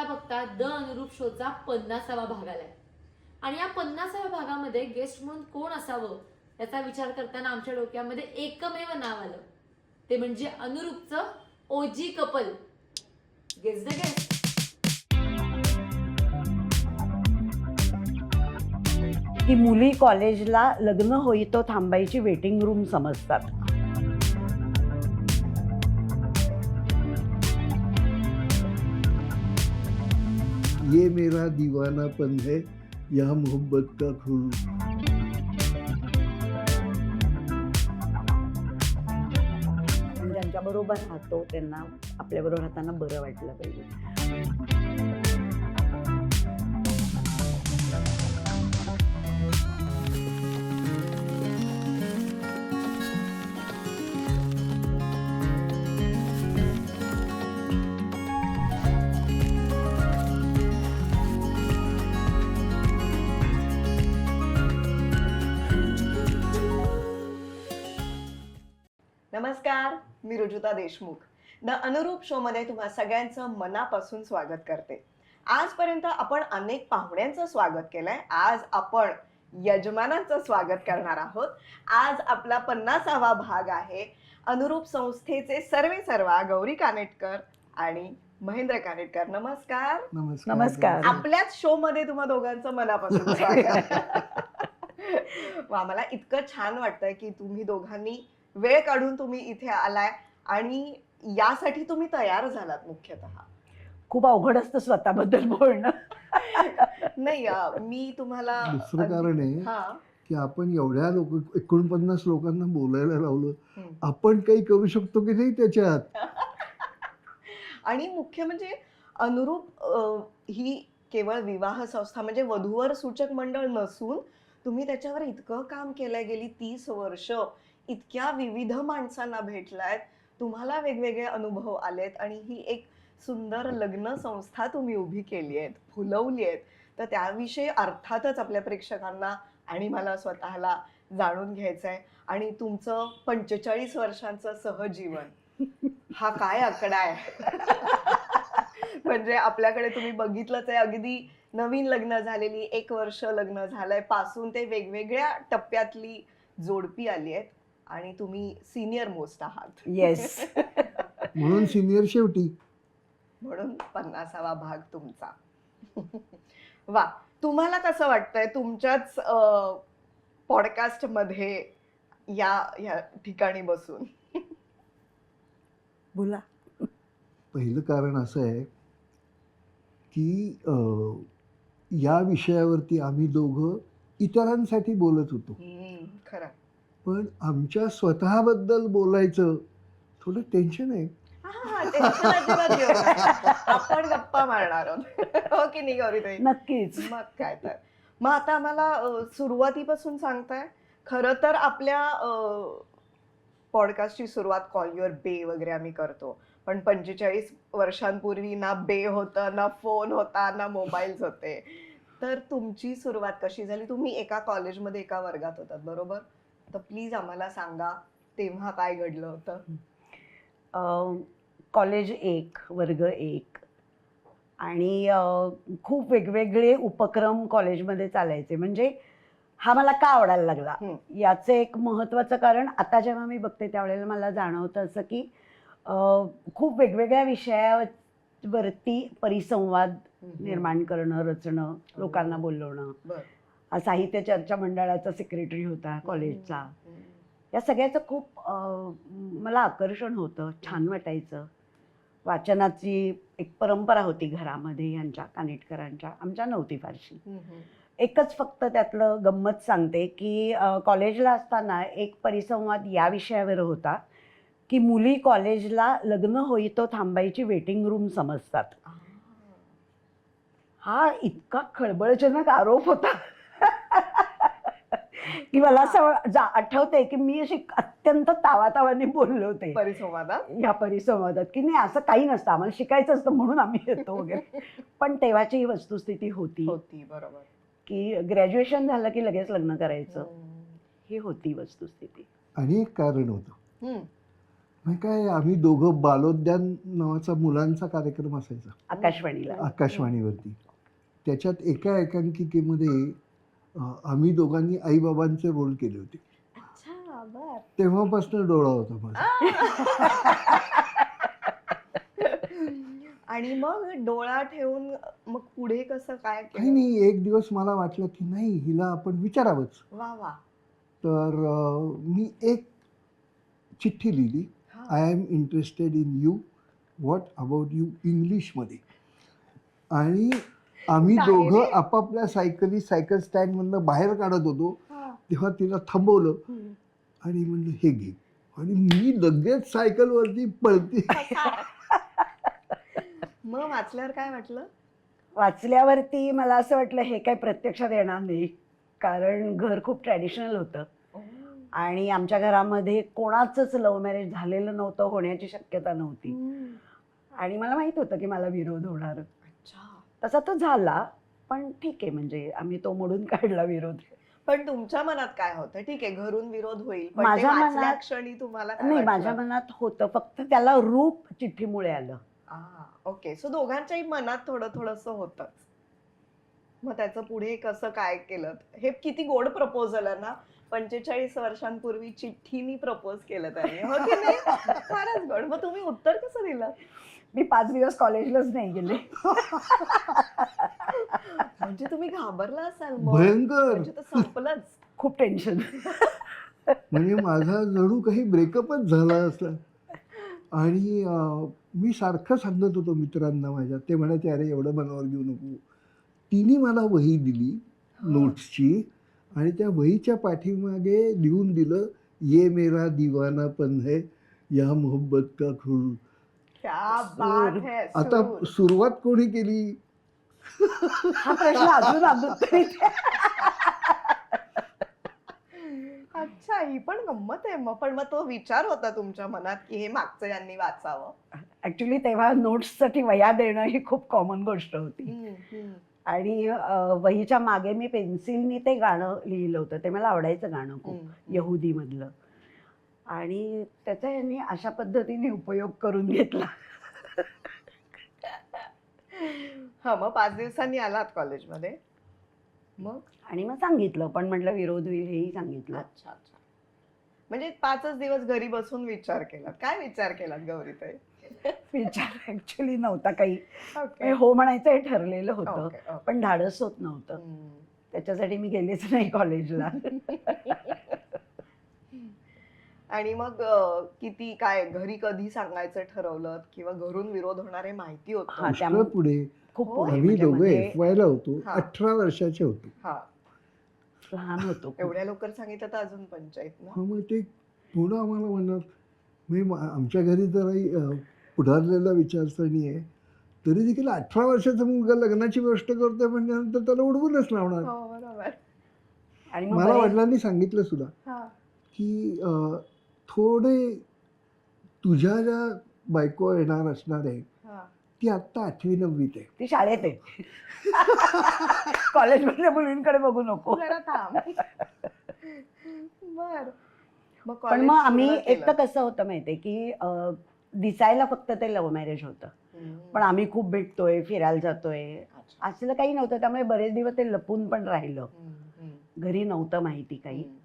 बघता द अनुरूप शोचा 50वा भाग आलाय आणि या 50व्या भागामध्ये गेस्ट म्हणून कोण असावं याचा विचार करताना आमच्या डोक्यामध्ये एकमेव नाव आलं, ते म्हणजे अनुरूपचं ओजी कपल. Guess the guest. की मुली कॉलेजला लग्न होईतो थांबायची वेटिंग रूम समजतात. ये मेरा दीवानापन है या मोहब्बत का खून. ज्यांच्याबरोबर राहतो त्यांना आपल्याबरोबर राहताना बरं वाटलं पाहिजे. नमस्कार, मी रुजुता देशमुख. द अनुरूप शो मध्ये तुम्हा सगळ्यांचं मनापासून स्वागत करते. आजपर्यंत आपण अनेक पाहुण्यांचं स्वागत केलंय. आज आपण यजमानांचं स्वागत करणार आहोत. आज आपला 50वा भाग आहे. अनुरूप संस्थेचे सर्वेसर्वा गौरी कानेटकर आणि महेंद्र कानेटकर. नमस्कार. नमस्कार. आपल्याच शो मध्ये तुम्हा दोघांचं मनापासून स्वागत. वा, मला इतकं छान वाटतंय की तुम्ही दोघांनी वेळ काढून तुम्ही इथे आलाय आणि यासाठी तुम्ही तयार झालात. मुख्यतः खूप अवघड असतं स्वतःबद्दल बोलणं. नाही, मी तुम्हाला दुसरं कारण आहे हा की आपण एवढ्या 49 लोकांना बोलायला लावलं, आपण काही करू शकतो की नाही त्याच्यात. आणि मुख्य म्हणजे अनुरूप ही केवळ विवाह संस्था म्हणजे वधूवर सूचक मंडळ नसून तुम्ही त्याच्यावर इतकं काम केलंय. गेली 30 वर्ष इतक्या विविध माणसांना भेटलायत, तुम्हाला वेगवेगळे अनुभव आलेत आणि ही एक सुंदर लग्न संस्था तुम्ही उभी केली आहेत, फुलवली आहेत. तर त्याविषयी अर्थातच आपल्या प्रेक्षकांना आणि मला स्वतःला जाणून घ्यायचं आहे. आणि तुमचं 45 वर्षांचं सहजीवन हा काय आकडा आहे. म्हणजे आपल्याकडे तुम्ही बघितलंच आहे, अगदी नवीन लग्न झालेली, 1 वर्ष लग्न झालंय पासून ते वेगवेगळ्या टप्प्यातली जोडपी आली आहेत आणि तुम्ही सिनियर मोस्ट आहात. येस. म्हणून सिनियर शेवटी. म्हणून 50वा भाग तुमचा. वा, तुम्हाला कसं वाटतंय तुमच्याच पॉडकास्ट मध्ये या ठिकाणी बसून? बोला. पहिलं कारण असं आहे की या विषयावरती आम्ही दोघं इतरांसाठी बोलत होतो, खरं. पण आमच्या स्वतःबद्दल बोलायचं थोडं टेन्शन आहे. टेन्शन अजिबात घेऊ नका. आपण गप्पा मारणार आहोत. हो की नाही गौरीताई? नक्कीच. मग काय तर. मग आता आम्हाला सुरुवातीपासून सांगताय. खरं तर आपल्या पॉडकास्टची सुरुवात कॉल युअर बे वगैरे आम्ही करतो, पण 45 वर्षांपूर्वी ना बे होतं, ना फोन होता, ना मोबाईल्स होते. तर तुमची सुरुवात कशी झाली? तुम्ही एका कॉलेजमध्ये एका वर्गात होतात, बरोबर? तर प्लीज आम्हाला सांगा तेव्हा काय घडलं होतं. कॉलेज 1, वर्ग 1 आणि खूप वेगवेगळे उपक्रम कॉलेजमध्ये चालायचे. म्हणजे हा मला का आवडायला लागला याचं एक महत्त्वाचं कारण आता जेव्हा मी बघते त्यावेळेला मला जाणवतं असं की खूप वेगवेगळ्या विषयावरती परिसंवाद निर्माण करणं, रचणं, लोकांना बोलवणं. साहित्य चर्चा मंडळाचा सेक्रेटरी होता कॉलेजचा. या सगळ्याचं खूप मला आकर्षण होतं, छान वाटायचं. वाचनाची एक परंपरा होती घरामध्ये यांच्या कानेटकरांच्या, आमच्या नव्हती फारशी. एकच फक्त त्यातलं गंमत सांगते की कॉलेजला असताना एक परिसंवाद या विषयावर होता की मुली कॉलेजला लग्न होईतो थांबायची वेटिंग रूम समजतात. हा इतका खळबळजनक आरोप होता की मला असं आठवतंय की मी अशी अत्यंत तावातावाने बोलले होते या परिसंवादात की नाही असं काही नसतं, आम्हाला शिकायचं असतं म्हणून आम्ही येतो वगैरे. पण तेव्हाची ही वस्तुस्थिती होती. बरोबर. की ग्रॅज्युएशन झालं की लगेच लग्न करायचं, ही होती वस्तुस्थिती. आणि एक कारण होतं, मग काय आम्ही दोघं बालोद्यान नावाचा मुलांचा कार्यक्रम असायचा आकाशवाणीला. आकाशवाणीवरती. त्याच्यात एका एकांकिकेमध्ये आम्ही दोघांनी आईबाबांचे रोल केले होते. अच्छा, बर. तेव्हापासून डोळा होता माझा. आणि मग डोळा ठेवून मग पुढे कसं काय काही केलं? नाही, एक दिवस मला वाटलं की नाही, हिला आपण विचारावंच. वा वा. तर मी एक चिठ्ठी लिहिली, हा. I am interested in you, what about you, इंग्लिशमध्ये. आणि आम्ही डायरेक्ट? दोघं आपापल्या सायकल स्टँडमधनं बाहेर काढत होतो, हा. तेव्हा तिला थांबवलं हम्म. आणि म्हणलं हे घे. आणि मी लगेच सायकलवरती पळते. मग वाचल्यावर काय वाटलं? वाचल्यावरती मला असं वाटलं हे काय प्रत्यक्षात येणार नाही, कारण घर खूप ट्रॅडिशनल होतं आणि आमच्या घरामध्ये कोणाचंच लव्ह मॅरेज झालेलं नव्हतं, होण्याची शक्यता नव्हती. आणि मला माहित होतं की मला विरोध होणार. अच्छा. तसा तो झाला, पण ठीक आहे, म्हणजे आम्ही तो मोडून काढला विरोध. पण तुमच्या मनात काय होतं? ठीक आहे, घरून विरोध होईल, पण ते माझ्या वाचल्या मनात- क्षणी तुम्हाला काय नाही, वाटलं? माझ्या मनात होतं, फक्त त्याला रूप चिठ्ठीमुळे आलं. ओके, सो दोघांच्याही मनात थोडं थोडंसं होतंच. मग त्याचं पुढे कसं काय केलं? हे किती गोड प्रपोजल आहे ना. 45 वर्षांपूर्वी चिठ्ठीनी प्रपोज केलं त्याने, हो की नाही? फारच गोड. मग तुम्ही उत्तर कसं दिलं? मी 5 दिवस कॉलेजलाच नाही गेले. म्हणजे तुम्ही घाबरला असाल मग. भयंकर. म्हणजे तर संपलंच. खूप टेन्शन. म्हणजे माझा जणू काही ब्रेकअपच झाला असला. आणि मी सारखं सांगत होतो मित्रांना माझ्या, ते म्हणायचे अरे एवढं मनावर घेऊ नको. तिने मला वही दिली नोट्सची, आणि त्या वहीच्या पाठीमागे लिहून दिलं, ये मेरा दीवानापन है, या मोहब्बत का खून. क्या बात है. आता सूर. सुरुवात कोणी केली? हा प्रश्न अजून अजून अच्छा, ही पण गंमत आहे. मग पण मग तो विचार होता तुमच्या मनात की हे मागचं यांनी वाचावं? ऍक्च्युली तेव्हा नोट्ससाठी वह्या देणं ही खूप कॉमन गोष्ट होती. हम्म. आणि वहीच्या मागे मी पेन्सिलनी ते गाणं लिहिलं होतं. ते मला आवडायचं गाणं खूप, यहुदीमधलं. आणि त्याचा यांनी अशा पद्धतीने उपयोग करून घेतला. हा, मग 5 दिवसांनी आलात कॉलेजमध्ये? मग आणि मग सांगितलं, पण म्हटलं विरोध होईल हेही सांगितलं. अच्छा अच्छा. म्हणजे 5च दिवस घरी बसून विचार केला. काय विचार केलात गौरीताई? विचार ऍक्च्युली नव्हता काही. ओके. हो म्हणायचं हे ठरलेलं होतं, ओके, ओके. पण धाडस होत नव्हतं. हम्म. त्याच्यासाठी मी गेलेच नाही कॉलेजला. आणि मग किती काय घरी कधी सांगायचं ठरवलं, किंवा घरून विरोध होणारे माहिती हा, होतं? पुष्कळ पुढे. खूप हो, पुढे, आम्ही म्हणजे दोघं मध्ये FY ला होतो, हा. 18 वर्षाचे होतो. हा, लहान होतो खूप. एवढ्या लवकर सांगितलं तर अजून पंचायत ना. हा, मग ते पुढं आम्हाला म्हणणार, म्हणजे आमच्या घरी जराही पुढारलेला विचारसरणी आहे, तरी देखील 18 वर्षाचा मुलगा लग्नाची गोष्ट करतोय म्हणजे नंतर त्याला उडवूनच लावणार. हो, बरोबर. आणि मग मला बरेच- वडिलांनी सांगितलं सुद्धा हा. की थोडे तुझ्या ज्या बायको येणार असणार आहे हा. ती आत्ता 8वी 9वीत आहे. ती शाळेत आहे. कॉलेजमधल्या मुलींकडे बघू नको. जरा थांब. बर. मग पण college मग आम्ही पूर्ण एक तर केलं. कसं होतं माहितीये की दिसायला फक्त ते लव्ह मॅरेज होतं, हम्म. पण आम्ही खूप भेटतोय, फिरायला जातोय, अच्छा. असलं काही नव्हतं. त्यामुळे बरेच दिवस ते लपून पण राहिलं. हम्म, हम्म, घरी नव्हतं माहिती काही. हम्म.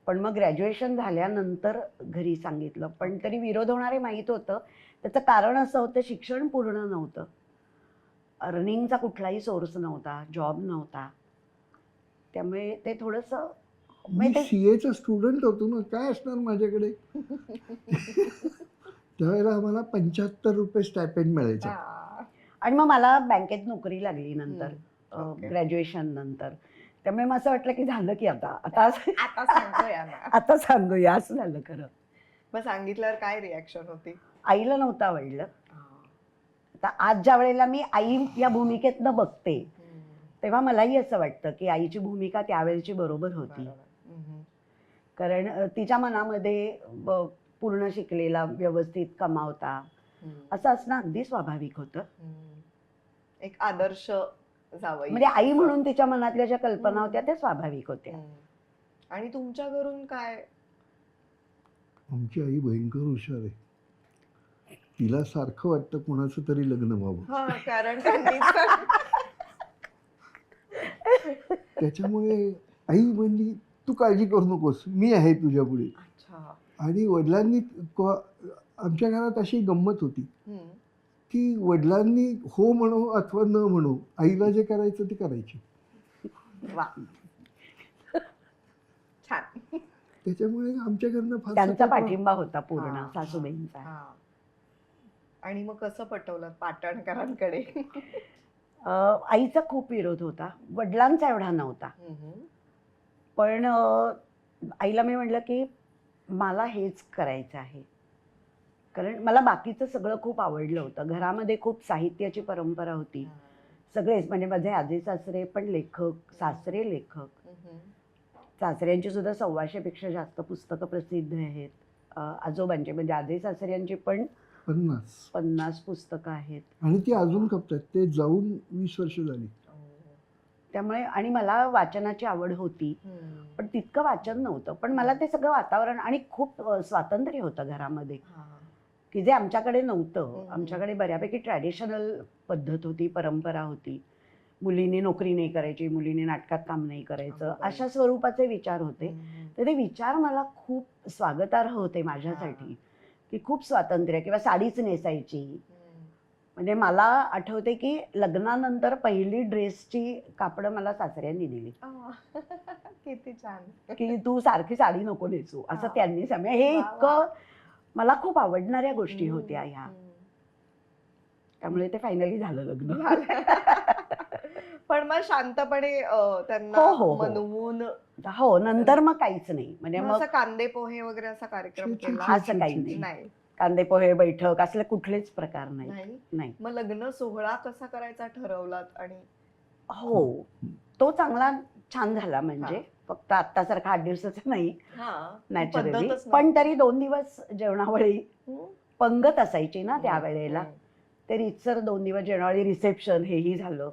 पण मग ग्रॅज्युएशन झाल्यानंतर घरी सांगितलं, पण तरी विरोध होणारे माहीत होतं. त्याचं कारण असं होतं, शिक्षण पूर्ण नव्हतं, अर्निंगचा कुठलाही सोर्स नव्हता, जॉब नव्हता. त्यामुळे ते थोडंसं मी म्हणजे CA स्टुडंट होतो ना, काय असणार माझ्याकडे. त्यावेळेला आम्हाला 75 रुपये स्टायपेंड मिळायचं. हा. आणि मग मला बँकेत नोकरी लागली नंतर, हम्म. ओके. ग्रॅज्युएशन नंतर. त्यामुळे मला असं वाटलं की झालं की आता आता आता सांगूया ना. आता सांगूया, असं झालं खरं. मग सांगितल्यावर काय रिॲक्शन होती? आईला नव्हतं आवडलं. आता आज ज्या वेळेला मी आई या भूमिकेतनं बघते, हम्म. तेव्हा मलाही असं वाटतं की आईची भूमिका त्यावेळेची बरोबर होती. बरोबर. हम्म. कारण तिच्या मनामध्ये पूर्ण शिकलेला, व्यवस्थित कमावता हम्म. असं असणं अगदी स्वाभाविक होतं. हम्म. एक आदर्श जावई. म्हणजे आई म्हणून तिच्या मनातल्या ज्या कल्पना होत्या त्या स्वाभाविक होत्या. हम्म. आणि तुमच्या घरून काय? आमची आई भयंकर हुशार आहे. तिला सारखं वाटतं कोणाचं तरी लग्न व्हावं. हा, कारण त्यांनी त्याच्यामुळे आई म्हणली तू काळजी करू नकोस, मी आहे तुझ्या पुढे. अच्छा. आणि वडिलांनी आमच्या घरात अशी गंमत होती हम्म. की वडिलांनी हो म्हणो अथवा न म्हणो आईला जे करायचं ते करायचे. वा, छान. त्याच्यामुळे आमच्या घरनं फार त्यांचा पाठिंबा होता पूर्ण हा, सासूबाईंचा. हा. आणि मग कसं पटवलं पाटणकरांकडे? आईचा खूप विरोध होता, वडिलांचा एवढा नव्हता. पण आईला मी म्हटलं की मला हेच करायचं आहे, कारण मला बाकीचं सगळं खूप आवडलं होतं. घरामध्ये खूप साहित्याची परंपरा होती. सगळेच म्हणजे माझे आजी सासरे पण लेखक, सासरे लेखक, सासऱ्यांची सुद्धा 125पेक्षा जास्त पुस्तकं प्रसिद्ध आहेत. आजोबांचे म्हणजे आजी सासऱ्यांची पण 50 पुस्तकं आहेत. आणि ती अजून खपतात. ते जाऊन 20 वर्ष झाली. त्यामुळे आणि मला वाचनाची आवड होती, पण तितकं वाचन नव्हतं. पण मला ते सगळं वातावरण आणि खूप स्वातंत्र्य होतं घरामध्ये, की जे आमच्याकडे नव्हतं. आमच्याकडे बऱ्यापैकी ट्रॅडिशनल पद्धत होती, परंपरा होती. मुलीने नोकरी नाही करायची, मुलीने नाटकात काम नाही करायचं, अशा स्वरूपाचे विचार होते. तर ते विचार मला खूप स्वागतार्ह होते माझ्यासाठी, की खूप स्वातंत्र्य, किंवा साडीच नेसायची. म्हणजे मला आठवते की लग्नानंतर पहिली ड्रेसची कापडं मला सासऱ्यांनी दिली, किती छान. की तू सारखी साडी नको नेसू असं हा. त्यांनी सांगितलं. हे वा, वा. इतकं मला खूप आवडणाऱ्या गोष्टी होत्या ह्या. त्यामुळे ते फायनली झालं लग्न. पण मग शांतपणे त्यांना हो, हो, हो. मनवून हो, नंतर मग काहीच नाही. म्हणजे मग मग असं कांदे पोहे वगैरे असा कार्यक्रम छी, छी, केला? छी, असं काही नाही. नाही. कांदे पोहे, बैठक असले कुठलेच प्रकार नाही. नाही. नाही. मग लग्न सोहळा कसा करायचा ठरवलात? आणि हो, तो चांगला छान झाला. म्हणजे फक्त आत्तासारखा 8 दिवसाचा नाही, नॅचरली. पण तरी 2 दिवस जेवणावळी पंगत असायची ना त्यावेळेला. ते रीतसर 2 दिवस जेवणावळी, रिसेप्शन हेही झालं.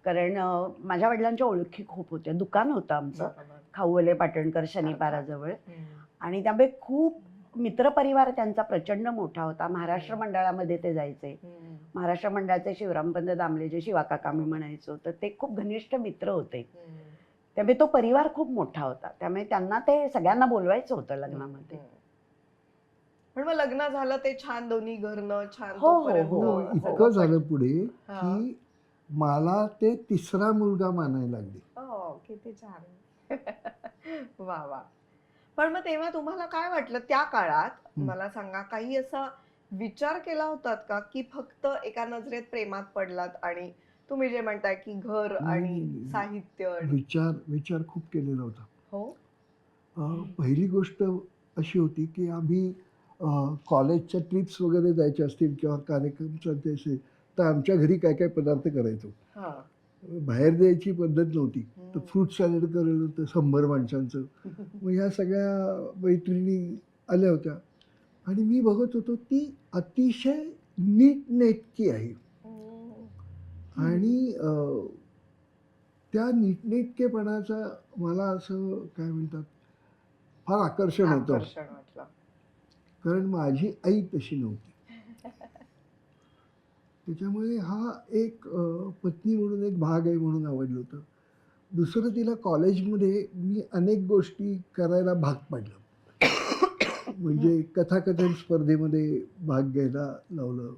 कारण माझ्या वडिलांच्या ओळखी खूप होत्या. दुकान होतं आमचं खाऊवले पाटणकर शनिपाराजवळ, आणि त्यामुळे खूप मित्रपरिवार त्यांचा प्रचंड मोठा होता. महाराष्ट्र मंडळामध्ये ते जायचे. महाराष्ट्र मंडळाचे शिवरामपंत दामले, जे शिवाकाका मी म्हणायचो, तर ते खूप घनिष्ठ मित्र होते. त्यामुळे तो परिवार खूप मोठा होता. त्यामुळे त्यांना ते सगळ्यांना बोलवायचं होतं लग्नामध्ये. पण मग लग्न झालं ते छान, दोन्ही घरनं छान. हो, हो, तोपर्यंत हो. इतकं झालं पुढे हा. की मला ते तिसरा मुलगा मानायला लागले. किती छान. वा वा. पण मग तेव्हा तुम्हाला काय वाटलं त्या काळात? मला सांगा, काही असा विचार केला होतात का, की फक्त एका नजरेत प्रेमात पडलात आणि तुम्ही जे म्हणताय की घर आणि साहित्य विचार खूप केलेला होता. हो. पहिली गोष्ट अशी होती की आम्ही कॉलेजच्या ट्रिप्स वगैरे जायच्या असतील किंवा कार्यक्रम चालते असेल तर आमच्या घरी काय काय पदार्थ करायचो. बाहेर द्यायची पद्धत नव्हती. तर फ्रूट सॅलड केलं होतं 100 माणसांचं. मग ह्या सगळ्या मैत्रिणी आल्या होत्या आणि मी बघत होतो ती अतिशय नीटनेटकी आहे. आणि त्या नीटनेटकेपणाचा मला असं काय म्हणतात फार आकर्षण होतं. कारण माझी आई तशी नव्हती. त्याच्यामुळे हा एक पत्नी म्हणून एक भाग आहे म्हणून आवडलं होतं. दुसरं, तिला कॉलेजमध्ये मी अनेक गोष्टी करायला भाग पाडलं. म्हणजे कथाकथन स्पर्धेमध्ये भाग घ्यायला लावलं.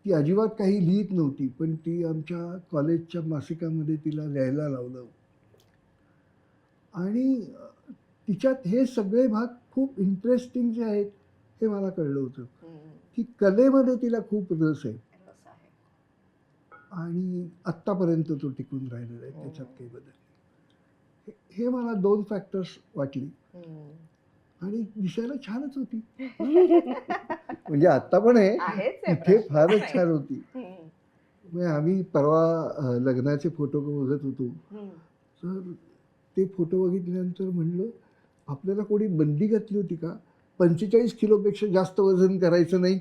ती अजिबात काही लिहित नव्हती, पण ती आमच्या कॉलेजच्या मासिकामध्ये तिला लिहायला लावलं. आणि तिच्यात हे सगळे भाग खूप इंटरेस्टिंग जे आहेत हे मला कळलं होतं की कलेमध्ये तिला खूप रस आहे. आणि आत्तापर्यंत तो टिकून राहिलेला आहे, त्याच्यात काही बदल नाही. हे मला 2 फॅक्टर्स वाटली. आणि दिसायला छानच होती. म्हणजे आत्ता पण आहे, तिथे फारच छान होती. म्हणजे आम्ही परवा लग्नाचे फोटो बघत होतो, तर ते फोटो बघितल्यानंतर म्हणलं आपल्याला कोणी बंदी घातली होती का 45 किलोपेक्षा जास्त वजन करायचं नाही.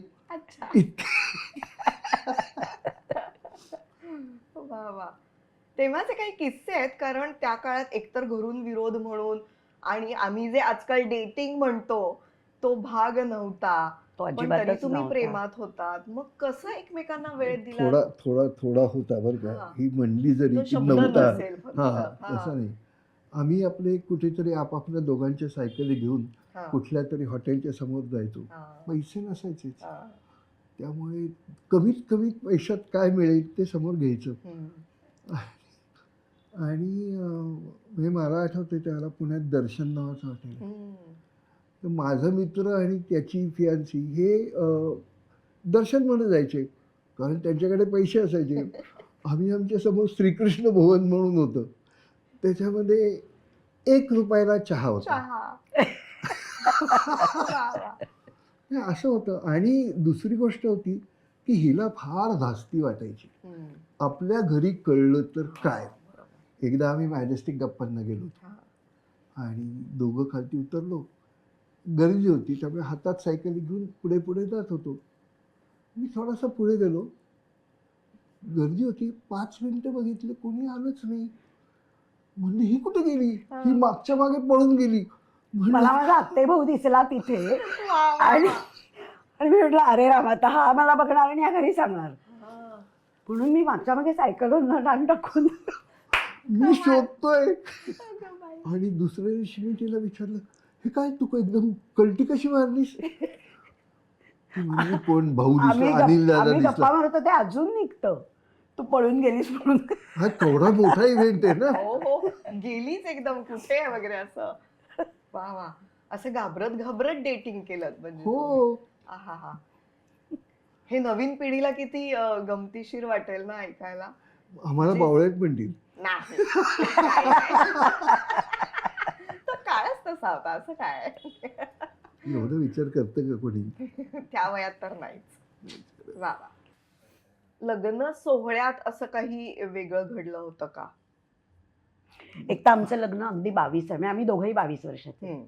तेव्हाचे काही किस्से आहेत? कारण त्या काळात एकतर घरून विरोध म्हणून आणि आम्ही जे आजकाल डेटिंग म्हणतो तो भाग नव्हता. तो पण तरी अजिबातच तुम्ही नव्हता. प्रेमात होतात, मग कसं एकमेकांना वेळ दिला? थोडा थोडा थोडा होता बरं का. हा. ही म्हणली जरी तो की शब्द नव्हता. नसेल फक्त. हा हा. तसं नाही. आम्ही आपले कुठेतरी आपापल्या दोघांच्या सायकली घेऊन हा. कुठल्या तरी हॉटेलच्या समोर जायचो. हा. पैसे नसायचेच, हा. त्यामुळे कमीत कमी पैशात काय मिळेल ते समोर घ्यायचं. हम्म. आणि म्हणजे मला आठवतं त्याला पुण्यात दर्शन नावाचं हॉटेल आहे. हम्म. तर माझा मित्र आणि त्याची फियांसी हे दर्शन म्हणून जायचे, कारण त्यांच्याकडे पैसे असायचे. आम्ही आमच्या समोर श्रीकृष्ण भवन म्हणून होतं, त्याच्यामध्ये 1 रुपयाला चहा होता. चहा. वा, वा. हे असं होतं. आणि दुसरी गोष्ट होती की हिला फार धास्ती वाटायची. हम्म. आपल्या घरी कळलं तर काय. एकदा आम्ही मॅजेस्टिक गप्पांना गेलो हा. आणि दोघं खालती उतरलो. गर्दी होती त्यामुळे हातात सायकली घेऊन पुढे पुढे जात होतो. मी थोडासा पुढे गेलो, गर्दी होती. 5 मिनिटं बघितले कोणी आलंच नाही. म्हणजे ही कुठे गेली, ही मागच्या मागे पळून गेली. म्हणलं, मला माझा आत्तेभाऊ दिसला तिथे वा, वा, आणि वा. आणि मी म्हटलं अरे राम, आता हा मला बघणार आणि या घरी सांगणार, हा. म्हणून मी मागच्या मागे सायकलवर टांग टाकून मी शोधतोय. आणि दुसऱ्या दिवशी मी तिला विचारलं, हे काय तू एकदम कल्टी कशी मारलीस? ती म्हणली, कोण भाऊ दिसला, अनिल दादा आम्ही दिसला. गप्पा मारतो ते अजून निघतं, तू पळून गेलीस म्हणून. हा केवढा मोठा इव्हेंट आहे ना. हो हो, गेलीच एकदम कुठे आहे वगैरे असं. वा वा, असं घाबरत घाबरत डेटिंग केलं म्हणजे तुम्ही. हो. आहाहा. हे नवीन पिढीला किती गमतीशीर वाटेल ना ऐकायला. आम्हाला बावळ्यात म्हणतील. नाही. तो काळच तसा होता, असं काय. एवढा विचार करतं का कोणी? त्या वयात तर नाहीच. वा वा. लग्न सोहळ्यात असं काही वेगळं घडलं होतं का? एक तर आमचं लग्न अगदी 22 आहे, म्हणजे आम्ही दोघंही 22 वर्षाचे.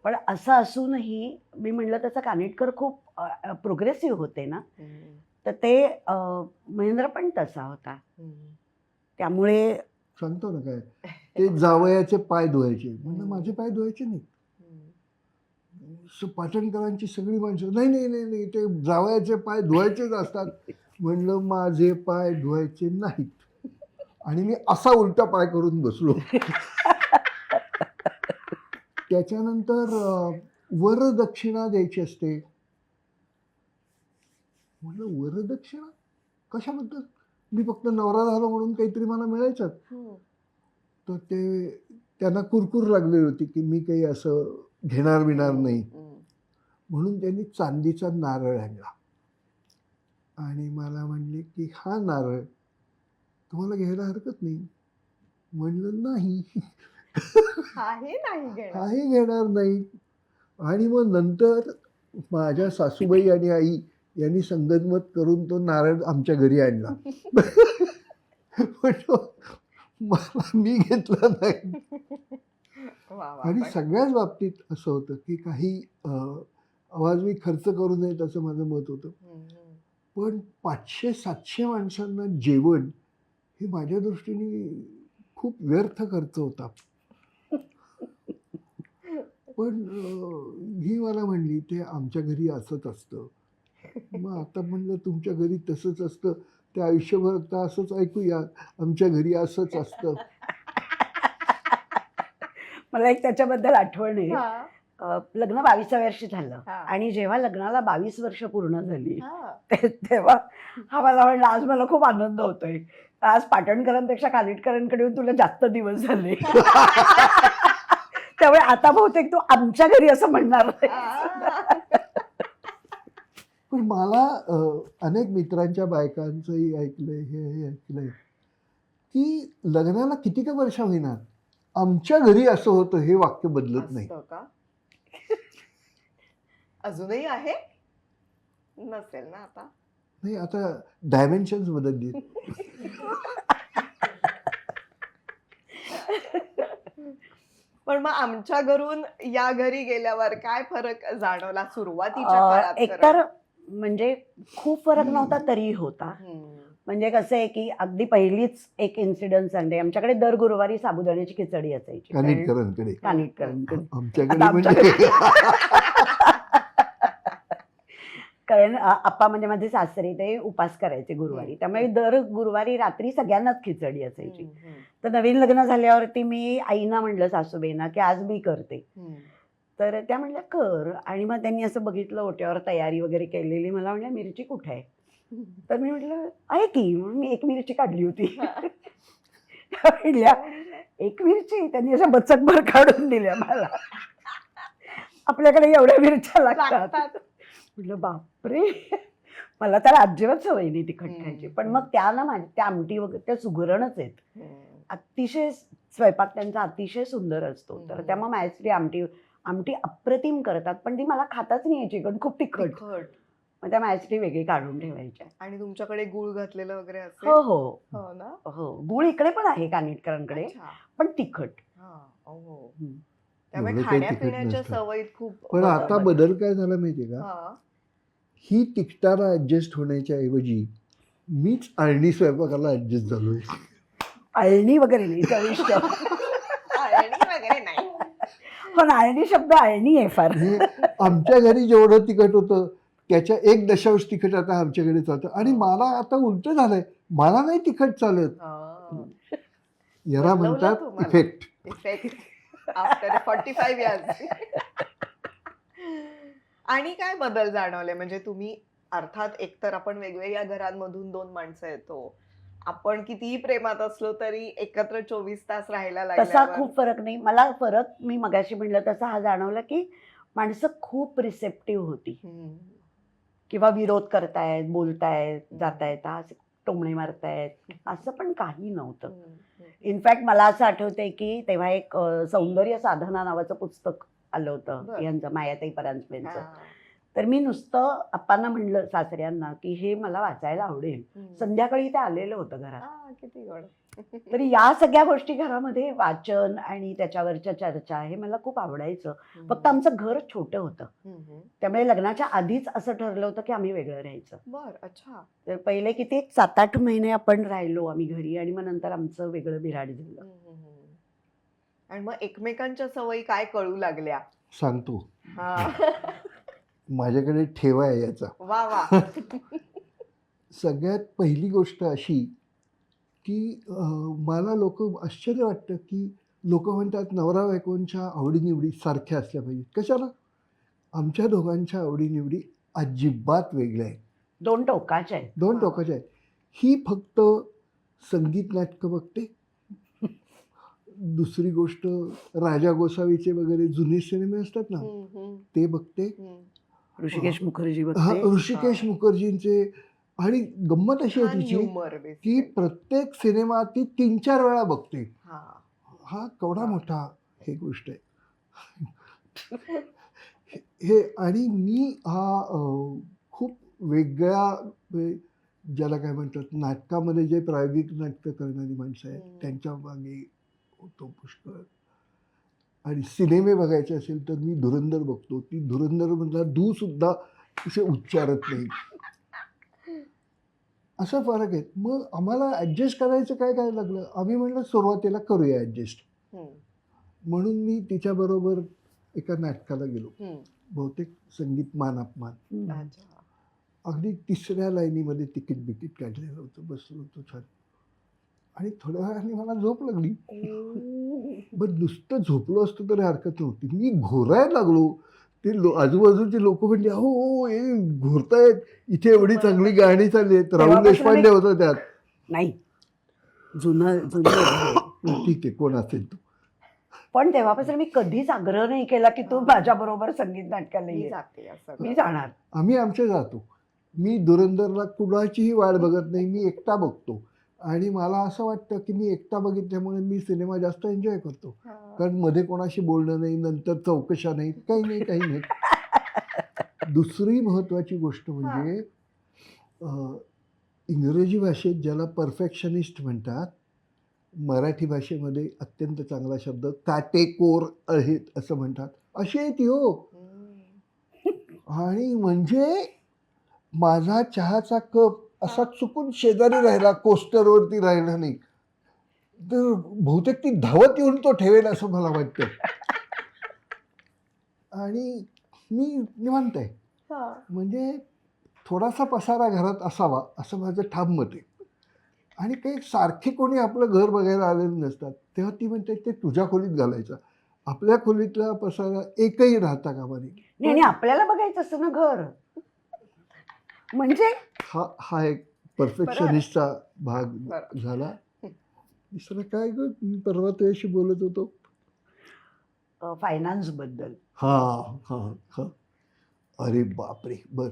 पण असं असूनही मी म्हणलं तसं कानिटकर खूप प्रोग्रेसिव्ह होते ना, तर ते महेंद्र पण तसा होता. त्यामुळे सांगतो ना काय, ते जावयाचे पाय धुवायचे. म्हणलं माझे पाय धुवायचे नाही. पाटणकरांची सगळी माणसं, नाही नाही नाही नाही, ते जावयाचे पाय धुवायचेच असतात. म्हणलं माझे पाय धुवायचे नाहीत. आणि मी असा उलटा पाय करून बसलो. त्याच्यानंतर वरदक्षिणा द्यायची असते. म्हणलं वरदक्षिणा कशाबद्दल? मी फक्त नवरा झालो म्हणून काहीतरी मला मिळायचं. तर ते त्यांना कुरकुर लागलेली होती की मी काही असं घेणार बिणार नाही. म्हणून त्यांनी चांदीचा नारळ आणला आणि मला म्हणले की हा नारळ तुम्हाला घ्यायला हरकत नाही. म्हणलं नाही, हाही घेणार नाही. आणि मग नंतर माझ्या सासूबाई आणि आई यांनी संगनमत करून तो नारळ आमच्या घरी आणला. पण मला मी घेतला नाही. आणि सगळ्याच बाबतीत असं होतं की काही आवाजवी खर्च करू नयेत असं माझं मत होतं. पण 500-700 माणसांना जेवण हे माझ्या दृष्टीने खूप व्यर्थ खर्च होता. पण ही मला म्हणली ते आमच्या घरी असंच असतं. मग आता म्हणलं तुमच्या घरी तसंच असतं, ते आयुष्यभर आता असंच ऐकूया, आमच्या घरी असंच असतं. मला एक त्याच्याबद्दल आठवण आहे. लग्न 22व्या वर्षी झालं आणि जेव्हा लग्नाला 22 वर्ष पूर्ण झाली तेव्हा हा मला म्हणला आज मला खूप आनंद होतोय, आज पाटणकरांपेक्षा कानिटकरांकडे तुला जास्त दिवस झाले. त्यामुळे आता बहुतेक तू आमच्या घरी असं म्हणणार नाही. पण मला अनेक मित्रांच्या बायकांचंही ऐकलंय, हे ऐकलंय की लग्नाला किती का वर्ष होईना आमच्या घरी असं होतं हे वाक्य बदलत नाही. अजूनही आहे नसेल ना आता. नाही, आता डायमेन्शन्स बदलली. पण मग आमच्या घरून या घरी गेल्यावर काय फरक जाणवला सुरुवातीच्या काळात? एकतर म्हणजे खूप फरक नव्हता तरी होता. म्हणजे कसं आहे की अगदी पहिलीच एक इन्सिडन्स सांगते. आमच्याकडे दर गुरुवारी साबुदाण्याची खिचडी असायची कानिटकरांकडे. आमच्याकडे म्हणजे कारण आप्पा म्हणजे माझे सासरे ते उपास करायचे गुरुवारी, त्यामुळे दर गुरुवारी रात्री सगळ्यांनाच खिचडी असायची. तर नवीन लग्न झाल्यावरती मी आईना म्हणलं, सासूबाईंना, की आज मी करते. तर त्या म्हणल्या कर. आणि मग त्यांनी असं बघितलं ओट्यावर तयारी वगैरे केलेली, मला म्हणल्या मिरची कुठे आहे? तर मी म्हटलं आहे की, म्हणून मी एक मिरची काढली होती. त्या म्हणल्या एक मिरची? त्यांनी असं बचकभर काढून दिल्या मला. आपल्याकडे एवढ्या मिरच्या लागतात. म्हटलं बापरे, मला तर अजिबात सवय नाही तिखट खायची. पण मग त्या ना माझ्या त्या आमटी वगैरे त्या सुगरणच आहेत. अतिशय स्वयंपाक त्यांचा अतिशय सुंदर असतो. तर त्यामुळे माझ्यासाठी आमटी अप्रतिम करतात, पण ती मला खाताच नाही यायची कारण खूप तिखट. मग त्या माझ्यासाठी वेगळी काढून ठेवायच्या. आणि तुमच्याकडे गुळ घातलेलं वगैरे असेल? हो हो हो ना. हो, गुळ इकडे पण आहे कानिटकरांकडे, पण तिखट. त्यामुळे एवढं काही तिखट खाण्यापिण्याच्या नसतं. सवयीत खूप पण आता बदल काय झाला माहितीये का, हा. ही तिखटाला ऍडजस्ट होण्याच्या ऐवजी मीच अळणी स्वयंपाकाला ऍडजस्ट झालोय. अळणी वगैरे नाही, चविष्ट. अळणी वगैरे नाही. पण अळणी शब्द अळणी आहे फार. हे आमच्या घरी जेवढं तिखट होतं त्याच्या 1 दशांश तिखट आता आमच्याकडे चालतं. आणि मला आता उलट झालंय, मला नाही तिखट चालत. याला बदलवलं म्हणतात तुम्हाला. इफेक्ट. After 45 years. आणि काय बदल जाणवले? म्हणजे तुम्ही अर्थात एकतर आपण वेगवेगळ्या घरांमधून 2 माणसं येतो, आपण कितीही प्रेमात असलो तरी एकत्र 24 तास राहायला तसा लागल्यावर खूप फरक नाही मला. फरक मी मगाशी म्हणलं तसा हा जाणवला की माणसं खूप रिसेप्टिव्ह होती, किंवा विरोध करतायत, बोलतायत, जातायत, असे टोमणे मारतायत, असं पण काही नव्हतं. इनफॅक्ट मला असं आठवतंय की तेव्हा एक सौंदर्य साधना नावाचं पुस्तक आलं होतं बरं. यांचं, मायाताई परांजपेंचं. तर मी नुसतं अप्पांना म्हणलं, सासऱ्यांना, की हे मला वाचायला आवडेल. संध्याकाळी ते आलेलं होतं घरात. किती गोड. तर या सगळ्या गोष्टी घरामध्ये, वाचन आणि त्याच्यावरच्या चर्चा, हे मला खूप आवडायचं. फक्त आमचं घर छोटं होतं, त्यामुळे लग्नाच्या आधीच असं ठरलं होतं की आम्ही वेगळं राहायचं. बर. अच्छा. तर पहिले किती 7-8 महिने आपण राहिलो आम्ही घरी, आणि मग नंतर आमचं वेगळं बिराड झालं. आणि मग एकमेकांच्या सवयी काय कळू लागल्या? सांगतो, हा. माझ्याकडे ठेवा आहे याचा. वा वा. सगळ्यात पहिली गोष्ट अशी की मला आश्चर्य वाटतं की लोक म्हणतात नवरा बायकोंच्या आवडीनिवडी सारख्या असल्या पाहिजेत. कशाला? आमच्या दोघांच्या आवडीनिवडी अजिबात वेगळ्या आहेत. 2 टोकाच्या आहेत. 2 टोकाच्या आहेत. ही फक्त संगीत नाटकं बघते. दुसरी गोष्ट राजा गोसावीचे वगैरे जुने सिनेमे असतात ना, ते बघते. ऋषिकेश मुखर्जी हा, बघते. ऋषिकेश मुखर्जींचे. आणि गंमत अशी आहे तिची ह्युमर की प्रत्येक सिनेमा ती 3-4 वेळा बघते. हा. हा केवढा मोठा हे गोष्ट आहे. हे आणि मी खूप वेगळ्या, ज्याला काय म्हणतात, नाटकामध्ये जे प्रायोगिक नाटकं करणारी माणसं आहेत त्यांच्या मागे होतो पुष्कळ. आणि सिनेमे बघायचे असेल तर मी धुरंधर बघतो. ती धुरंधरमधला दू सुद्धा असे उच्चारत नाही. असा फरक आहे. मग आम्हाला ॲडजस्ट करायचं काय लागलं, आम्ही म्हणलं सुरुवातीला करूया ॲडजस्ट. म्हणून मी तिच्याबरोबर एका नाटकाला गेलो, बहुतेक संगीत मान अपमान. अगदी 3ऱ्या लाईनीमध्ये तिकीट काढलेलं होतं, बसलो होतो छान. आणि थोड्या वेळाने मला झोप लागली. बरं, नुसतं झोपलो असतो तरी हरकत नव्हती. मी घोरायला लागलो. ते आजूबाजूचे लोक म्हणजे अहो हे घोरतायत, इथे एवढी चांगली गाणी चालली आहेत. राहुल देशपांडे होता त्यात. नाही, जुनं ठीक आहे, कोण असेल तो. पण तेव्हापासून मी कधीच आग्रह नाही केला की तू माझ्या बरोबर संगीत नाटकाला ये. मी जाणार. आम्ही आमच्या जातो. मी धुरंधरला कुणाचीही वाट बघत नाही, मी एकटा बघतो. आणि मला असं वाटतं की मी एकटा बघितल्यामुळे मी सिनेमा जास्त एन्जॉय करतो. कारण मध्ये कोणाशी बोलणं नाही, नंतर चौकशा नाही, काही नाही. दुसरी महत्त्वाची गोष्ट म्हणजे इंग्रजी भाषेत ज्याला परफेक्शनिस्ट म्हणतात, मराठी भाषेमध्ये अत्यंत चांगला शब्द काटेकोर आहेत असं म्हणतात, अशी आहे ती. हो. आणि म्हणजे माझा चहाचा कप असा चुकून शेजारी राहिला, कोस्टरवरती राहिला नाही तर बहुतेक ती धावत येऊन तो ठेवेल असं मला वाटतं. आणि मी निवांत आहे. म्हणजे थोडासा पसारा घरात असावा असं माझं ठाम मत आहे. आणि काही सारखे कोणी आपलं घर बघायला आलेले नसतात, तेव्हा ती म्हणते ते तुझ्या खोलीत घालायचं, आपल्या खोलीतला पसारा एकही राहता कामा नये. नाही, आणि आपल्याला बघायचं असतं ना घर, म्हणजे हा एक परफेक्शनिस्टचा भाग बरं. झाला. दुसरं काय ग, मी परवा तुझ्याशी बोलत होतो. फायनान्स बद्दल. हा हा हा अरे बापरे, बर.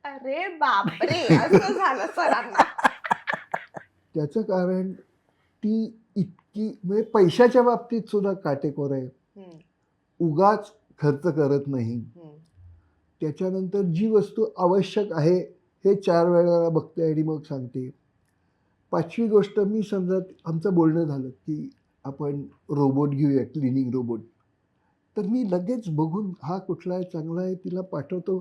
अरे बापरे, असं झालं सरांना. त्याचं कारण ती इतकी म्हणजे पैशाच्या बाबतीत सुद्धा काटेकोर आहे, हम्म, उगाच खर्च करत नाही. हम्म, त्याच्यानंतर जी वस्तू आवश्यक आहे हे 4 वेळा बघते आणि मग सांगते. 5वी गोष्ट, मी समजा आमचं बोलणं झालं की आपण रोबोट घेऊया, क्लिनिंग रोबोट. तर मी लगेच बघून हा कुठला आहे, चांगला आहे, तिला पाठवतो.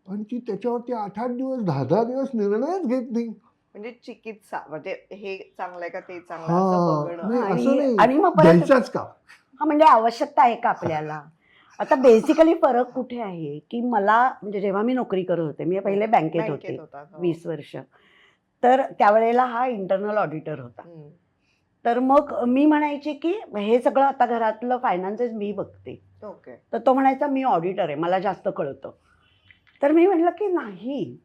आणि ती त्याच्यावरती 8-8 दिवस 10-10 दिवस निर्णयच घेत नाही. म्हणजे चिकित्सा म्हणजे हे चांगलंय का ते चांगलं असं बघणं. नाही, असं आणि नाही, मग परत घ्यायचाच का. हा, म्हणजे आवश्यकता आहे का आपल्याला. आता बेसिकली फरक कुठे आहे की मला, म्हणजे जेव्हा मी नोकरी करत होते, मी पहिले बँकेत होते होता, हो. 20 वर्ष, तर त्यावेळेला हा इंटरनल ऑडिटर होता. हम्म, तर मग मी म्हणायचे की हे सगळं आता घरातलं फायनान्सेस मी बघते. ओके. तर तो म्हणायचा मी ऑडिटर आहे, मला जास्त कळतं. तर मी म्हटलं की नाही,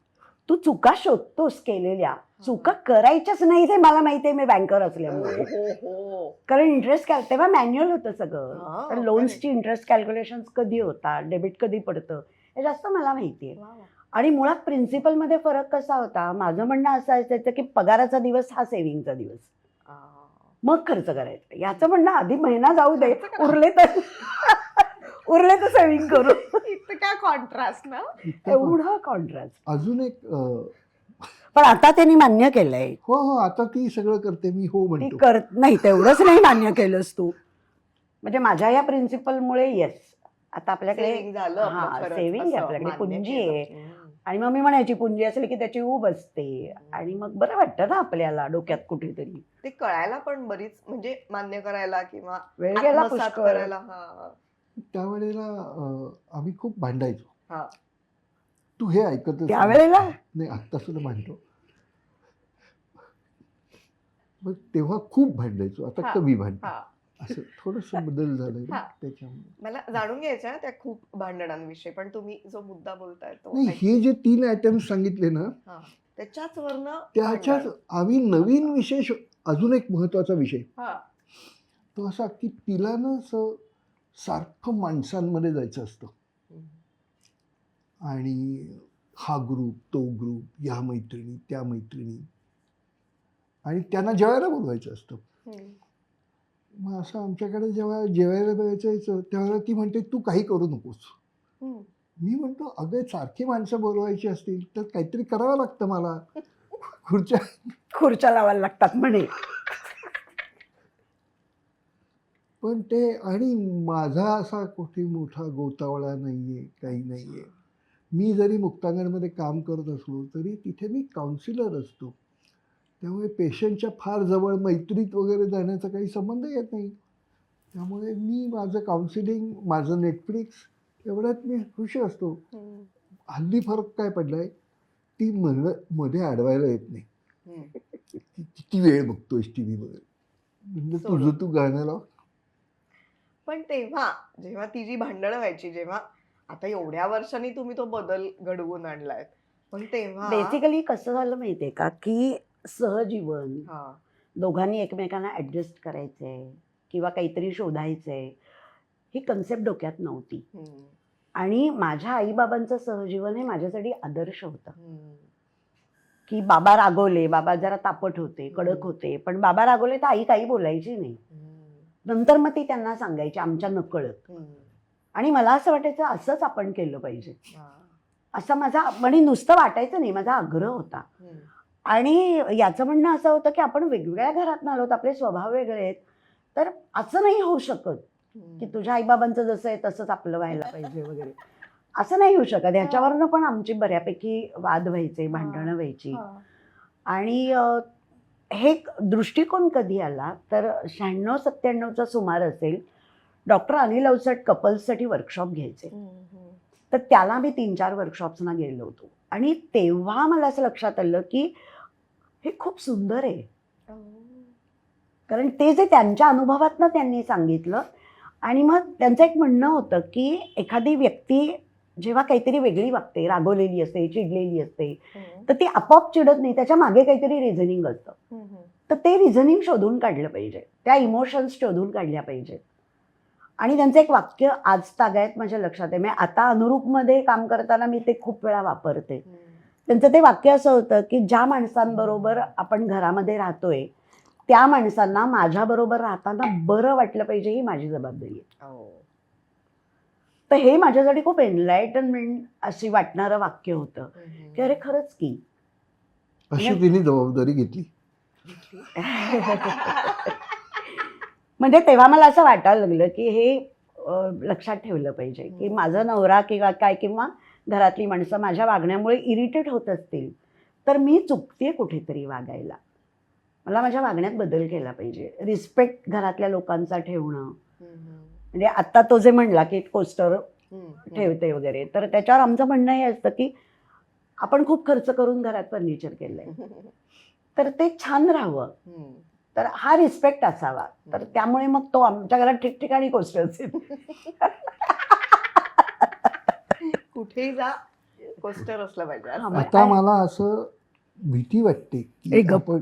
तू चुका शोधतोस केलेल्या, चुका करायच्याच नाही ते मला माहिती आहे, मी बँकर असल्यामुळे. हो. कारण इंटरेस्ट तेव्हा मॅन्युअल होतं हा, सगळं. तर लोन्सची इंटरेस्ट कॅल्क्युलेशन कधी होतात, डेबिट कधी पडतं, हे जास्त मला माहिती आहे. वा, वा. आणि मुळात प्रिन्सिपलमध्ये फरक कसा होता, माझं म्हणणं असं असायचं की पगाराचा दिवस हा सेव्हिंगचा दिवस, आ, मग खर्च करायचा. याचं म्हणणं आधी महिना जाऊ दे, खर्च करा. उरले तर सेव्हिंग करू. इतका कॉन्ट्रास्ट ना. एवढा कॉन्ट्रास्ट. अजून एक पण आता त्यांनी मान्य केलंय. हो हो, आता ती सगळं करते, मी हो ती म्हणतो. करत नाही, तेवढंच नाही मान्य केलंस तू. म्हणजे माझ्या या प्रिन्सिपलमुळे येस, आता आपल्याकडे सेव्हिंग झालं आपलं हा खरंच, सेव्हिंग आहे, असं आपल्याकडे मान्य पुंजी केलं. आहे. हम्म. आणि मग मी म्हणायची पुंजी असली की त्याची ऊब असते, आणि मग बरं वाटतं ना आपल्याला डोक्यात कुठेतरी. ते कळायला पण बरीच म्हणजे मान्य करायला किंवा वेळ गेला आत्मसात पुष्कळ. करायला. हा, त्यावेळेला आम्ही खूप भांडायचो. हा. तू हे ऐकतच नाही. त्यावेळेला नाही, आत्ता सुद्धा भांडतो. मग तेव्हा खूप भांडायचो, आता हा, कमी भांडतो. हा. असं थोडंसं बदल झालंय ना हा. त्याच्यामुळे. मला जाणून घ्यायचं आहे त्या खूप भांडणांविषयी, पण तुम्ही जो मुद्दा बोलताय तो नाही, हे जे 3 आयटम सांगितले ना, हा, त्याच्याच वरनं त्याच्याच भांडण. आम्ही नवीन विशेष, अजून एक महत्वाचा विषय हा, तो असा की तिला ना असं सारखं माणसांमध्ये जायचं असतं. आणि हा ग्रुप, तो ग्रुप, या मैत्रिणी, त्या मैत्रिणी, आणि त्यांना जेवायला बोलवायचं असतं. हम्म. मग असं आमच्याकडे जेव्हा जेवायला जायचं त्यावेळेला ती म्हणते तू काही करू नकोस. हम्म. मी म्हणतो अगं, सारखी माणसं बोलवायची असतील तर काहीतरी करावं लागतं मला. खुर्च्या लावायला लागतात म्हणे. पण ते, आणि माझा असा कुठे मोठा गोतावळा नाहीये, काही नाहीये. मी जरी मुक्तांगणमध्ये काम करत असलो तरी तिथे मी काउन्सिलर असतो, त्यामुळे पेशंटच्या फार जवळ मैत्रीत वगैरे जाण्याचा काही संबंध येत नाही. त्यामुळे मी माझं काउन्सिलिंग, माझं नेटफ्लिक्स एवढ्यात मी खुश असतो. हम्म. हल्ली फरक काय पडलाय, ती मध्ये अडवायला येत नाही. हम्म. किती वेळ बघतोयस टी व्ही वगैरे, म्हणजे तुझं तू गाणं लाव. पण तेव्हा जेव्हा ती जी भांडणं व्हायची, जेव्हा आता एवढ्या वर्षांनी तुम्ही तो बदल घडवून आणलाय, पण तेव्हा बेसिकली कसं झालं माहितीये का, की सहजीवन, हा, दोघांनी एकमेकांना ऍडजस्ट करायचंय किंवा काहीतरी शोधायचंय, ही कन्सेप्ट डोक्यात नव्हती. हम्म. आणि माझ्या आईबाबांचं सहजीवन हे माझ्यासाठी आदर्श होतं. हम्म. की बाबा रागवले, बाबा जरा तापट होते, कडक होते, पण बाबा रागवले तर आई काही बोलायची नाही. हम्म. नंतर मग ती त्यांना सांगायची आमच्या नकळत. हम्म. आणि मला असं वाटायचं असंच आपण केलं पाहिजे, हा. असा माझा, म्हणजे नुसतं वाटायचं नाही, माझा आग्रह होता. हम्म. आणि याचं म्हणणं असं होतं की आपण वेगवेगळ्या घरात आलोत, आपले स्वभाव वेगळे आहेत, तर असं नाही होऊ शकत की तुझ्या आईबाबांचं जसं आहे तसंच आपलं व्हायला पाहिजे वगैरे, असं नाही होऊ शकत. ह्याच्यावरनं पण आमची बऱ्यापैकी वाद व्हायचे, भांडणं व्हायची. हा. आणि हे दृष्टिकोन कधी आला तर 96-97चा सुमार असेल, डॉक्टर अनिल अवचट कपल्ससाठी वर्कशॉप घ्यायचे. हम्म. हम्म. तर त्याला मी 3-4 वर्कशॉप्सना गेलो होतो आणि तेव्हा मला असं लक्षात आलं की हे खूप सुंदर आहे. कारण ते जे त्यांच्या अनुभवातनं त्यांनी सांगितलं आणि मग त्यांचं एक म्हणणं होतं की एखादी व्यक्ती जेव्हा काहीतरी वेगळी वागते, रागवलेली असते, चिडलेली असते, तर ती आपोआप चिडत नाही, त्याच्या मागे काहीतरी रिझनिंग असतं. तर ते रिझनिंग शोधून काढलं पाहिजे, त्या इमोशन्स शोधून काढल्या पाहिजेत. आणि त्यांचं एक वाक्य आज तागायत माझ्या लक्षात आहे, म्हणजे आता अनुरूपमध्ये काम करताना मी ते खूप वेळा वापरते. त्यांचं ते वाक्य असं होतं की ज्या माणसांबरोबर आपण घरामध्ये राहतोय त्या माणसांना माझ्याबरोबर राहताना बरं वाटलं पाहिजे ही माझी जबाबदारी आहे. तर हे माझ्यासाठी खूप एनलायटनमेंट अशी वाटणारं वाक्य होतं की अरे खरंच की. अशी तिने जबाबदारी घेतली. म्हणजे तेव्हा मला असं वाटायला लागलं की हे लक्षात ठेवलं पाहिजे की माझा नवरा किंवा काय किंवा घरातली माणसं माझ्या वागण्यामुळे इरिटेट होत असतील तर मी चुकते कुठेतरी वागायला. मला माझ्या वागण्यात बदल केला पाहिजे. रिस्पेक्ट घरातल्या लोकांचा ठेवणं. म्हणजे आत्ता तो जे म्हणला की कोस्टर ठेवते वगैरे, तर त्याच्यावर आमचं म्हणणं हे असतं की आपण खूप खर्च करून घरात फर्निचर केलंय तर ते छान राहावं, तर हा रिस्पेक्ट असावा. तर त्यामुळे मग तो आमच्या घरात ठिकठिकाणी कोस्टर्स कुठेही जा कोस्टर असलं पाहिजे. हा, मग आता मला असं भीती वाटते की एक गप्प. आपण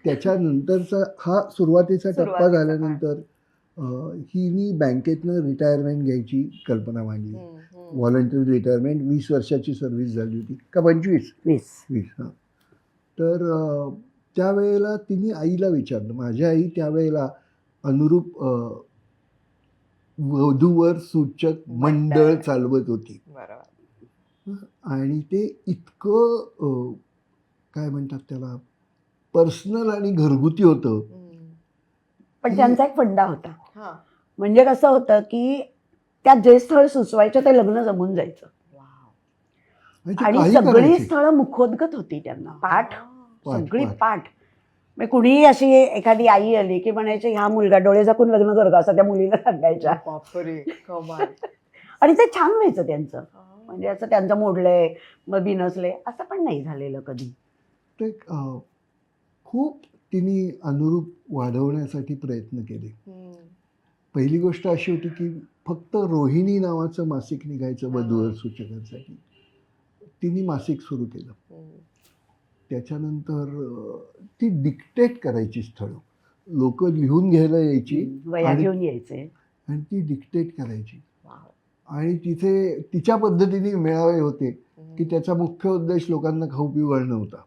त्याच्यानंतरचा हा सुरुवातीचा टप्पा सुरुवातीचा झाल्यानंतर हिनी बँकेतनं रिटायरमेंट घ्यायची कल्पना मांडली. व्हॉलंटरी रिटायरमेंट 20 वर्षाची सर्व्हिस झाली होती का 25? 20. हां. तर त्यावेळेला तिने आईला विचारलं. माझी आई त्यावेळेला अनुरूप वधूवर सूचक मंडळ चालवत होती. आणि ते इतकं काय म्हणतात त्याला पर्सनल आणि घरगुती होतं. पण त्यांचा एक फंडा होता. म्हणजे कसं होतं की त्या जे स्थळ सुचवायचं ते लग्न जमून जायचं आणि सगळी स्थळं मुखोद्गत होती त्यांना. पाठ सगळी पाठ. मग कुणीही अशी एखादी आई आली की म्हणायचे ह्या मुलगा डोळे झाकून लग्न कर असं त्या मुलीला सांगायच्या. आणि ते छान व्हायचं त्यांचं. म्हणजे असं त्यांचं मोडलंय मग बिनसले असं पण नाही झालेलं कधी. ते खूप तिने अनुरूप वाढवण्यासाठी प्रयत्न केले. पहिली गोष्ट अशी होती की फक्त रोहिणी नावाचं मासिक निघायचं वधूवर सूचकांसाठी. तिने मासिक सुरू केलं. त्याच्यानंतर ती डिक्टेट करायची स्थळं. लोक लिहून घ्यायला यायची, वया घेऊन यायचे आणि ती डिक्टेट करायची. आणि तिथे तिच्या पद्धतीने मेळावे होते की त्याचा मुख्य उद्देश लोकांना खाऊ पिऊ घालणं होता.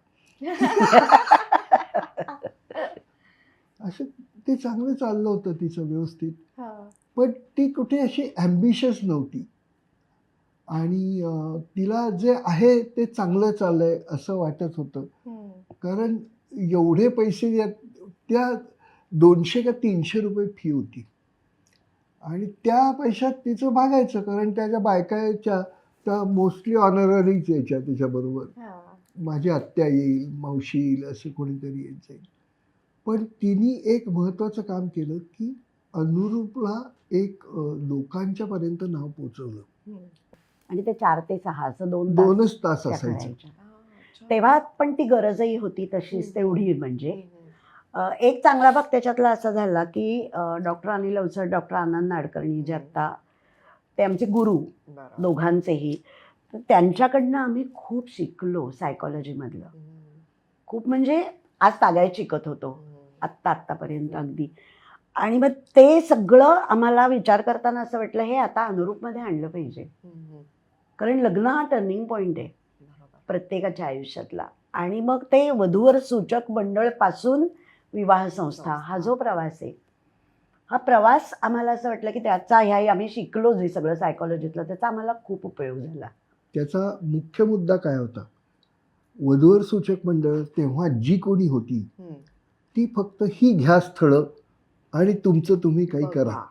असं ते चांगलं चाललं होतं तिचं व्यवस्थित. पण ती कुठे अशी ॲम्बिशियस नव्हती आणि तिला जे आहे ते चांगलं चाललंय असं वाटत होतं. कारण एवढे पैसे त्या 200 का 300 रुपये फी होती आणि त्या पैशात तिचं भागायचं. कारण त्याच्या बायकाच्या त्या मोस्टली ऑनररीच यायच्या तिच्याबरोबर. माझी आत्या येईल, मावशी येईल, असं कोणीतरी येत जाईल. पण तिने एक महत्त्वाचं काम केलं की अनुरूपला एक लोकांच्या पर्यंत नाव पोचवलं. आणि ते 4 ते 6 असं 2च तास असायचं. तेव्हा पण ती गरजही होती तशीच तेवढी. म्हणजे एक चांगला भाग त्याच्यातला असा झाला की डॉक्टर अनिल अवचट, डॉक्टर आनंद नाडकर्णी जे आत्ता ते आमचे गुरु दोघांचेही, तर त्यांच्याकडनं आम्ही खूप शिकलो सायकॉलॉजीमधलं. खूप म्हणजे आज तागायत शिकत होतो आत्तापर्यंत अगदी. आणि मग ते सगळं आम्हाला विचार करताना असं वाटलं हे आता अनुरूपमध्ये आणलं पाहिजे. कारण लग्न हा टर्निंग पॉईंट आहे प्रत्येकाच्या आयुष्यातला. आणि मग ते वधूवर सूचक मंडळ पासून विवाह संस्था हा जो प्रवास आहे, हा प्रवास आम्हाला असं वाटलं की त्याचा ह्या आम्ही शिकलो जे सगळं सायकॉलॉजीतलं त्याचा आम्हाला खूप उपयोग झाला. त्याचा मुख्य मुद्दा काय होता? वधूवर सूचक मंडळ तेव्हा जी कोणी होती ती फक्त ही घ्या स्थळं आणि तुमचं तुम्ही काही करा.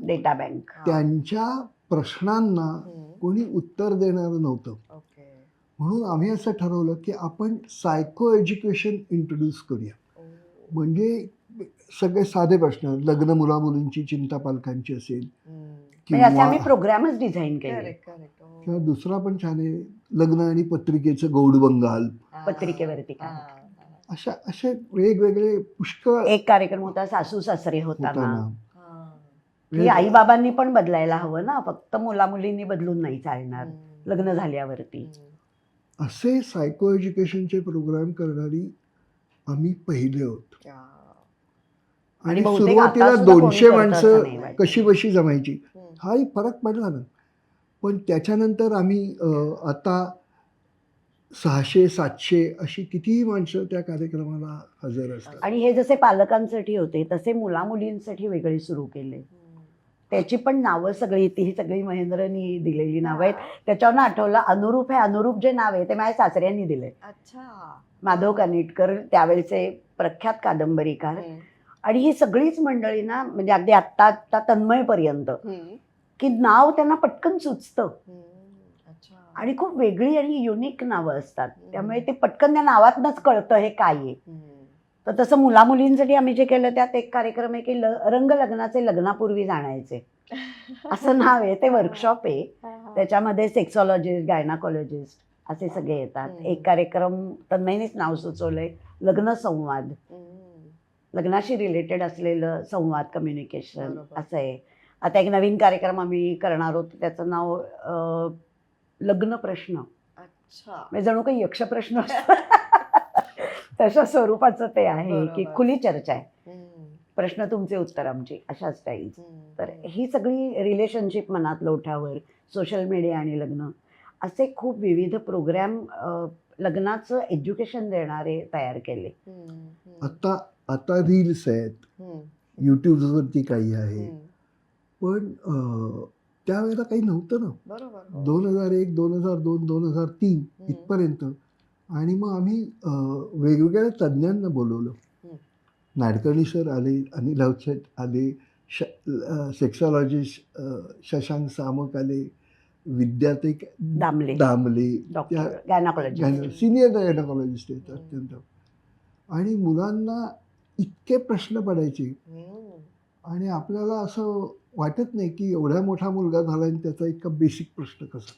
Data bank. त्यांच्या प्रश्नांना कोणी उत्तर देणारं नव्हतं. म्हणून आम्ही असं ठरवलं की आपण सायको एज्युकेशन इंट्रोड्यूस करूया. म्हणजे सगळे साधे प्रश्न, लग्न मुलामुलींची चिंता पालकांची असेल म्हणजे असे आम्ही किंवा प्रोग्रामच डिझाईन केले. करेक्ट करेक्ट किंवा दुसरा पण छान आहे, लग्न आणि पत्रिकेचं गौड बंगाल. पत्रिकेवरती काय असे वेगवेगळे पुष्कळ एक कार्यक्रम होता सासू सासरे होताना, होताना की आई बाबांनी पण बदलायला हवं ना, फक्त मुला मुलींनी बदलून नाही चालणार लग्न झाल्यावरती. असे सायको एज्युकेशनचे प्रोग्राम करणारी आम्ही पहिले होतो. आणि बहुतेक सुरुवातीला आता सुद्धा कोणी 200 करतं असं माणसं नाही वाटत. कशी बशी जमायची, हाही फरक पडला ना. पण त्याच्यानंतर आम्ही आता 600-700 अशी कितीही माणसं त्या कार्यक्रमाला हजर असतात. आणि हे जसे पालकांसाठी होते तसे मुला मुलींसाठी वेगळे सुरू केले. त्याची पण नावं सगळी, ती सगळी महेंद्रनी दिलेली नावं आहेत. त्याच्यावरनं आठवलं, अनुरूप, हे अनुरूप जे नाव आहे ते माझ्या सासऱ्यांनी दिले. अच्छा. माधव कानिटकर त्यावेळेचे प्रख्यात कादंबरीकार. आणि ही सगळीच मंडळी ना, म्हणजे अगदी आत्ता तन्मयपर्यंत, की नाव त्यांना पटकन सुचतं आणि खूप वेगळी आणि युनिक नावं असतात. त्यामुळे ते पटकन त्या नावातनंच कळतं हे काय आहे. तर तसं मुला मुलींसाठी आम्ही जे केलं त्यात एक कार्यक्रम आहे की रंग लग्नाचे लग्नापूर्वी जाणायचे असं नाव आहे. ते वर्कशॉप आहे, त्याच्यामध्ये सेक्सॉलॉजिस्ट, गायनाकॉलॉजिस्ट असे सगळे येतात. एक कार्यक्रम तन्मयनीच नाव सुचवलंय, लग्न संवाद, लग्नाशी रिलेटेड असलेलं संवाद, कम्युनिकेशन असं आहे. आता एक नवीन कार्यक्रम आम्ही करणार आहोत, त्याचं नाव लग्न प्रश्न. अच्छा. म्हणजे जणू काही यक्ष प्रश्न तशा स्वरूपाचं ते आहे की खुली चर्चा आहे, प्रश्न तुमचे उत्तर आमची, अशा स्टाईल. तर ही सगळी रिलेशनशिप, मनात लोठावर, सोशल मीडिया आणि लग्न, असे खूप विविध प्रोग्रॅम लग्नाचं एज्युकेशन देणारे तयार केले. आता रील्स आहेत, युट्यूबवरती काही आहे, पण त्यावेळेला काही नव्हतं ना. बरोबर. 2001, 2002, 2003 इथपर्यंत. आणि मग आम्ही वेगवेगळ्या तज्ज्ञांना बोलवलं. नाडकर्णी सर आले, अनिल अवचट आले, सेक्सॉलॉजिस्ट शशांक सामक आले, विद्यार्थी Damle, doctor, gynaecologist, senior gynaecologist आहेत अत्यंत. आणि मुलांना इतके प्रश्न पडायचे आणि आपल्याला असं वाटत नाही की एवढा मोठा मुलगा झाला आणि त्याचा इतका बेसिक प्रश्न कसा.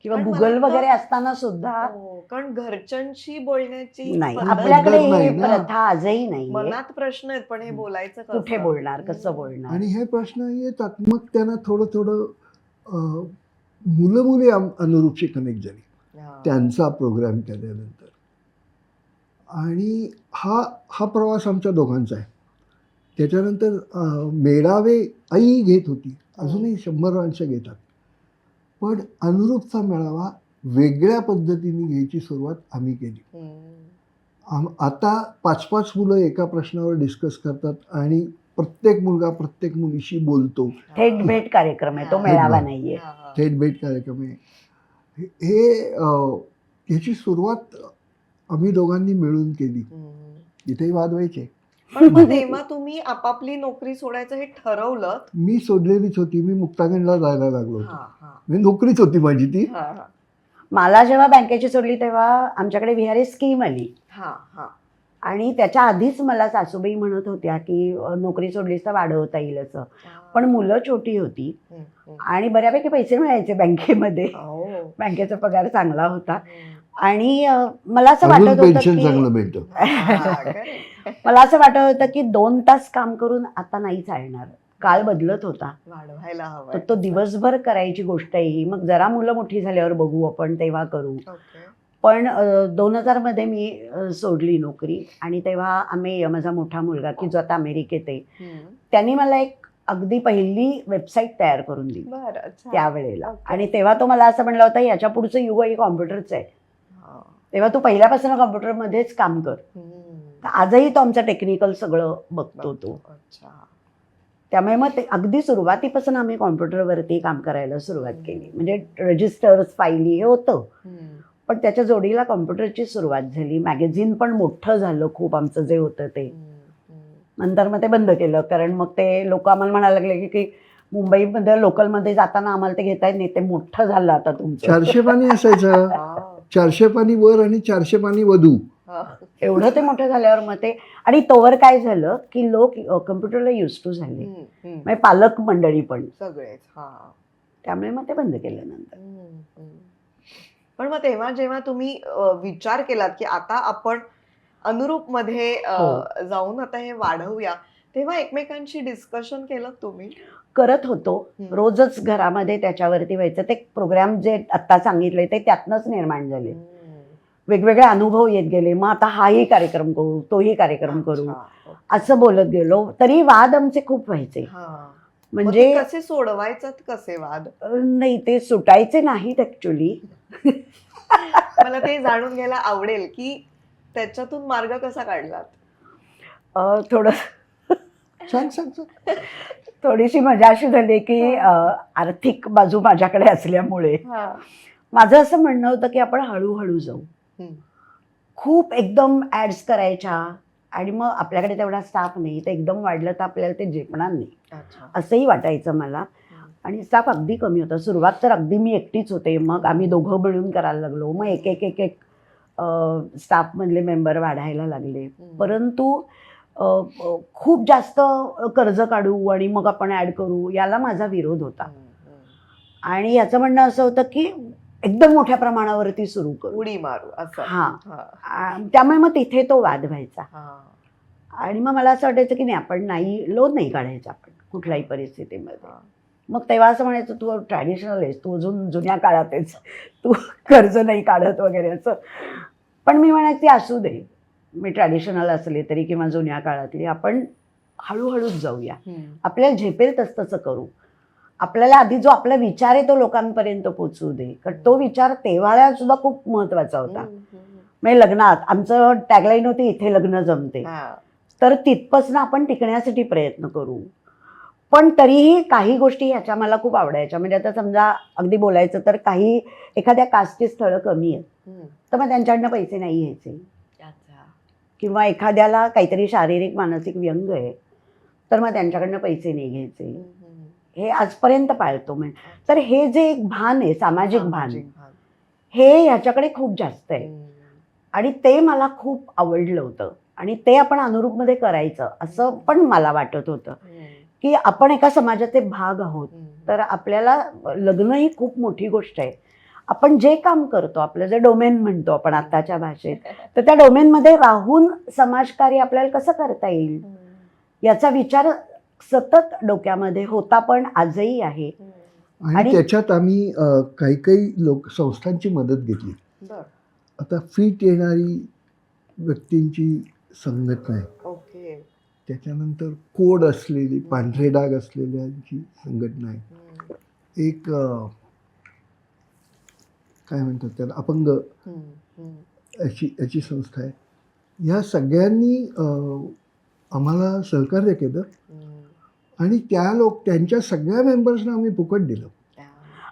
किंवा गुगल वगैरे असताना सुद्धा, कारण घरच्यांशी बोलण्याची नाही, पद्धत आपल्याकडे नाही ही ना. प्रथा आजही नाही. मनात प्रश्न आहेत, पण हे बोलायचं कसं? कुठे बोलणार, कसं बोलणार. आणि हे प्रश्न येतात. मग त्यांना थोडं मुलं मुली अनुरूपशी कनेक्ट झाली त्यांचा प्रोग्राम केल्यानंतर. आणि हा प्रवास आमच्या दोघांचा आहे. त्याच्यानंतर मेळावे आई घेत होती, अजूनही 100 माणसं घेतात. पण अनुरूपचा मेळावा वेगळ्या पद्धतीने घ्यायची सुरुवात आम्ही केली. आता 5-5 मुलं एका प्रश्नावर डिस्कस करतात आणि प्रत्येक मुलगा प्रत्येक मुलीशी बोलतो. थेट भेट कार्यक्रम आहे तो, मेळावा नाहीये. थेट भेट कार्यक्रम आहे. ह्याची सुरुवात आम्ही दोघांनी मिळून केली. इथेही वाद व्हायचे. पण मग तेव्हा तुम्ही आपापली नोकरी सोडायचं हे ठरवलं? मी सोडलेलीच होती, मी मुक्तागणला जायला लागलो होतो. मी नोकरीच होती माझी ती. मला जेव्हा बँकेची सोडली तेव्हा आमच्याकडे विहारी स्कीम आली. आणि त्याच्या आधीच मला सासूबाई म्हणत होत्या की नोकरी सोडलीस तर वाढवता येईल असं. पण मुलं छोटी होती आणि बऱ्यापैकी पैसे मिळायचे बँकेमध्ये, बँकेचा पगार चांगला होता. आणि मला असं वाटत होतं की मला असं वाटत होतं की 2 तास काम करून आता नाही चालणार, काळ बदलत होता, वाढवायला हवं. तर तो दिवसभर करायची गोष्ट आहे ही. मग जरा मुलं मोठी झाल्यावर बघू आपण, तेव्हा करू. पण 2000 मध्ये मी सोडली नोकरी. आणि तेव्हा माझा मोठा मुलगा की जो आता अमेरिकेत आहे, त्यांनी मला एक अगदी पहिली वेबसाईट तयार करून दिली त्यावेळेला. आणि तेव्हा तो मला असं म्हणला होता, याच्या पुढचं युग हे कॉम्प्युटरचं आहे, तेव्हा तू पहिल्यापासून कॉम्प्युटरमध्येच काम कर. आजही तो आमचं टेक्निकल सगळं बघतो तो. त्यामुळे मग ते अगदी सुरुवातीपासून आम्ही कॉम्प्युटरवरती काम करायला सुरुवात केली. म्हणजे रजिस्टर्स, फाईली हे होतं, पण त्याच्या जोडीला कॉम्प्युटरची सुरुवात झाली. मॅगझिन पण मोठं झालं खूप आमचं जे होतं ते. नंतर मग ते बंद केलं, कारण मग ते लोक आम्हाला म्हणायला लागले की मुंबईमध्ये लोकलमध्ये जाताना आम्हाला ते घेता येत नाही, ते मोठं झालं आता तुमचं. 400 पानी असायचं, 400 पानी वर आणि 400 पानी वधू हा. एवढं ते मोठं झाल्यावर मग ते, आणि तोवर काय झालं की लोक कम्प्युटरला युज टू झाले, म्हणजे पालक मंडळी पण, सगळेच. हा. त्यामुळे मग ते बंद केलं नंतर. पण मग तेव्हा जेव्हा तुम्ही विचार केलात की आता आपण अनुरूप मध्ये हो. जाऊन आता हे वाढवूया, तेव्हा एकमेकांशी डिस्कशन केलं तुम्ही? करत होतो हम्म. रोजच घरामध्ये त्याच्यावरती व्हायचं. ते प्रोग्राम जे आत्ता सांगितले ते त्यातनंच निर्माण झाले. वेगवेगळे अनुभव येत गेले. मग आता हाही कार्यक्रम करू, तोही कार्यक्रम करू, अच्छा. असं बोलत गेलो. तरी वाद आमचे खूप व्हायचे. हा. म्हणजे म्हणजे कसे सोडवायचात कसे वाद? नाही, ते सुटायचे नाहीत ऍक्च्युली. मला ते जाणून घ्यायला आवडेल की त्याच्यातून मार्ग कसा काढलात? थोडं सांग सांग सांग. थोडीशी मजा अशी झाली की आर्थिक बाजू माझ्याकडे असल्यामुळे हा. माझं असं म्हणणं होतं की आपण हळूहळू जाऊ. हम्म. खूप एकदम ऍड्स करायच्या आणि मग आपल्याकडे तेवढा स्टाफ नाही, तर एकदम वाढलं तर आपल्याला ते झेपणार नाही, अच्छा. असंही वाटायचं मला. आणि स्टाफ अगदी कमी होता. सुरुवात तर अगदी मी एकटीच होते. मग आम्ही दोघं मिळून करायला लागलो. मग एक एक एक एक स्टाफमधले मेंबर वाढायला लागले. परंतु खूप जास्त कर्ज काढू आणि मग आपण ॲड करू, याला माझा विरोध होता. आणि याचं म्हणणं असं होतं की एकदम मोठ्या प्रमाणावरती सुरू करू, उडी मारू असं. हां. त्यामुळे मग तिथे तो वाद व्हायचा. हा. आणि मग मला असं वाटायचं की नाही, आपण नाही, लोन नाही काढायचा आपण कुठल्याही परिस्थितीमध्ये. मग तेव्हा असं म्हणायचं, तू ट्रॅडिशनल आहेस, तू अजून जुन्या काळात आहेस, तू कर्ज नाही काढत वगैरे असं. पण मी म्हणायचे असू दे, मी ट्रॅडिशनल असले तरी किंवा जुन्या काळातली, आपण हळूहळूच जाऊया, आपल्याला झेपेल तसं करू. आपल्याला आधी जो आपला विचार आहे तो लोकांपर्यंत पोचवू दे. कारण तो विचार तेव्हा सुद्धा खूप महत्वाचा होता. म्हणजे लग्नात आमचं टॅगलाईन होती, इथे लग्न जमते. तर तिथपासून आपण टिकण्यासाठी प्रयत्न करू. पण तरीही काही गोष्टी ह्याच्या मला खूप आवडायच्या. म्हणजे आता समजा अगदी बोलायचं तर काही एखाद्या कास्टची स्थळं कमी आहेत, तर मग त्यांच्याकडनं पैसे नाही घ्यायचे. किंवा एखाद्याला काहीतरी शारीरिक मानसिक व्यंग आहे, तर मग त्यांच्याकडनं पैसे नाही घ्यायचे. हे आजपर्यंत पाळतो. म्हणजे तर हे जे एक भान आहे, सामाजिक भान, हे ह्याच्याकडे खूप जास्त आहे. आणि ते मला खूप आवडलं होतं. आणि ते आपण अनुरूपमध्ये करायचं असं पण मला वाटत होतं की आपण एका समाजाचे भाग आहोत. तर आपल्याला लग्न ही खूप मोठी गोष्ट आहे. आपण जे काम करतो, आपलं जे डोमेन म्हणतो आपण आत्ताच्या भाषेत, तर त्या डोमेनमध्ये राहून समाजकार्य आपल्याला कसं करता येईल याचा विचार सतत डोक्यामध्ये होता, पण आजही आहे. आणि त्याच्यात आम्ही काही काही संस्थांची मदत घेतली. आता फिट येणारी व्यक्तींची संघटना आहे. ओके. त्याच्यानंतर कोड असलेली, पांढरे डाग असलेल्यांची संघटना आहे. एक काय म्हणतात त्याला, अपंग याची संस्था आहे. ह्या सगळ्यांनी आम्हाला सहकार्य केलं आणि त्यांच्या सगळ्या मेंबर्सना आम्ही फुकट दिलं.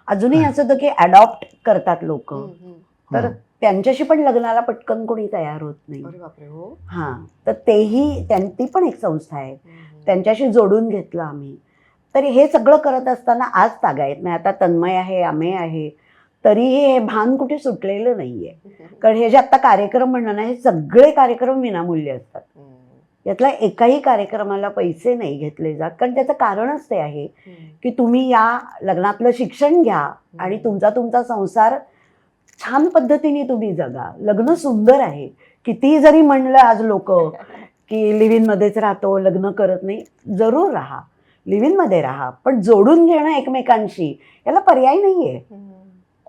अजूनही असं होतं की अडॉप्ट करतात लोक, तर त्यांच्याशी पण लग्नाला पटकन कोणी तयार होत नाही. हां, तर ती पण एक संस्था आहे, त्यांच्याशी जोडून घेतलं आम्ही. तर हे सगळं करत असताना आज तागायत नाही. आता तन्मय आहे, अमेय आहे, तरीही हे भान कुठे सुटलेलं नाहीये. कारण हे जे आता कार्यक्रम म्हणणं ना, हे सगळे कार्यक्रम विनामूल्य असतात. यातला एकाही कार्यक्रमाला पैसे नाही घेतले जात. कारण त्याचं कारणच ते आहे की तुम्ही या लग्नातलं शिक्षण घ्या आणि तुमचा संसार छान पद्धतीने तुम्ही जगा. लग्न सुंदर आहे. कितीही जरी म्हणलं आज लोक की लिव्ह इन मध्येच राहतो, लग्न करत नाही, जरूर राहा, लिव्ह इन मध्ये राहा, पण जोडून घेणं एकमेकांशी, याला पर्याय नाहीये.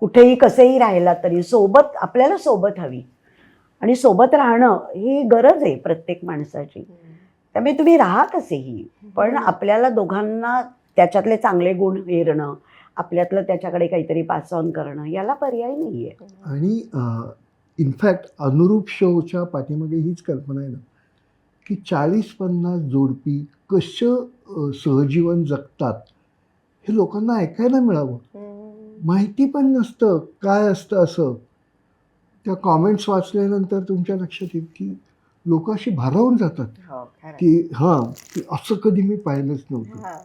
कुठेही कसेही राहिला तरी सोबत, आपल्याला सोबत हवी आणि सोबत राहणं ही गरज आहे प्रत्येक माणसाची. त्यामुळे तुम्ही राहा कसेही, पण आपल्याला दोघांना त्याच्यातले चांगले गुण हेरणं, आपल्यातलं त्याच्याकडे काहीतरी पास ऑन करणं, याला पर्याय नाहीये. आणि इनफॅक्ट अनुरूप शोच्या पाठीमागे हीच कल्पना आहे ना की 40-50 जोडपी कसं सहजीवन जगतात हे लोकांना ऐकायला मिळावं. माहिती पण नसतं काय असतं असं. त्या कॉमेंट्स वाचल्यानंतर तुमच्या लक्षात येईल की लोक अशी भारावून जातात की की असं कधी मी पाहिलंच नव्हतं.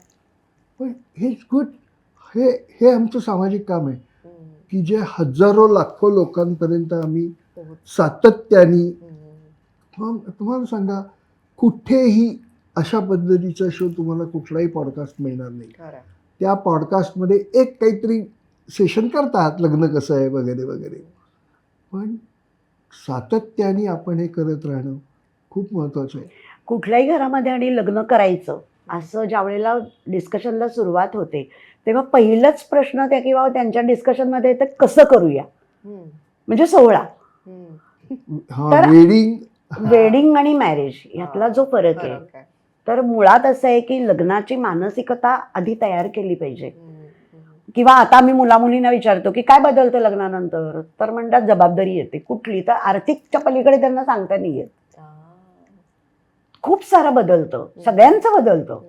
पण हे गुड, हे आमचं सामाजिक काम आहे की जे हजारो लाखो लोकांपर्यंत आम्ही सातत्याने तुम्हाला सांगा, कुठेही अशा पद्धतीचा शो तुम्हाला कुठलाही पॉडकास्ट मिळणार नाही. खरं. त्या पॉडकास्टमध्ये एक काहीतरी सेशन करतात, लग्न कसं आहे वगैरे वगैरे, पण सातत्याने आपण हे करत राहणं खूप महत्त्वाचं आहे. कुठल्याही घरामध्ये आणि लग्न करायचं असं ज्या वेळेला डिस्कशनला सुरुवात होते तेव्हा पहिलंच प्रश्न त्या किंवा त्यांच्या डिस्कशनमध्ये येतं कसं करूया, म्हणजे सोहळा. हा, तर- वेडिंग वेडिंग आणि मॅरेज यातला जो फरक आहे, फरक आहे. तर मुळात असं आहे की लग्नाची मानसिकता आधी तयार केली पाहिजे. किंवा आता आम्ही मुलामुलींना विचारतो की काय बदलतं लग्नानंतर, तर म्हणतात जबाबदारी येते. कुठली तर आर्थिकच्या पलीकडे त्यांना सांगता नाही येत. खूप सारं बदलतं, सगळ्यांचं बदलतं.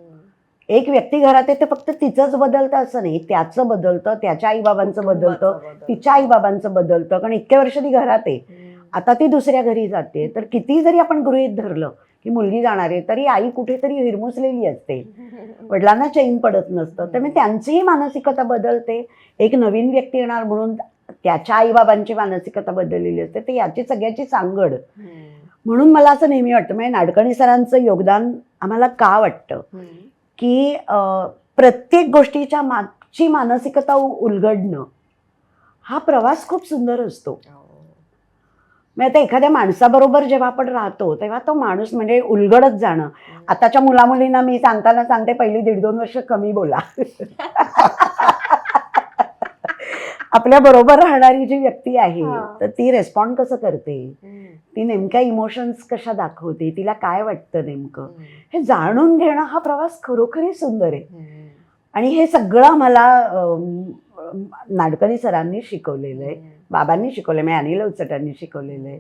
एक व्यक्ती घरात आहे ते फक्त तिचंच बदलतं असं नाही, त्याचं बदलतं, त्याच्या आईबाबांचं बदलतं, तिच्या आईबाबांचं बदलतं. कारण इतक्या वर्ष ती घरात आहे, आता ती दुसऱ्या घरी जाते. तर किती जरी आपण गृहीत धरलं की मुलगी जाणार आहे तरी आई कुठेतरी हिरमुसलेली असते, वडिलांना चैन पडत नसतं. त्यामुळे त्यांचीही मानसिकता बदलते. एक नवीन व्यक्ती येणार म्हणून त्याच्या आईबाबांची मानसिकता बदललेली असते. तर याची सगळ्याची सांगड. म्हणून मला असं नेहमी वाटतं, म्हणजे नाडकर्णी सरांचं योगदान आम्हाला का वाटतं की प्रत्येक गोष्टीच्या मागची मानसिकता उलगडणं हा प्रवास खूप सुंदर असतो. म्हणजे आता एखाद्या माणसाबरोबर जेव्हा आपण राहतो तेव्हा तो माणूस म्हणजे उलगडत जाणं. आताच्या मुलामुलींना मी सांगताना सांगते पहिली 1.5-2 वर्ष कमी बोला. आपल्या बरोबर राहणारी जी व्यक्ती आहे तर ती रेस्पॉन्ड कसं करते, ती नेमक्या इमोशन्स कशा दाखवते, तिला काय वाटतं नेमकं, हे जाणून घेणं हा प्रवास खरोखरी सुंदर आहे. आणि हे सगळं मला नाडकर्णी सरांनी शिकवलेलं आहे, बाबांनी शिकवलं, म्हणजे अनिल अवचटांनी शिकवलेलं आहे.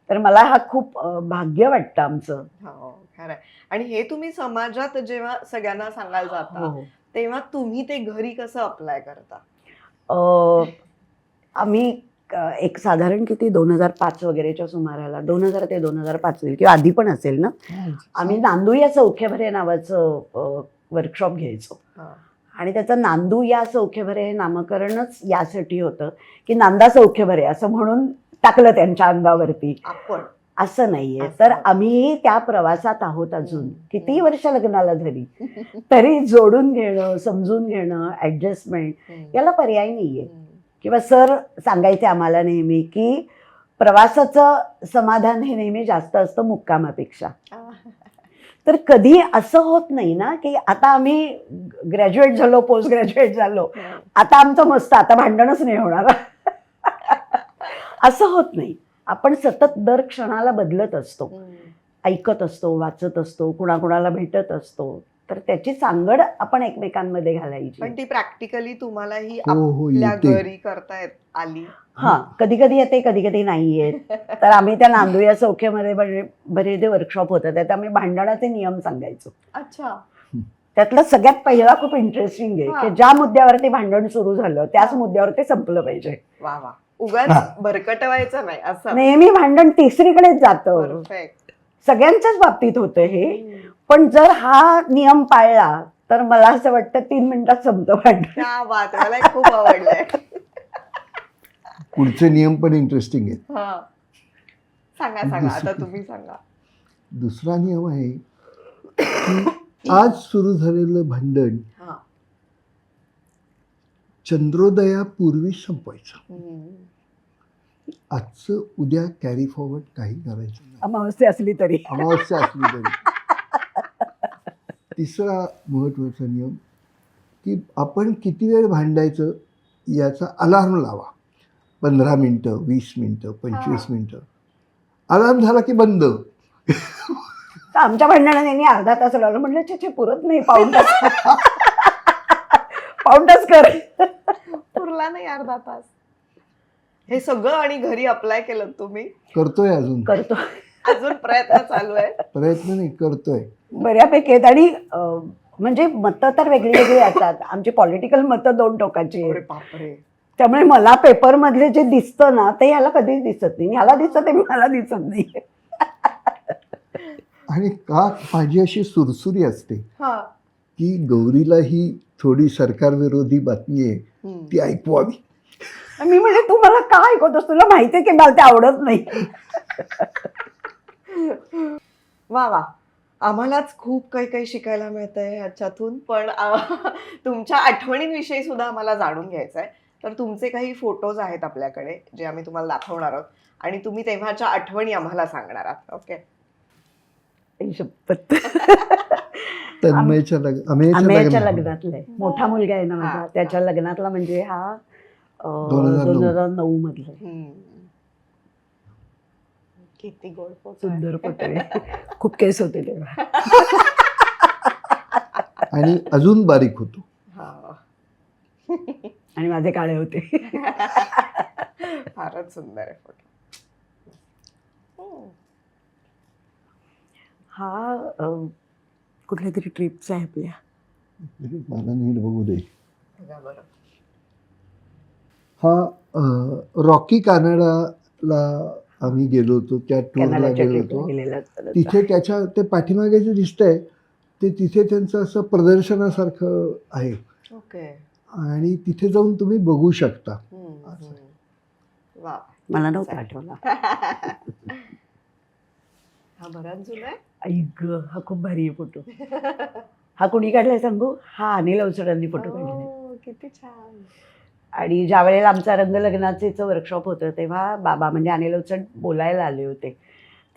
तर मला हा खूप भाग्य वाटतं आमचं. खरंय. आणि हे तुम्ही समाजात जेव्हा सगळ्यांना सांगायला जाता तेव्हा तुम्ही ते घरी कसं अप्लाय करता? आम्ही एक साधारण किती 2005 वगैरेच्या सुमाराला, 2000 ते 2005 किंवा आधी पण असेल ना, आम्ही नांदू या सौख्यभरे नावाचं वर्कशॉप घ्यायचो. आणि त्याचं नांदू या सौख्यभरे हे नामकरणच यासाठी होतं की नांदा सौख्यभरे असं म्हणून टाकलं त्यांच्या अंगावरती. आपण असं नाहीये. तर आम्ही त्या प्रवासात आहोत अजून. किती वर्ष लग्नाला झाली तरी जोडून घेणं, समजून घेणं, ऍडजस्टमेंट याला पर्याय नाहीये. किंवा सर सांगायचे आम्हाला नेहमी की प्रवासाचं समाधान हे नेहमी जास्त असतं मुक्कामापेक्षा. तर कधी असं होत नाही ना की आता आम्ही ग्रॅज्युएट झालो, पोस्ट ग्रॅज्युएट झालो, आता आमचं मस्त, आता भांडणच नाही होणार. असं होत नाही. आपण सतत दर क्षणाला बदलत असतो, ऐकत असतो, वाचत असतो, कुणाकुणाला भेटत असतो. तर त्याची सांगड आपण एकमेकांमध्ये घालायची. पण ती प्रॅक्टिकली तुम्हाला ही हो, आपल्या येते. घरी करता आली? हा, कधी कधी येते, कधी कधी नाही येत. तर आम्ही त्या नांदू या सौख्यामध्ये बरेच वर्कशॉप होतं, त्यात आम्ही भांडणाचे नियम सांगायचो. अच्छा. त्यातलं सगळ्यात पहिला खूप इंटरेस्टिंग आहे की ज्या मुद्द्यावरती भांडण सुरू झालं त्याच मुद्द्यावर ते संपलं पाहिजे. वा वा. उगाच भरकटवायचं नाही असं. नेहमी भांडण तिसरीकडेच जातं. परफेक्ट. सगळ्यांच्याच बाबतीत होतं हे. पण जर हा नियम पाळला तर मला असं वाटतं 3 मिनिटात संपतं भांडण. क्या बात, मला हे खूप आवडलंय. पुढचे नियम पण इंटरेस्टिंग आहेत. सांगा सांगा, आता तुम्ही सांगा. दुसरा नियम आहे की आज सुरू झालेलं भांडण चंद्रोदयापूर्वी संपवायचं. आजचं उद्या कॅरी फॉरवर्ड काही करायचं नाही, अमावस्या असली तरी. अमावस्या असली तरी. तिसरा महत्त्वाचा नियम की आपण किती वेळ भांडायचं याचा अलार्म लावा. 15 मिनटं, 20 मिनटं, 25 मिनटं. अलार्म झाला की बंद. तर आमच्या भांडणाने त्यांनी अर्धा तास लावलं. म्हटलं छे पुरत नाही, पाऊण तास कर. पुरला नाही अर्धा तास. हे सगळं आणि घरी अप्लाय केलं तुम्ही? करतोय, अजून करतो. अजून प्रयत्न चालू आहे? प्रयत्न नाही, करतोय बऱ्यापैकी आहेत. आणि म्हणजे मतं तर वेगळी वेगळी असतात. आमची पॉलिटिकल मतं 2 टोकाची आहेत. बापरे. त्यामुळे मला पेपरमधले जे दिसतं ना ते ह्याला कधीच दिसत नाही, ह्याला दिसत ते मला दिसत नाही. आणि का माझी अशी सुरसुरी असते हा. की गौरीला ही थोडी सरकारविरोधी बातमी आहे, ती ऐकवावी. मी म्हणजे तू मला का ऐकवतोस, तुला माहिती आहे की मला ते आवडत नाही. वा वा, आम्हालाच खूप काही काही शिकायला मिळतंय ह्याच्यातून. पण तुमच्या आठवणींविषयी सुद्धा आम्हाला जाणून घ्यायचं आहे. तर तुमचे काही फोटोज आहेत आपल्याकडे जे आम्ही तुम्हाला दाखवणार आहोत आणि तुम्ही तेव्हाच्या आठवणी आम्हाला सांगणार आहात. ओके. आई शपथ. तन्मयच्या अमेयच्या लग्नात लग्नातलं आहे. मोठा मुलगा आहे ना माझा, हा. त्याच्या लग्नातला म्हणजे हा 2009. 2009 मधला आहे. किती गोड फोटो आहे. सुंदर फोटो आहे. खूप केस होते तेव्हा. आणि अजून बारीक होतो. हा. आणि माझे काळे होते. फारच सुंदर आहे फोटो. हा कुठल्या तरी ट्रिपचा आहे आपल्या. मला नीट बघू दे. बघा बरं. हा रॉकी कॅनडाला आम्ही गेलो होतो, त्या टूरला कॅनडाच्या गेलो ट्रिपला होतो. गेलेला. तिथे त्याच्या ते पाठीमागे जे दिसतंय ते तिथे त्यांचं असं प्रदर्शनासारखं आहे ओके. आणि तिथे जाऊन तुम्ही बघू शकता. वा. मला नव्हतं आठवला. हा बराच जुना आहे. आई ग, हा खूप भारी आहे फोटो. हा कोणी काढलाय सांगू? हा अनिल अवचडांनी फोटो काढलाय. ओ, किती छान. आणि ज्या वेळेला आमचा रंगलग्नाचेच वर्कशॉप होतं तेव्हा बाबा म्हणजे अनिल अवचड बोलायला आले होते.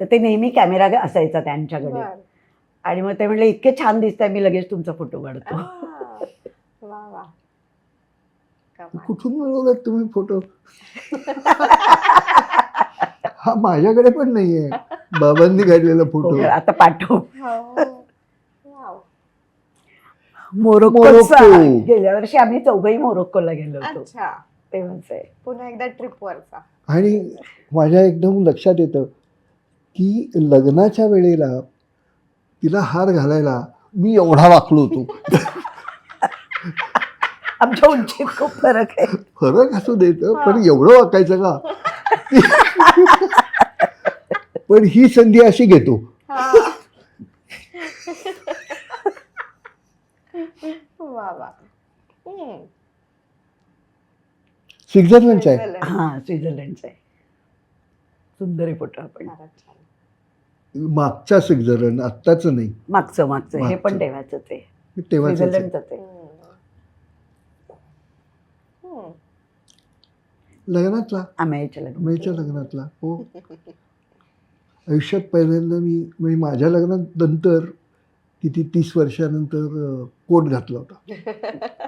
तर ते नेहमी कॅमेरा असायचा त्यांच्याकडे. बरं. आणि मग ते म्हणले इतके छान दिसतंय, मी लगेच तुमचा फोटो काढतो. आ, वा वा. कमाल. कुठून मिळवलात तुम्ही फोटो? हा माझ्याकडे पण नाहीये, बाबांनी काढलेला फोटो. हो, आता पाठव. हो. वाव. मोरोक्को. मोरोक्को. गेल्या वर्षी आम्ही चौघही मोरोक्कोला गेलो होतो. अच्छा. तेव्हाच आहे. पुन्हा एकदा ट्रिपवरचा. आणि माझ्या एकदम लक्षात येतं की लग्नाच्या वेळेला तिला हार घालायला मी एवढा वाकलो होतो. आमच्या उंचीत खूप फरक आहे. फरक असू देत पण एवढं वाकायचं का? पण ही संधी अशी घेतो. वा वा. स्वित्झर्लंडचा आहे. हा स्वित्झर्लंडचा आहे. सुंदर आहे फोटो. आपण फारच छान. मागचा स्वित्झर्लंड, आत्ताचं नाही. मागचं मागचं हे पण मागचं. तेव्हाच आहे. तेव्हाच स्वित्झर्लंडच आहे. लग्नातला, अमेयच्या लग्नात. मेच्या लग्नातला. हो, आयुष्यात पहिल्यांदा मी म्हणजे माझ्या लग्नात नंतर किती 30 वर्षानंतर कोट घातला होता.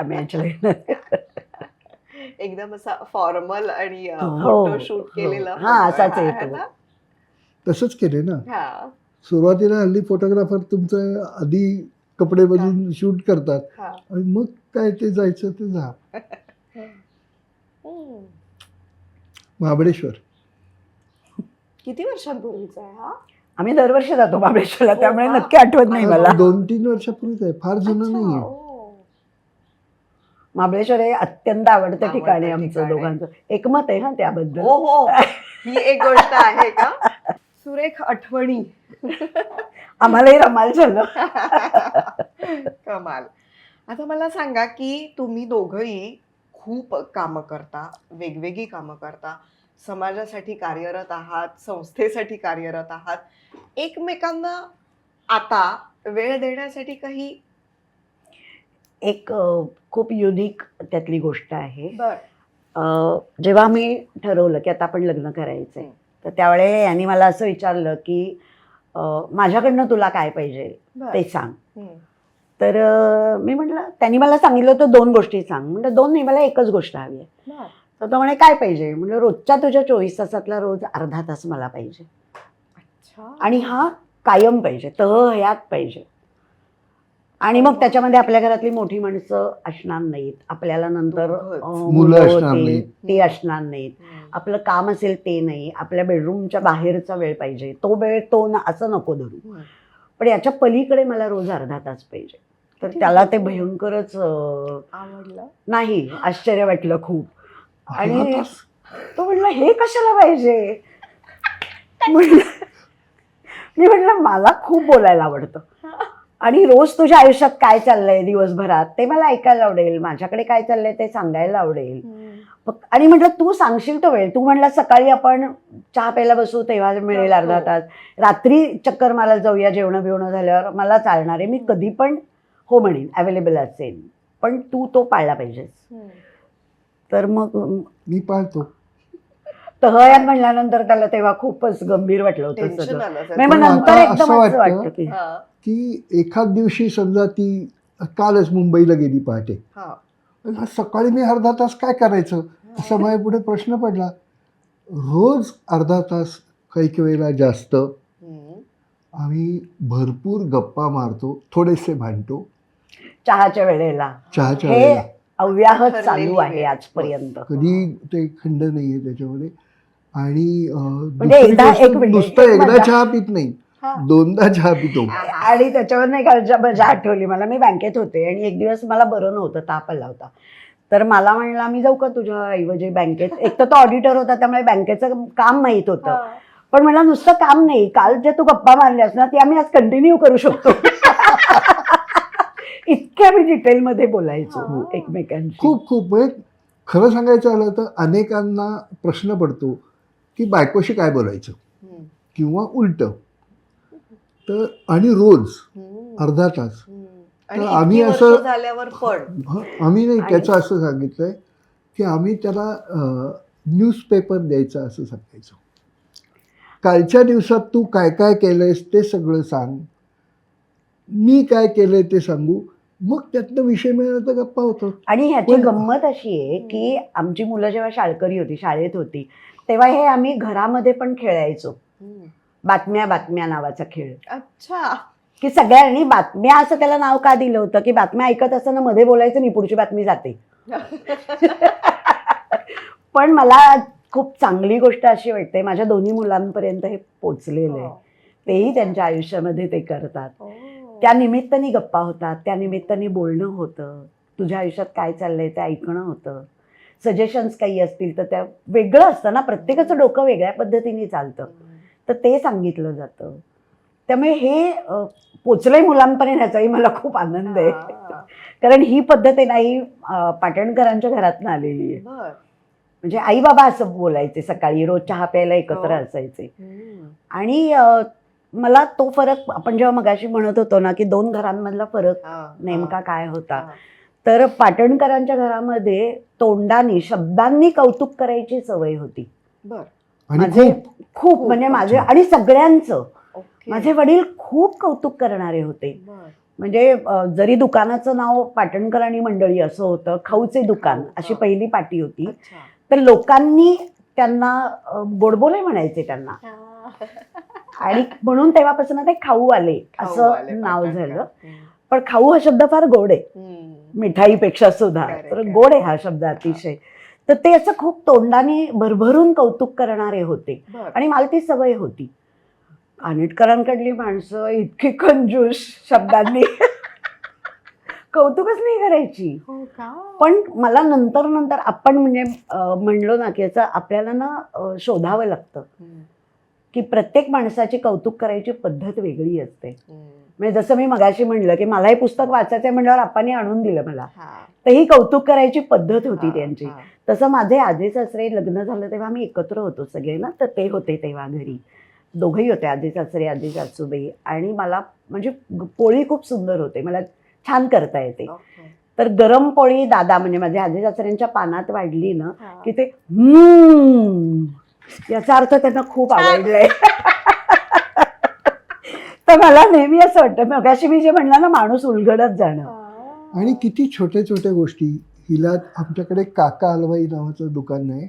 अमेयच्या लग्नात. एकदम असा फॉर्मल आणि हो. फोटो शूट केलेला. हा, photo असाच आहे आहे तो. ना? तसंच केले ना. हा, सुरुवातीला हल्ली फोटोग्राफर तुमचं आधी कपडे बदलून शूट करतात हा. आणि मग काय ते जायचं ते जा. महाबळेश्वर. किती वर्षांपूर्वीचा आहे हा? आम्ही दरवर्षी जातो महाबळेश्वरला, हो त्यामुळे का? नक्की आठवत नाही मला. 2-3 वर्षापूर्वीच आहे, फार जुनं अच्छा, नाहीये. ओ. महाबळेश्वर हे अत्यंत आवडतं ठिकाण आहे आवडतं आमचं ठिकाण आहे. दोघांचं. एकमत आहे हा त्याबद्दल. हो हो, ही एक गोष्ट आहे का? सुरेख आठवणी. आम्हालाही रमाल झालं. कमाल. आता मला सांगा की तुम्ही दोघंही खूप कामं करता, वेगवेगळी कामं करता, समाजासाठी कार्यरत आहात, संस्थेसाठी कार्यरत आहात. एकमेकांना आता वेळ देण्यासाठी काही एक खूप युनिक त्यातली गोष्ट आहे. बर जेव्हा आम्ही ठरवलं की आता आपण लग्न करायचंय, तर त्यावेळेला यांनी मला असं विचारलं की माझ्याकडनं तुला काय पाहिजे ते सांग. तर मी म्हटलं, त्यांनी मला सांगितलं होतं 2 गोष्टी सांग. म्हटलं 2 नाही, मला एकच गोष्ट हवी आहे. तर तो म्हणे काय पाहिजे? म्हणजे रोजच्या तुझ्या 24 तासातला रोज अर्धा तास मला पाहिजे. अच्छा. आणि हा कायम पाहिजे, यात पाहिजे. आणि मग त्याच्यामध्ये आपल्या घरातली मोठी माणसं असणार नाहीत, आपल्याला नंतर मुलं असणार नाहीत. ते असणार नाहीत, आपलं काम असेल ते नाही, आपल्या बेडरूमच्या बाहेरचा वेळ पाहिजे, तो वेळ तो ना असं नको धरू. पण याच्या पलीकडे मला रोज अर्धा तास पाहिजे. तर त्याला ते भयंकरच आवडलं. नाही, आश्चर्य वाटलं खूप. आणि अर्धा तास? तो म्हटलं हे कशाला पाहिजे? मी म्हटलं मला खूप बोलायला आवडतं आणि रोज तुझ्या आयुष्यात काय चाललंय दिवसभरात ते मला ऐकायला आवडेल, माझ्याकडे काय चाललंय ते सांगायला आवडेल. आणि म्हटलं तू सांगशील तो वेळ, तू म्हणला सकाळी आपण चहा प्यायला बसू तेव्हा मिळेल अर्धा तास, रात्री चक्कर मारायला जाऊया जेवण बिवणं झाल्यावर, मला चालणार आहे, मी कधी पण हो म्हणेन, अवेलेबल असेल, पण तू तो पाळला पाहिजेस. तर मग मी पाळतो. तहयात म्हणल्यानंतर त्याला तेव्हा खूपच गंभीर वाटलं होतं टेन्शन सगळं. आलं असेल. मग पण नंतर आता एकदम असं असं वाटतं वाटतं की हा, की एखाद दिवशी समजा ती कालच मुंबईला गेली पहाटे, हा. सकाळी मी अर्धा तास काय करायचं असा माझ्या पुढे प्रश्न पडला. रोज अर्धा तास, काही काही वेळेला जास्त, हम्म. आम्ही भरपूर गप्पा मारतो, थोडेसे भांडतो चहाच्या वेळेला चहाच्या हे वेळेला. अव्याहत ठरलेली चालू आहे वेळ. आजपर्यंत. कधी ते खंड नाहीये त्याच्यामध्ये. आणि म्हणजे दुसरी एकदा गोष्ट, एक मिनिट, नुसतं एक एकदा मजा. चहा पित नाही, हा. 2दा चहा पितो. आणि त्याच्यावर नाही का मजा आठवली मला. मी बँकेत होते आणि एक दिवस मला बरं नव्हतं, ताप आला होता. तर मला म्हणला मी जाऊ का तुझ्या ऐवजी बँकेत. एक तर तो ऑडिटर होता त्यामुळे बँकेचं काम माहीत होतं. पण म्हणला नुसतं काम नाही, काल जे तू गप्पा मारल्यास ना ते आम्ही आज कंटिन्यू करू शकतो. इतक्या मी डिटेलमध्ये बोलायचो एकमेकांशी. खूप खूप म्हणजे खरं सांगायचं झालं तर अनेकांना प्रश्न पडतो की बायकोशी काय बोलायचं हम्म. किंवा उलटं. तर आणि रोज हम्म. अर्धा तास. हम्म. तर आणि आम्ही इतकी वर्ष असं झाल्यावर पण आम्ही नाही, आणि- त्याचं असं सांगितलंय की आम्ही त्याला न्यूजपेपर द्यायचा असं सांगायचो. कालच्या दिवसात तू काय काय केलंयस ते सगळं सांग, मी काय केलंय ते सांगू, मग त्यातनं विषय मिळाला तर गप्पा होतो. आणि ह्याची पण- गंमत अशी आहे की आमची मुलं जेव्हा शाळकरी होती, शाळेत होती, तेव्हा हे आम्ही घरामध्ये पण खेळायचो. हम्म. बातम्या बातम्या नावाचा खेळ, अच्छा. की सगळ्यांनी बातम्या असं त्याला नाव का दिलं होतं की बातम्या ऐकत असताना मध्ये बोलायचं नाही, पुढची बातमी जाते. पण मला खूप चांगली गोष्ट अशी वाटते, माझ्या दोन्ही मुलांपर्यंत हे पोचलेलं आहे. तेही त्यांच्या आयुष्यामध्ये ते करतात. त्या निमित्ताने गप्पा होतात, त्या निमित्ताने बोलणं होतं, तुझ्या आयुष्यात काय चाललंय ते ऐकणं होतं, सजेशन्स काही असतील तर त्या वेगळं असतं ना, प्रत्येकाचं डोकं वेगळ्या पद्धतीने चालतं, तर ते सांगितलं जातं. त्यामुळे हे पोचलंय मुलांपर्यंत ह्याचाही मला खूप आनंद आहे. कारण ही पद्धत आहे ना, ही पाटणकरांच्या घरातून आलेली आहे. बर. म्हणजे आई बाबा असं बोलायचे, सकाळी रोज चहा प्यायला एकत्र हो. असायचे. हम्म. आणि मला तो फरक, आपण जेव्हा मगाशी म्हणत होतो ना की दोन घरांमधला फरक हा, नेमका काय होता, हा. तर पाटणकरांच्या घरामध्ये तोंडानी शब्दांनी कौतुक करायची सवय होती. बर. आणि माझे खूप खूप म्हणजे माझे आणि सगळ्यांचं, ओके. माझे वडील खूप कौतुक करणारे होते. बर. म्हणजे जरी दुकानाचं नाव पाटणकर आणि मंडळी असं होतं, खाऊचे दुकान खाऊ, अशी हा. पहिली पाटी होती, अच्छा. तर लोकांनी त्यांना गोडबोले म्हणायचे त्यांना, आणि म्हणून तेव्हापासून ते खाऊ आले खाऊ आले असं नाव पाटणकर. झालं. हम्म. पण खाऊ हा शब्द फार गोड आहे, हम्म. मिठाईपेक्षा सुद्धा, Correct, तर correct. गोड आहे हा शब्द अतिशय. तर ते असं खूप तोंडाने भरभरून कौतुक करणारे होते बर. आणि मला ती सवय होती. कानिटकरांकडली माणसं इतकी कंजूस, शब्दांनी कौतुकच नाही करायची. हो का? पण मला नंतर नंतर आपण म्हणजे म्हणलो ना की याचं आपल्याला ना शोधावं लागतं हम्म. की प्रत्येक माणसाची कौतुक करायची पद्धत वेगळी असते. हम्म. म्हणजे जसं मी मगाशी म्हणलं की मला हे पुस्तक वाचायचं म्हणल्यावर आपांनी आणून दिलं मला, हा. तर ही कौतुक करायची पद्धत होती हा, त्यांची. हा. तसं माझे आजी सासरे लग्न झालं तेव्हा आम्ही एकत्र होतो सगळे ना, तर ते होते तेव्हा घरी, दोघंही होते, आजी सासरे आजी सासूबाई. आणि मला म्हणजे पोळी खूप सुंदर होते, मला छान करता येते. ओके. तर गरम पोळी दादा म्हणजे माझ्या आजी सासऱ्यांच्या पानात वाढली ना हा. की ते याचा अर्थ त्यांना खूप आवडलाय. तर मला नेहमी असं वाटतं, मगाशी मी जे म्हणलं ना, माणूस उलगडत जाणं. आणि किती छोट्या छोट्या गोष्टी. हिला आमच्याकडे काका हलवाई नावाचं दुकान आहे,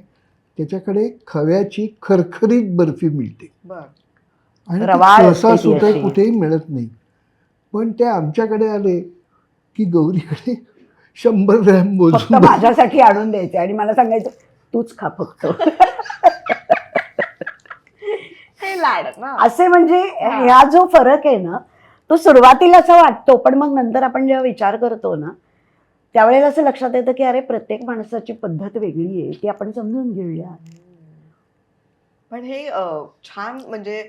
त्याच्याकडे खव्याची खरखरीत बर्फी मिळते बर. आणि ती रवाळ असते सहसा ती सुद्धा अशी. कुठेही मिळत नाही. पण ते आमच्याकडे आले की गौरीकडे 100 ग्रॅम फक्त मोजून माझ्यासाठी आणून द्यायचे आणि मला सांगायचं तूच खा फक्त. हे लाड ना. असे म्हणजे ह्या जो फरक आहे ना, तो सुरुवातीला असा वाटतो, पण मग नंतर आपण जेव्हा विचार करतो ना, त्यावेळेला असं लक्षात येतं की अरे प्रत्येक माणसाची पद्धत वेगळी आहे, ती आपण समजून घेऊया. पण हे छान म्हणजे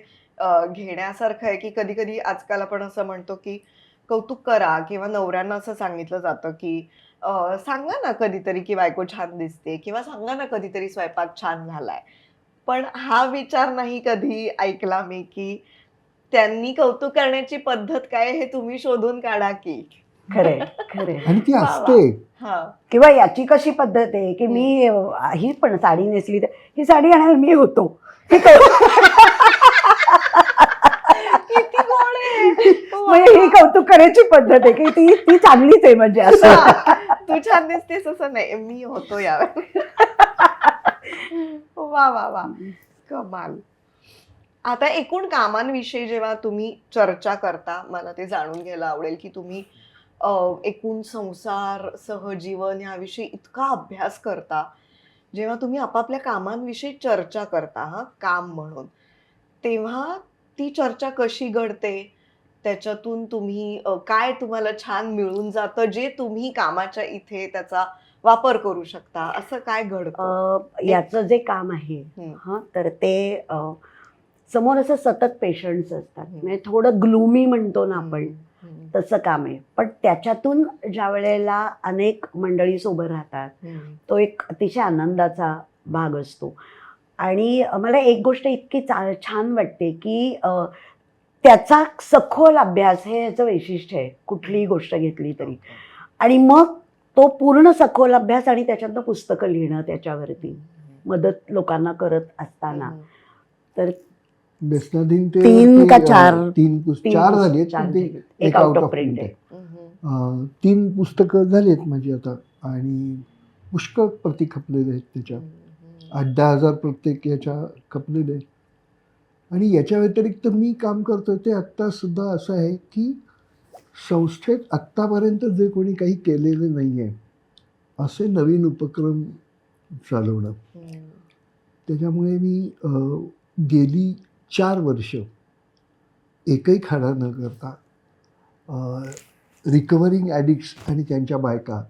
घेण्यासारखं आहे की कधी कधी आजकाल आपण असं म्हणतो की कौतुक करा, किंवा नवऱ्यांना असं सांगितलं जातं की सांगा ना कधीतरी की बायको छान दिसते, किंवा सांगा ना कधीतरी स्वयंपाक छान झालाय, पण हा विचार नाही कधी ऐकला मी की त्यांनी कौतुक करण्याची पद्धत काय हे तुम्ही शोधून काढा की. खरंय खरंय. आणि ती वा, वा. असते. हा. किंवा याची कशी पद्धत आहे की मी ही पण साडी नेसली तर ही साडी आणायला मी होतो. किती गोड आहे. म्हणजे ही कौतुक करायची पद्धत आहे की ती ती चांगलीच आहे म्हणजे असं. हा, तू छान दिसतेस असं नाही, मी होतो यावेळी. वा वा वा, कमाल. आता एकूण कामांविषयी जेव्हा तुम्ही चर्चा करता, मला ते जाणून घ्यायला आवडेल की तुम्ही एकूण संसार, सहजीवन ह्याविषयी इतका अभ्यास करता, जेव्हा तुम्ही आपापल्या कामांविषयी चर्चा करता, हा काम म्हणून, तेव्हा ती चर्चा कशी घडते, त्याच्यातून तुम्ही काय तुम्हाला छान मिळून जातं जे तुम्ही कामाच्या इथे त्याचा वापर करू शकता, असं काय घडतं? याचं जे काम आहे हा तर ते समोर असं सतत पेशंट्स असतात, म्हणजे थोडं ग्लूमी म्हणतो ना आपण, तसं काम आहे. पण त्याच्यातून ज्या वेळेला अनेक मंडळी सोबत राहतात, तो एक अतिशय आनंदाचा भाग असतो. आणि मला एक गोष्ट इतकी छान वाटते की त्याचा सखोल अभ्यास हे याचं वैशिष्ट्य आहे, कुठलीही गोष्ट घेतली तरी. आणि मग तो पूर्ण सखोल अभ्यास आणि त्याच्यातनं पुस्तकं लिहिणं त्याच्यावरती मदत लोकांना करत असताना. तर बेसनाधीन ते 3 का 4 चार झालेत, पण ते एक आउट ऑफ प्रिंट आहे. 3 पुस्तकं झालीत माझी आता, आणि पुष्कळ प्रती खपलेले आहेत त्याच्या. 8-10 हजार प्रत्येक याच्या खपलेले आहेत. आणि याच्या व्यतिरिक्त मी काम करतोय ते आत्ता सुद्धा असं आहे की संस्थेत आत्तापर्यंत जे कोणी काही केलेलं नाही आहे असे नवीन उपक्रम चालवणं. त्याच्यामुळे मी गेली 4 वर्ष एकही खाडा न करता रिकव्हरिंग ॲडिक्ट्स आणि त्यांच्या बायका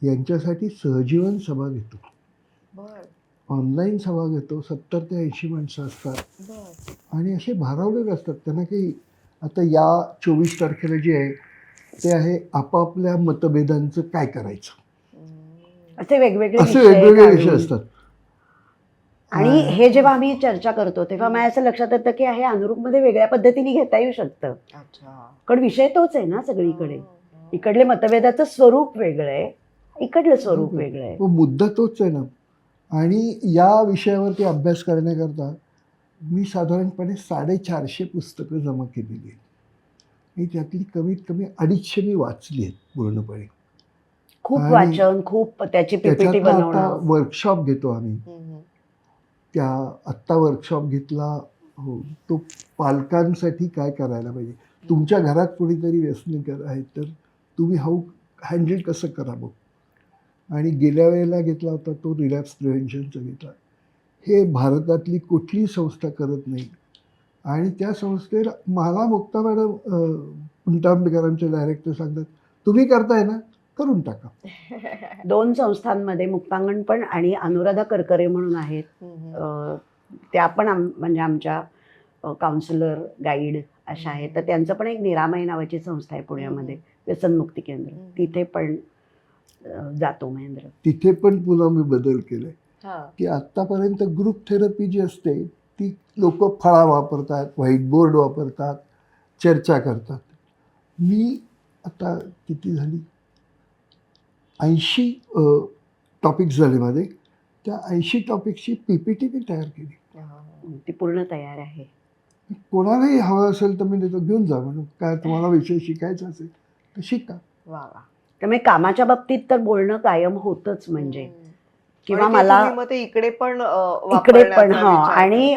यांच्यासाठी सहजीवन सभा घेतो. ऑनलाईन सभा घेतो. 70 ते 80 माणसं असतात आणि असे भारावलेले असतात. त्यांना काही, आता या 24 तारखेला जे आहे ते आहे आपापल्या मतभेदांचं काय करायचं, असे वेगवेगळे विषय असतात. आणि हे जेव्हा आम्ही चर्चा करतो तेव्हा मला असं लक्षात येतं की हे अनुरूपमध्ये वेगळ्या पद्धतीने घेता येऊ शकतं, कारण विषय तोच आहे ना सगळीकडे. इकडले मतभेदाचं स्वरूप वेगळं आहे, इकडलं स्वरूप वेगळं आहे, मुद्दा तोच आहे ना. आणि या विषयावरती अभ्यास करण्याकरता मी साधारणपणे 450 पुस्तकं जमा केलेली आहेत. आणि त्यातली कमीत कमी 250 मी वाचली आहेत पूर्णपणे. खूप वाचन, खूप त्याची पीपीटी बनवणं. वर्कशॉप घेतो आम्ही. त्या आत्ता वर्कशॉप घेतला, हो, तो पालकांसाठी काय करायला पाहिजे. तुमच्या घरात कोणीतरी व्यसनी आहेत तर तुम्ही हँडल कसं करावं. आणि गेल्या वेळेला घेतला होता तो रिलॅप्स प्रिव्हेन्शनचा घेतला. हे भारतातली कुठलीही संस्था करत नाही. आणि त्या संस्थेला मला मुक्ता मॅडम पुंटांबेकरांचे डायरेक्टर सांगतात, तुम्ही करताय ना, करून टाका. 2 संस्थांमध्ये मुक्तांगण पण आणि अनुराधा करकरे म्हणून आहेत, त्या पण म्हणजे आमच्या काउन्सिलर गाईड अशा आहेत. तर त्यांचं पण एक निरामय नावाची संस्था आहे पुण्यामध्ये, व्यसनमुक्ती केंद्र. तिथे पण जातो महेंद्र. तिथे पण पुन्हा मी बदल केलाय की आत्तापर्यंत ग्रुप थेरपी जी असते ती लोक फळा वापरतात, व्हाईट बोर्ड वापरतात, चर्चा करतात. मी आता किती झाली 80 टॉपिक्स झाले माझे. त्या 80 टॉपिक्सची PPT मी तयार केली. ती पूर्ण तयार आहे. कोणालाही हवं असेल तर मी देतो, घेऊन जा म्हणून. काय तुम्हाला विषय शिकायचा असेल तर शिका. त्यामुळे कामाच्या बाबतीत तर बोलणं कायम होतच. म्हणजे किंवा मला इकडे पण हा. आणि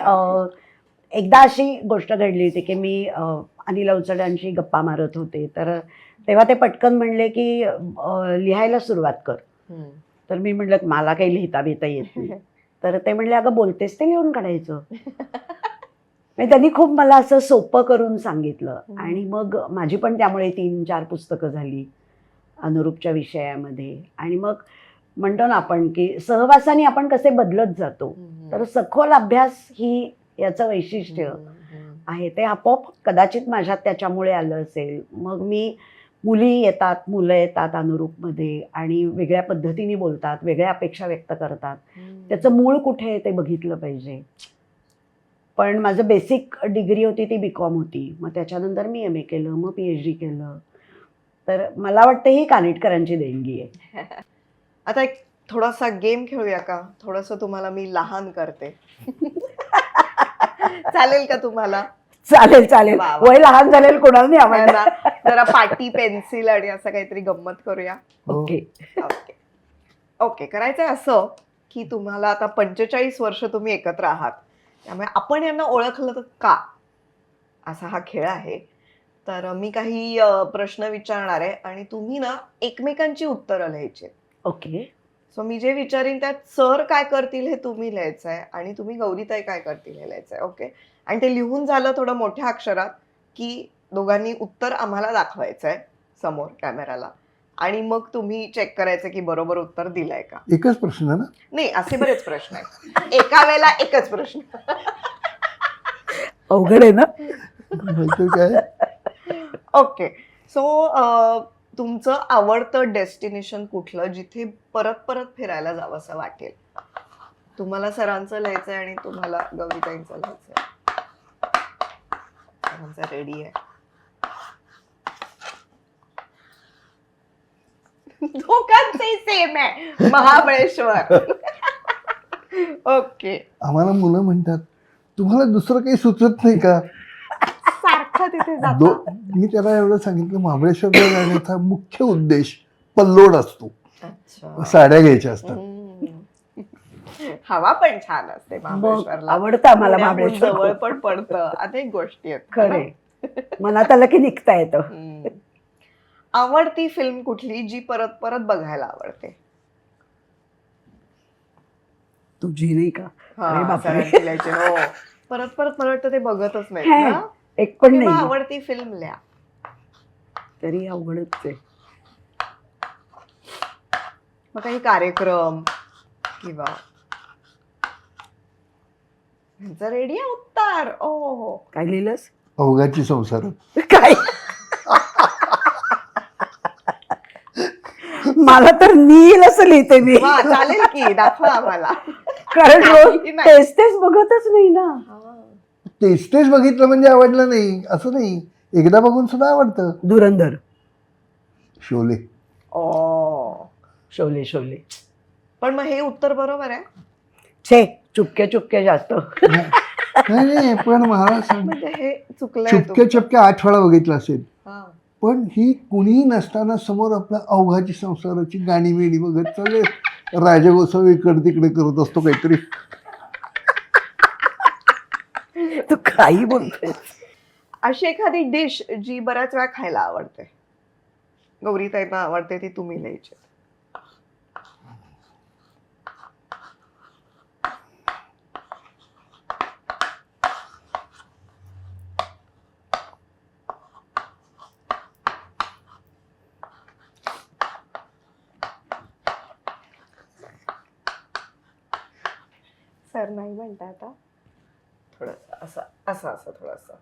एकदा अशी गोष्ट घडली होती की मी अनिल अवचड्यांशी गप्पा मारत होते, तर तेव्हा ते पटकन म्हणले की लिहायला सुरुवात कर. तर मी म्हटलं मला काही लिहिता बिहिता येत नाही. तर ते म्हणले अगं बोलतेस ते लिहून काढायचं. त्यांनी खूप मला असं सोपं करून सांगितलं. आणि मग माझी पण त्यामुळे 3-4 पुस्तकं झाली अनुरूपच्या विषयामध्ये. आणि मग म्हणतो ना आपण की सहवासाने आपण कसे बदलत जातो. तर सखोल अभ्यास ही याचं वैशिष्ट्य आहे. ते आपोआप कदाचित माझ्यात त्याच्यामुळे आलं असेल. मग मी मुली येतात, मुलं येतात अनुरूपमध्ये आणि वेगळ्या पद्धतीने बोलतात, वेगळ्या अपेक्षा व्यक्त करतात. त्याचं मूळ कुठे आहे ते बघितलं पाहिजे. पण माझं बेसिक डिग्री होती ती BCom होती. मग त्याच्यानंतर मी MA केलं, मग PhD केलं. तर मला वाटतं ही कानिटकरांची देणगी आहे. आता एक थोडासा गेम खेळूया का? थोडस तुम्हाला मी लहान करते. चालेल का तुम्हाला? चालेल चालेल. वा, वा. वय लहान झालेलं कोणाला नाही आवडणार. ना, जरा पाटी पेन्सिल आणि असं काहीतरी गंमत करूया. ओके. ओके ओके करायचंय असं की तुम्हाला आता 45 वर्ष तुम्ही एकत्र आहात, त्यामुळे आपण यांना ओळखलं तर का, असा हा खेळ आहे. तर मी काही प्रश्न विचारणार आहे आणि तुम्ही ना एकमेकांची उत्तरं लिहायची. ओके. सो मी जे विचारीन त्यात सर काय करतील हे तुम्ही लिहायचं आहे आणि तुम्ही गौरीताई काय करतील हे लिहायचं आहे. ओके. आणि ते लिहून झालं थोडं मोठ्या अक्षरात की दोघांनी उत्तर आम्हाला दाखवायचं आहे समोर कॅमेराला आणि मग तुम्ही चेक करायचं की बरोबर उत्तर दिलंय का. एकच प्रश्न ना? नाही, असे बरेच प्रश्न आहेत. एका वेळेला एकच प्रश्न. अवघड आहे ना. नाहीतर काय. ओके. सो तुमचं आवडतं डेस्टिनेशन कुठलं जिथे परत परत फिरायला जावंसं वाटेल. तुम्हाला सरांचं लिहायचंय आणि तुम्हाला गौरीताईंचं लिहायचंय. सरांचं रेडी आहे. दोघांचंही सेम आहे, महाबळेश्वर. ओके. आम्हाला मुलं म्हणतात तुम्हाला दुसरं काही सुचत नाही का? सारखं तिथे जातो. मी त्याला एवढं सांगितलं महाबळेश्वरला जाण्याचा मुख्य उद्देश पल्लोड असतो. अच्छा. साड्या घ्यायच्या असतात. हवा पण छान असते मग महाबळेश्वरला. आवडतं आम्हाला पुण्याहून महाबळेश्वर. जवळ पण पडतं. अनेक गोष्टी आहेत. खरे. मनात आलं की निघता येतं. आवडती फिल्म कुठली जी परत परत बघायला आवडते? तुझी नाही का? अरे बापरे. सरांची लिहायची. हो, परत परत मला वाटतं ते बघतच नाही हे, ना. एक पण किंवा नाही. आवडती फिल्म लिहा. तरी अवघडच आहे. मग काही कार्यक्रम किंवा रेडी आहे उत्तर. ओ काय लिहिलंस? अवघाची संसार. काय? मला तर नील असं लिहिते मी. वा, चालेल की दाखवा आम्हाला. कारण रोज नाही, नाही. तेच तेच बघतच नाही ना. तेच तेच बघितलं म्हणजे आवडलं नाही असं नाही. एकदा बघून सुद्धा आवडतं. धुरंधर. शोले. ओ, शोले शोले. पण मग हे उत्तर बरोबर आहे. छे, चुपके चुपके जास्त. नाही नाही, पण मला सांग, म्हणजे हे चुकलंय चुपके चुपके 8 वेळा बघितलं असेल. हा. पण ही कुणीही नसताना समोर आपल्या अवघाची संसाराची गाणी बिणी बघत चालले. राजगोसावी इकडे तिकडे करत असतो काहीतरी. तू काही बोलतोय. अशी एखादी डिश जी बऱ्याच वेळा खायला आवडते, गौरीताईंना आवडते, ती तुम्ही लिहायची. सर नाही म्हणता आता. थोडंसं असं असं असं थोडंसं.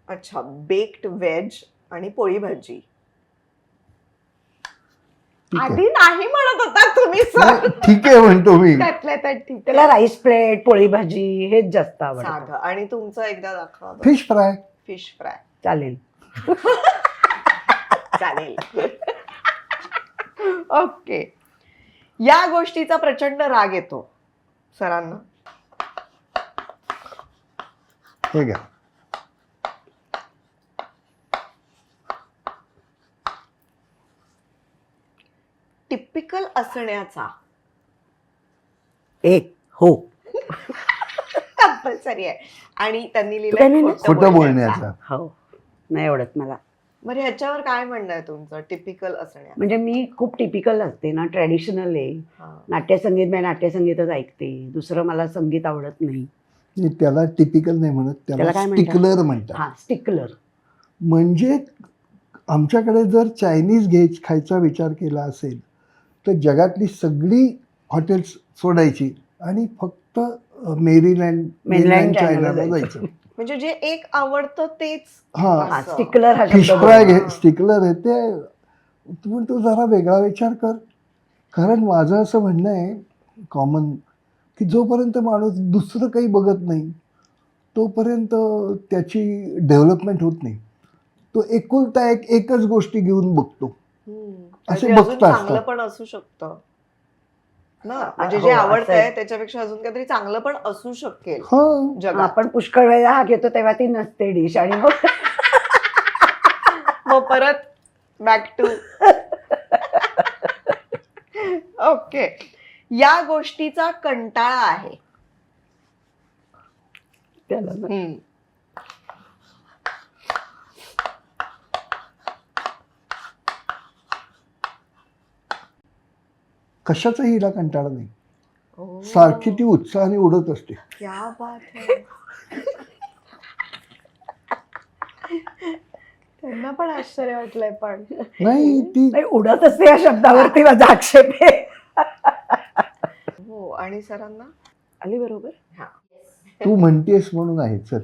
अच्छा, बेक्ड व्हेज आणि पोळी भाजी. ठीक आहे. आधी नाही म्हणत होता तुम्ही सर. नाही, ठीक आहे म्हणतो मी. त्यातल्या त्यात ठीक त्याला आहे. राईस प्लेट, पोळी भाजी हेच जास्त आवडतं. साधं. आणि तुमचं एकदा दाखवा. Fish fry. Fish fry. चालेल. चालेल. ओके. या गोष्टीचा प्रचंड राग येतो सरांना. हे घ्या. टिपिकल असण्याचा. एक हो. कंपल्सरी आहे. आणि त्यांनी तू काय लिहिलं लिहिलं? खोटं बोलण्याचा. हो, नाही आवडत मला. बरं, ह्याच्यावर काय म्हणणं आहे तुमचं? टिपिकल असण्या. म्हणजे मी खूप टिपिकल असते ना, ट्रॅडिशनल आहे. नाट्यसंगीत मी नाट्यसंगीतच ऐकते. दुसरं मला संगीत आवडत नाही. नाही, त्याला टिपिकल नाही म्हणत, त्याला त्याला काय म्हणतात? स्टिकलर म्हणतात. हा, स्टिकलर. म्हणजे आमच्याकडे जर चायनीज खायचा विचार केला असेल तर जगातली सगळी हॉटेल्स सोडायची आणि फक्त मेरीलँड चायनाला जायचं. म्हणजे जे एक आवडतं तेच. हा, हा, स्टिकलर हा फिश शब्द फ्राय बरोबर. स्टिकलर आहे ते. पण तू जरा वेगळा विचार कर. कारण माझं असं म्हणणं आहे कॉमन, की जोपर्यंत माणूस दुसरं काही बघत नाही तोपर्यंत त्याची डेव्हलपमेंट होत नाही. तो एकुलता एकच गोष्टी घेऊन बघतो. असे काहीतरी अजून बघता असतात. चांगलं पण असू शकतं ना, म्हणजे हो, जे असं आवडतंय आहे. त्याच्यापेक्षा अजून काहीतरी चांगलं पण असू शकेल हा. जगात. आपण पुष्कळ वेळेला हा घेतो तेव्हा ती नसते डिश आणि मग मग परत बॅक टू ओके. या गोष्टीचा कंटाळा आहे. त्याला ना. हम्म. कशाचा हिला कंटाळा नाही. ओ, सारखी ती उत्साहाने उडत असते. क्या बात है. त्यांना पण आश्चर्य वाटलंय पण. नाही ती नाही, उडत असते या शब्दावरती माझा आक्षेप आहे. हो, आणि सरांना आली बरोबर. तू म्हणतेस म्हणून आहे. चल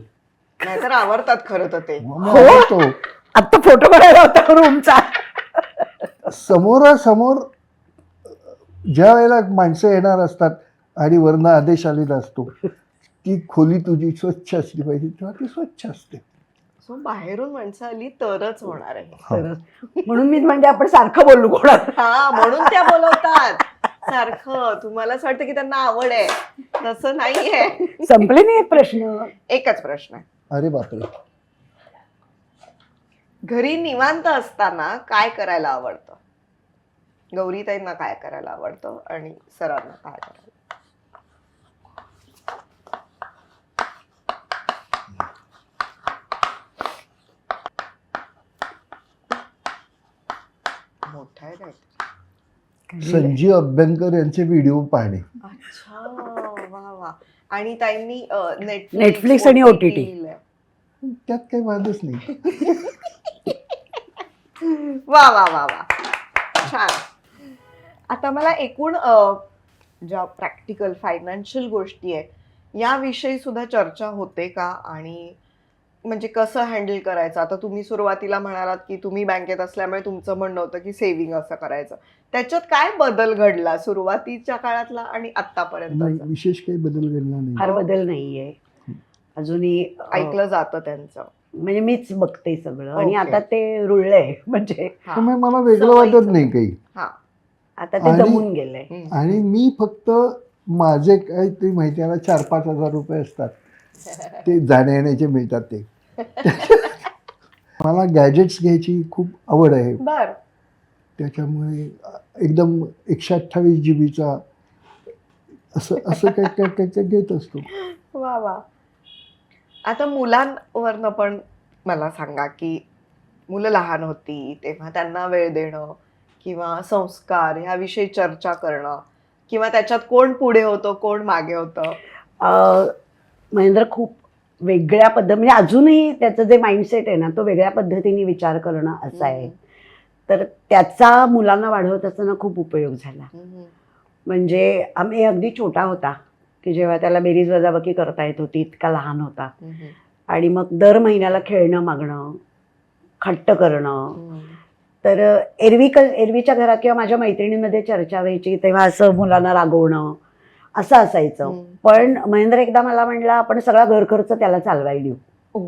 नाहीतर आवडतात खरं तर ते. मग मी आवडतो. आता फोटो काढायला होता रूमचा. समोरासमोर ज्या वेळेला माणसं येणार असतात आणि वरनं आदेश आलेला असतो, ती खोली तुझी स्वच्छ असली पाहिजे, तेव्हा ती स्वच्छ असते. सो बाहेरून माणसं आली तरच होणार आहे. हो. म्हणून मी म्हणजे आपण सारखं बोललो कोणाला. हा, म्हणून त्या बोलवतात सारखं. तुम्हाला असं वाटतं की त्यांना आवड आहे, तसं नाहीये. संपले नाही प्रश्न. एकच प्रश्न आहे. अरे बापरे. घरी निवांत असताना काय करायला आवडतं? गौरीताईंना काय करायला आवडतं आणि सरांना काय करायला? मोठा आहे काय? संजीव अभ्यंकर यांचे व्हिडिओ पाहणे. अच्छा, वा वा. आणि ताईंनी Netflix आणि OTT. त्यात काही वादच नाही. वा वा वा वा, छान. आता मला एकूण ज्या प्रॅक्टिकल फायनान्शियल गोष्टी आहेत याविषयी सुद्धा चर्चा होते का? आणि म्हणजे कसं हँडल करायचं? आता तुम्ही सुरुवातीला म्हणालात की तुम्ही बँकेत असल्यामुळे तुमचं म्हणणं होतं की सेव्हिंग असं करायचं. त्याच्यात काय बदल घडला सुरुवातीच्या काळातला आणि नाही, आतापर्यंत? विशेष काही बदल घडला नाही. फार बदल नाहीये अजूनही. ऐकलं जातं त्यांचं. म्हणजे मीच बघते सगळं आणि Okay. आता ते रुळलंय. म्हणजे हा. त्यामुळे मला वेगळं सवयीचं. वाटत नाही काही. हा. आता ते आणि- जमून गेलंय. हम्म. आणि मी फक्त माझे काय ते माहिती आहे ना, 4-5 हजार रुपये असतात ते जाण्या येण्याचे मिळतात ते. मला गॅजेट्स घ्यायची खूप आवड आहे. बर. त्याच्यामुळे एकदम 128 जीबीचा असं असं काय घेत असतो. वा वा. आता मुलांवरनं पण मला सांगा की मुलं लहान होती तेव्हा त्यांना वेळ देणं किंवा संस्कार ह्याविषयी चर्चा करणं किंवा त्याच्यात कोण पुढे होतं कोण मागे होतं? महेंद्र खूप वेगळ्या म्हणजे अजूनही त्याचं जे माइंडसेट आहे ना तो वेगळ्या पद्धतीने विचार करणं असं आहे. तर त्याचा मुलांना वाढवत असताना खूप उपयोग झाला. म्हणजे आम्ही अगदी छोटा होता की जेव्हा त्याला बेरीज वजाबाकी करता येत होती, इतका लहान होता. आणि मग दर महिन्याला खेळणं मागणं, खट्ट करणं. तर एरवीच्या घरात किंवा माझ्या मैत्रिणींमध्ये चर्चा व्हायची तेव्हा असं मुलांना रागवणं असं असायचं. पण महेंद्र एकदा मला म्हणला आपण सगळा घर खर्च त्याला चालवायला देऊ.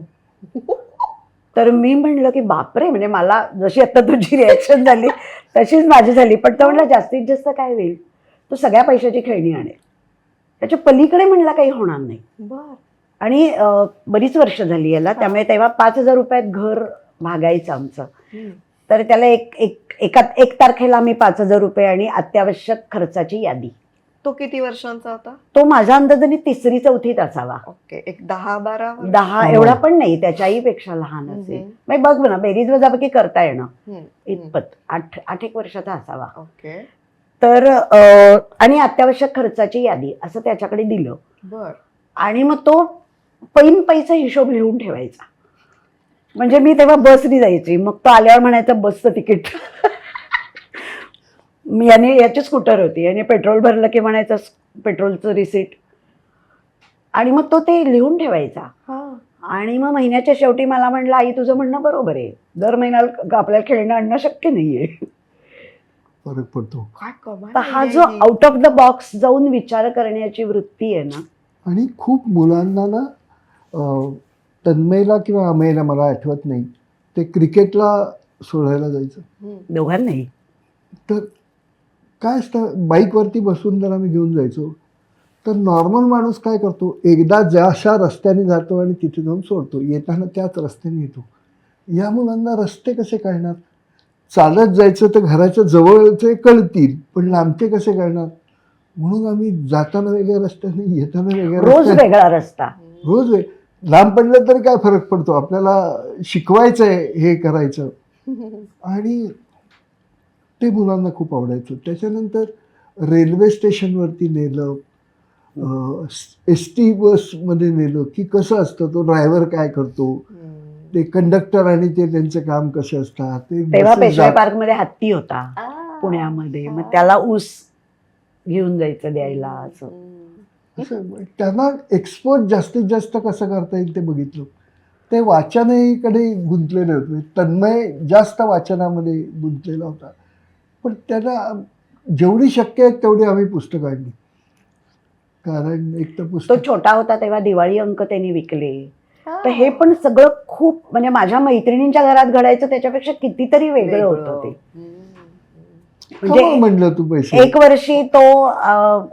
तर मी म्हणलं की बापरे, म्हणजे मला जशी आता तुझी रिॲक्शन झाली तशीच माझी झाली. पण तो म्हणला जास्तीत जास्त काय होईल, तो सगळ्या पैशाची खेळणी आणेल, त्याच्या पलीकडे म्हणला काही होणार नाही. बर. आणि बरीच वर्ष झाली याला, त्यामुळे तेव्हा 5,000 रुपयात घर भागायचं आमचं. तर त्याला एक तारखेला आम्ही 5,000 रुपये आणि अत्यावश्यक खर्चाची यादी. तो किती वर्षांचा होता? तो माझ्या अंदाजाने 3री-4थीत असावा. ओके, एक 10-12 वर्ष. 10 एवढा पण नाही, त्याच्याही पेक्षा लहान असेल. मग बघ ना, बेरीज वजाबाकी करता येणं इतपत 8 वर्षाचा असावा. ओके. तर आणि अत्यावश्यक खर्चाची यादी असं त्याच्याकडे दिलं. बर. आणि मग तो पैसा हिशोब लिहून ठेवायचा. म्हणजे मी तेव्हा बसनी जायची, मग तो आल्यावर म्हणायचा बसचं तिकीट. याची स्कूटर होती आणि पेट्रोल भरलं की म्हणायचं पेट्रोलचं रिसीट. आणि मग तो ते लिहून ठेवायचा. आणि मग महिन्याच्या शेवटी मला म्हणलं आई तुझं म्हणणं बरोबर आहे, दर महिन्याला आपल्याला खेळणं आणणं शक्य नाहीये. फरक पडतो. काय कमाल तर हा idea जो आहे ही. आउट ऑफ द बॉक्स जाऊन विचार करण्याची वृत्ती आहे ना, आणि खूप मुलांना ना तन्मयला किंवा अमयला मला आठवत नाही, ते क्रिकेटला सोडायला जायचं. दोघांनाही. तर काय असतं, बाईकवरती बसून जर आम्ही घेऊन जायचो, तर नॉर्मल माणूस काय करतो, एकदा ज्याशा रस्त्याने जातो आणि तिथे जाऊन सोडतो, येताना त्याच रस्त्याने येतो. या मुलांना रस्ते कसे कळणार? चालत जायचं तर घराच्या जवळचे कळतील, पण लांबचे कसे कळणार? म्हणून आम्ही जाताना वेगळ्या रस्त्याने, येताना वेगळ्या रोज रस्त्याने, वेगळा रस्ता. रोज लांब पडलं तरी काय फरक पडतो, आपल्याला शिकवायचं आहे हे करायचं. आणि ते मुलांना खूप आवडायचं. त्याच्यानंतर रेल्वे स्टेशनवरती नेलं, ST बसमध्ये नेलं की कसं असतं, तो ड्रायव्हर काय करतो, ते कंडक्टर आणि ते त्यांचं काम कसं असतात, ते तेव्हा buses पेशवाई जात- पार्कमध्ये हत्ती होता पुण्यामध्ये, मग त्याला ऊस घेऊन जायचं द्यायला असं. असं त्यांना एक्सपोज जास्तीत जास्त कसं करता येईल ते बघितलं. ते वाचनाकडे गुंतलेले होते. तन्मय जास्त वाचनामध्ये गुंतलेला होता, पण त्याला जेवढी शक्य आहे तेवढी आम्ही पुस्तकं आणली. कारण एक तर तो पुस्तक छोटा होता तेव्हा दिवाळी अंक त्यांनी विकले. तर हे पण सगळं खूप म्हणजे माझ्या मैत्रिणींच्या घरात घडायचं त्याच्यापेक्षा कितीतरी वेगळं होतं ते. म्हणजे म्हणलं तू पैसे एक वर्षी तो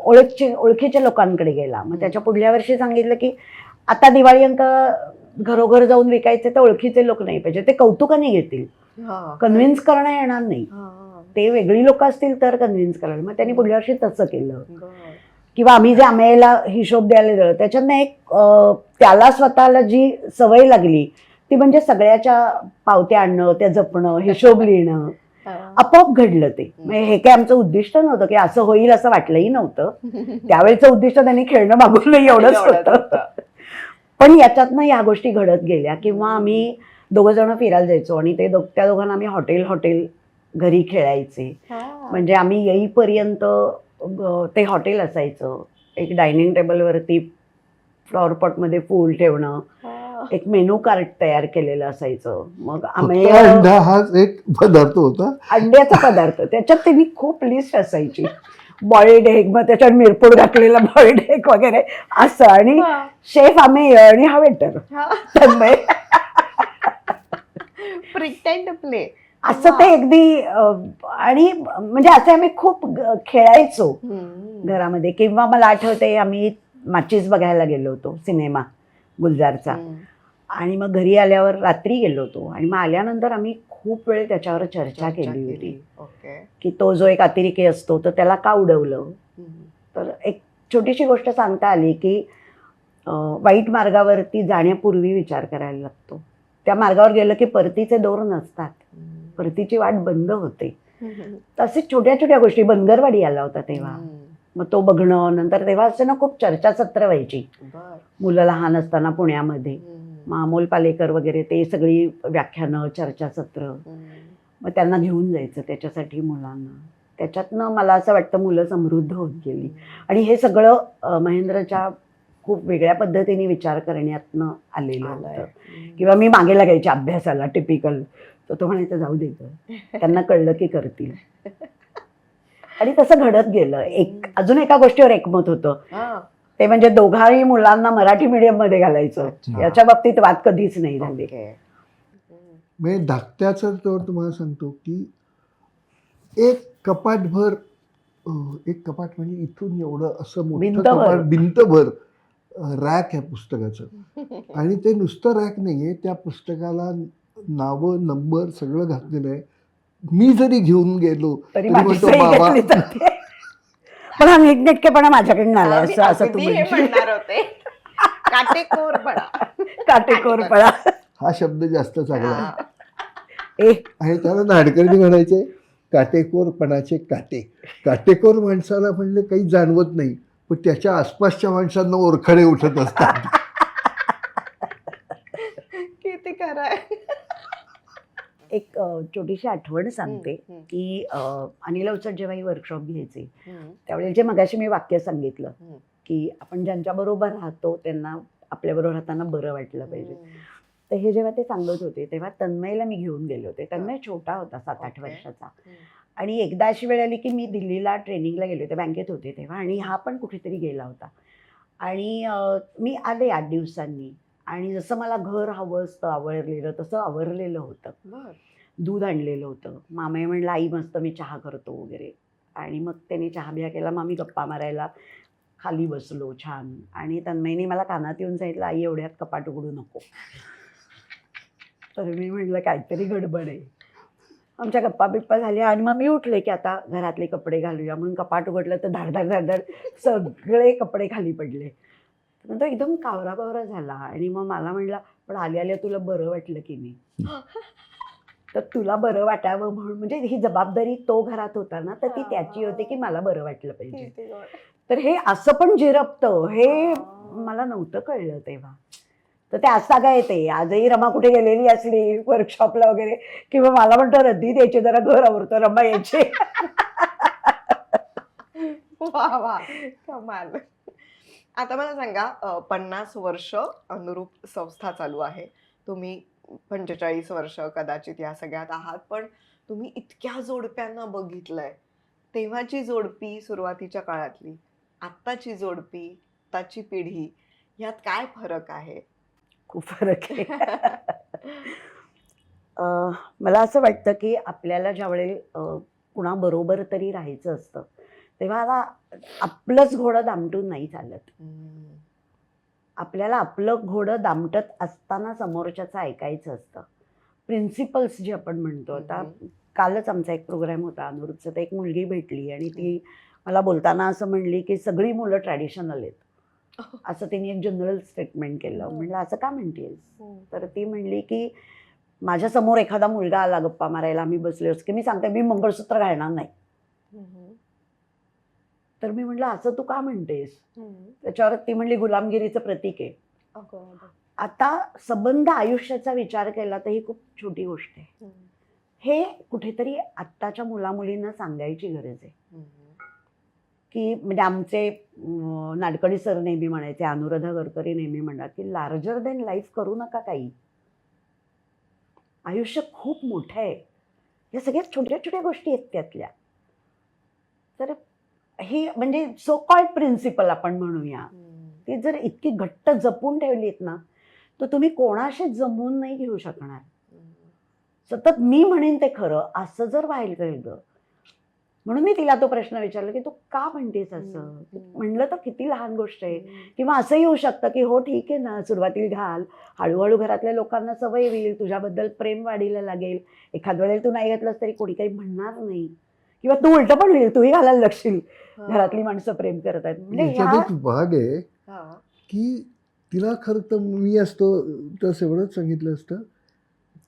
ओळखीच्या लोकांकडे गेला, मग त्याच्या पुढल्या वर्षी सांगितलं की आता दिवाळी अंक घरोघर जाऊन विकायचे तर ओळखीचे लोक नाही पाहिजे, ते कौतुकाने घेतील, कन्व्हिन्स करणं येणार नाही, ते वेगळी लोक असतील तर कन्व्हिन्स करायला. मग त्यांनी पुढल्या वर्षी तसं केलं. किंवा आम्ही जे आम्हाला हिशोब द्यायला दिलं त्याच्यातनं एक त्याला स्वतःला जी सवय लागली ती म्हणजे सगळ्याच्या पावत्या आणणं, त्या जपणं, हिशोब लिहिणं, आपोआप घडलं ते. म्हणजे हे काही आमचं उद्दिष्ट नव्हतं की असं होईल असं वाटलंही नव्हतं. त्यावेळेचं उद्दिष्ट त्यांनी खेळणं मागवलं एवढंच होतं. पण याच्यातनं या गोष्टी घडत गेल्या. किंवा आम्ही दोघं जण फिरायला जायचो आणि त्या दोघांना आम्ही हॉटेल घरी खेळायचे. म्हणजे आम्ही येईपर्यंत ते हॉटेल असायचं, एक डायनिंग टेबलवरती फ्लॉवर पॉटमध्ये फूल ठेवणं, एक मेनू कार्ड तयार केलेलं असायचं. मग आम्ही अंडा हाच एक पदार्थ होता, अंड्याचा पदार्थ, त्याच्यात त्यांनी खूप लिस्ट असायची, बॉइल्ड एग, मग त्याच्यात मिरपूड घातलेला बॉइल्ड एग वगैरे असं. आणि शेफ आम्ही आणि हा वेटर तन्मय प्रिटेंड प्ले असं ते अगदी. आणि म्हणजे असं आम्ही खूप खेळायचो घरामध्ये. किंवा मला आठवते आम्ही माचीस बघायला गेलो होतो, सिनेमा गुलजारचा, आणि मग घरी आल्यावर रात्री गेलो होतो आणि मग आल्यानंतर आम्ही खूप वेळ त्याच्यावर चर्चा केली होती की तो जो एक अतिरेकी असतो तर त्याला का उडवलं. तर एक छोटीशी गोष्ट सांगता आली की वाईट मार्गावरती जाण्यापूर्वी विचार करायला लागतो. त्या मार्गावर गेलं की परतीचे दोर नसतात, परतीची वाट बंद होते. तसे छोट्या छोट्या गोष्टी. बनगरवाडी आला होता तेव्हा, मग तो बघणं, नंतर तेव्हा असं ना खूप चर्चासत्र व्हायची मुलं लहान असताना पुण्यामध्ये. मग अमोल पालेकर वगैरे ते सगळी व्याख्यानं, चर्चासत्र, मग त्यांना घेऊन जायचं त्याच्यासाठी मुलांना. त्याच्यातनं मला असं वाटतं मुलं समृद्ध होत गेली. आणि हे सगळं महेंद्रच्या खूप वेगळ्या पद्धतीने विचार करण्यातनं आलेलं होतं. किंवा मी मागे लागायचे अभ्यासाला टिपिकल, तर तो म्हणायचं जाऊ दे गं, त्यांना कळलं की करतील. आणि तसं घडत गेलं. अजून एका गोष्टीवर एकमत होतं, ते म्हणजे दोघाही मुलांना मराठी मीडियम मध्ये घालायचं. याच्या बाबतीत वाद कधीच नाही झाले. म्हणजे धाकट्याचं तर तुम्हाला सांगतो की एक कपाटभर, एक कपाट म्हणजे इथून एवढं असं मोठं भिंतभर. कपाट, भिंतभर रॅक आहे पुस्तकाचं. आणि ते नुसतं रॅक नाहीये, त्या पुस्तकाला नावं, नंबर सगळं घातलेलं आहे. मी जरी घेऊन गेलो तरी तरी माझी म्हणतो सही बाबा, घेतली जाते. पण हा नीटनेटकेपणा माझ्याकडून आलाय असं असं तू म्हणशील. म्हणणार होते काटेकोरपणा. काटेकोरपणा. हा शब्द जास्त चांगला आहे. ए आणि त्याला नाडकर्णी म्हणायचे काटेकोरपणाचे काटे. काटेकोर माणसाला म्हणले काही जाणवत नाही, पण त्याच्या आसपासच्या माणसांना ओरखडे उठत असतात. किती खरं आहे. एक छोटीशी आठवण सांगते की अनिल अवचट जेव्हा ही वर्कशॉप घ्यायचे त्यावेळेला जे मगाशी मी वाक्य सांगितलं की आपण ज्यांच्याबरोबर राहतो त्यांना आपल्याबरोबर राहताना बरं वाटलं पाहिजे. तर हे जेव्हा ते सांगत होते तेव्हा तन्मयला मी घेऊन गेले होते. तन्मय छोटा होता, 7-8 वर्षाचा. आणि एकदा अशी वेळ आली की मी दिल्लीला ट्रेनिंगला गेले होते, बँकेत होते तेव्हा, आणि हा पण कुठेतरी गेला होता. आणि मी आले 8 दिवसांनी, आणि जसं मला घर हवं असतं आवरलेलं तसं आवरलेलं होतं. बर. दूध आणलेलं होतं. मामे म्हणलं आई मस्त मी चहा करतो वगैरे, आणि मग त्यांनी चहा बिहा केला. मग मी गप्पा मारायला खाली बसलो छान, आणि तन्मयीने मला कानात येऊन सांगितलं आई एवढ्यात कपाट उघडू नको. तर मी म्हटलं काहीतरी गडबड आहे. आमच्या गप्पा बिप्पा झाल्या आणि मग मी उठले की आता घरातले कपडे घालूया म्हणून कपाट उघडलं तर धाडधाड धाडधाड सगळे कपडे खाली पडले. तर तो एकदम कावरा बावरा झाला, आणि मग मला म्हणला पण आल्या आल्या तुला बरं वाटलं की नाही? तर तुला बरं वाटावं म्हणून, म्हणजे ही जबाबदारी तो घरात होता ना, तर ती त्याची होती की मला बरं वाटलं पाहिजे. तर हे असं पण झिरपतं हे मला नव्हतं कळलं तेव्हा. तर ते आज काय येते, आजही रमा कुठे गेलेली असली वर्कशॉपला वगैरे किंवा मला म्हणतो रद्दी द्यायची जरा घर आवरतो रमा यायची. वा वा, कमाल. आता मला सांगा, 50 वर्ष अनुरूप संस्था चालू आहे, तुम्ही 45 वर्ष कदाचित या सगळ्यात आहात, पण तुम्ही इतक्या जोडप्यांना बघितलंय. तेव्हाची जोडपी सुरुवातीच्या काळातली, आत्ताची जोडपी, आत्ताची पिढी, यात काय फरक आहे? खूप फरक आहे. मला असं वाटतं की आपल्याला ज्यावेळेस कुणाबरोबर तरी राहायचं असतं तेव्हा आपलंच घोडं दामटून नाही चालत. आपल्याला आपलं घोडं दामटत असताना समोरच्याचं ऐकायचं असतं. प्रिन्सिपल्स जे आपण म्हणतो. आता कालच आमचा एक प्रोग्राम होता अनुरूपचा, तर एक मुलगी भेटली आणि ती मला बोलताना असं म्हणली की सगळी मुलं ट्रॅडिशनल आहेत, असं तिने एक जनरल स्टेटमेंट केलं. म्हणलं असं का म्हणतेस? तर ती म्हणली की माझ्यासमोर एखादा मुलगा आला गप्पा मारायला, आम्ही बसले की मी सांगते मी मंगळसूत्र घालणार नाही. तर मी म्हटलं असं तू का म्हणतेस? त्याच्यावर ती म्हणली गुलामगिरीचं प्रतीक आहे. आता संबंध आयुष्याचा विचार केला तर ही खूप छोटी गोष्ट आहे. हे कुठेतरी आत्ताच्या मुलामुलींना सांगायची गरज आहे की, म्हणजे आमचे नाडकर्णी सर नेहमी म्हणायचे, अनुराधा गडकरी नेहमी म्हणतात की लार्जर देन लाईफ करू नका काही. आयुष्य खूप मोठं आहे, या सगळ्या छोट्या छोट्या गोष्टी आहेत त्यातल्या. तर ही म्हणजे सो कॉल्ड प्रिन्सिपल आपण म्हणूया, ती जर इतकी घट्ट जपून ठेवलीत ना तर तुम्ही कोणाशी जमवून नाही घेऊ शकणार. सतत मी म्हणेन ते खरं असं जर व्हायला गेलं, म्हणून मी तिला तो प्रश्न विचारला की तू का म्हणतेस असं? म्हणलं तर किती लहान गोष्ट आहे. किंवा असंही होऊ शकतं की हो ठीक आहे ना, सुरुवातीला घाल, हळूहळू घरातल्या लोकांना सवय होईल, तुझ्याबद्दल प्रेम वाढीला लागेल, एखाद वेळेला तू नाही घातलंस तरी कोणी काही म्हणणार नाही, किंवा तू उलट पण होईल, तूही घालायला लागशील, घरातली माणसं प्रेम करत आहेत. म्हणजे याच्यात एक भाग आहे की तिला खरं तर मी असतो तर एवढंच सांगितलं असतं,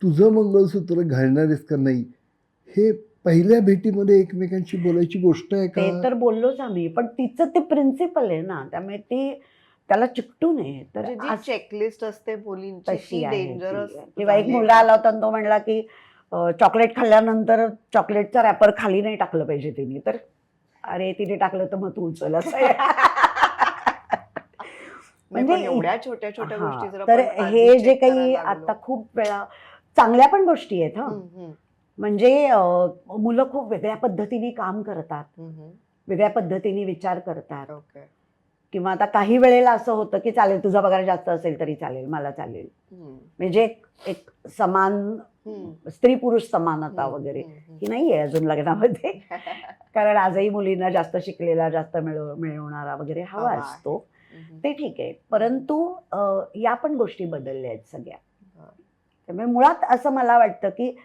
तुझं मंगळसूत्र घालणारेस का नाही हे पहिल्या भेटीमध्ये एकमेकांशी बोलायची गोष्ट आहे का? ते तर बोललोच आम्ही, पण तिचं ते प्रिन्सिपल आहे ना, त्यामुळे ती त्याला चिकटू नये. तर जी चेकलिस्ट असते मुलींची तशी ती आहे डेंजरस. किंवा एक मुलगा आला होता आणि तो म्हणला की चॉकलेट खाल्ल्यानंतर चॉकलेटचा रॅपर खाली नाही टाकलं पाहिजे तिने. तर अरे तिने टाकलं तर मग तू उचल असं आहे. म्हणजे एवढ्या छोट्या छोट्या गोष्टी जर तर आपण हे आधी जे check काही करायला लागलो. आता खूप वेळा चांगल्या पण गोष्टी आहेत. म्हणजे मुलं खूप वेगळ्या पद्धतीने काम करतात, वेगळ्या पद्धतीने विचार करतात. ओके. किंवा आता काही वेळेला असं होतं की चालेल तुझा पगार जास्त असेल तरी चालेल, मला चालेल. म्हणजे एक समान स्त्री पुरुष समानता वगैरे ही नाही आहे अजून लग्नामध्ये. कारण आजही मुलींना जास्त शिकलेला, जास्त मिळवणारा वगैरे हवा असतो, ते ठीक आहे. परंतु या पण गोष्टी बदलल्या आहेत सगळ्या. त्यामुळे मुळात असं मला वाटतं की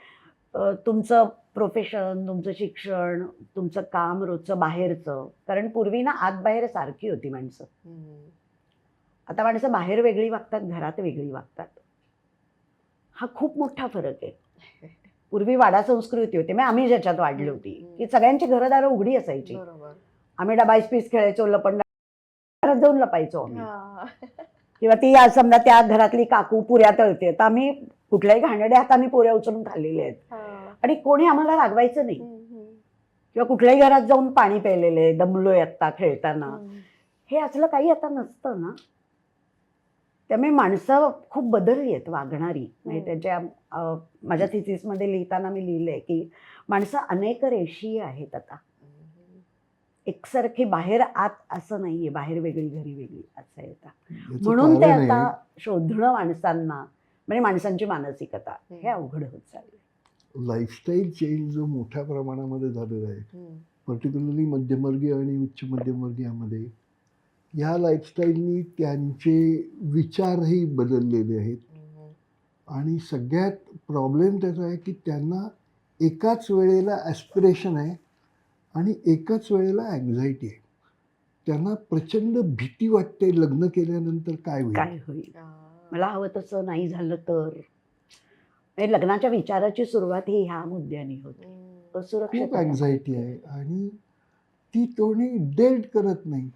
तुमचं प्रोफेशन, तुमचं शिक्षण, तुमचं काम रोजचं बाहेरचं, कारण पूर्वी ना आत बाहेर सारखी होती माणसं. आता माणसं बाहेर वेगळी वागतात, घरात वेगळी वागतात. हा खूप मोठा फरक आहे. पूर्वी वाडा संस्कृती होती, म्हणजे आम्ही ज्याच्यात वाढली होती की सगळ्यांची घरदारं उघडी असायची. आम्ही डबा पीस खेळायचो, लपंडा घरात जाऊन लपायचो आम्ही. किंवा ती समजा त्या घरातली काकू पुऱ्या तळते तर आम्ही कुठल्याही घाणेरड्या हाताने पुऱ्या उचलून खाल्लेल्या आहेत आणि कोणी आम्हाला रागवायचं नाही. किंवा कुठल्याही घरात जाऊन पाणी प्यायलेले, दमलोय आत्ता खेळताना, हे असलं काही आता नसतं ना. त्यामुळे माणसं खूप बदलली आहेत वागणारी. म्हणजे त्याच्या माझ्या थिसिसमध्ये लिहिताना मी लिहिलंय की माणसं अनेक रेषीय आहेत आता. एकसारखी बाहेर आत असं नाहीये, बाहेर वेगळी घरी वेगळी असं आहे आता. याचं म्हणून ते कारण आता आहे, शोधणं माणसांना, म्हणजे माणसांची मानसिकता हे अवघड होत चाललंय. लाईफस्टाईल चेंज जो मोठ्या प्रमाणामध्ये झालेला आहे, पर्टिक्युलरली मध्यमवर्गीय आणि उच्च मध्यमवर्गीयामध्ये, ह्या लाईफस्टाईलनी त्यांचे विचारही बदललेले आहेत. आणि सगळ्यात प्रॉब्लेम त्याचा आहे की त्यांना एकाच वेळेला ॲस्पिरेशन आहे आणि एकाच वेळेला अँझायटी आहे. त्यांना प्रचंड भीती वाटते लग्न केल्यानंतर काय होईल. काय होईल, मला हवं तसं नाही झालं तर. म्हणजे लग्नाच्या विचाराची सुरुवात ही ह्या मुद्द्याने होते. खूप असुरक्षितता. अँझायटी आहे आणि ती कोणी डेल्ट करत नाही.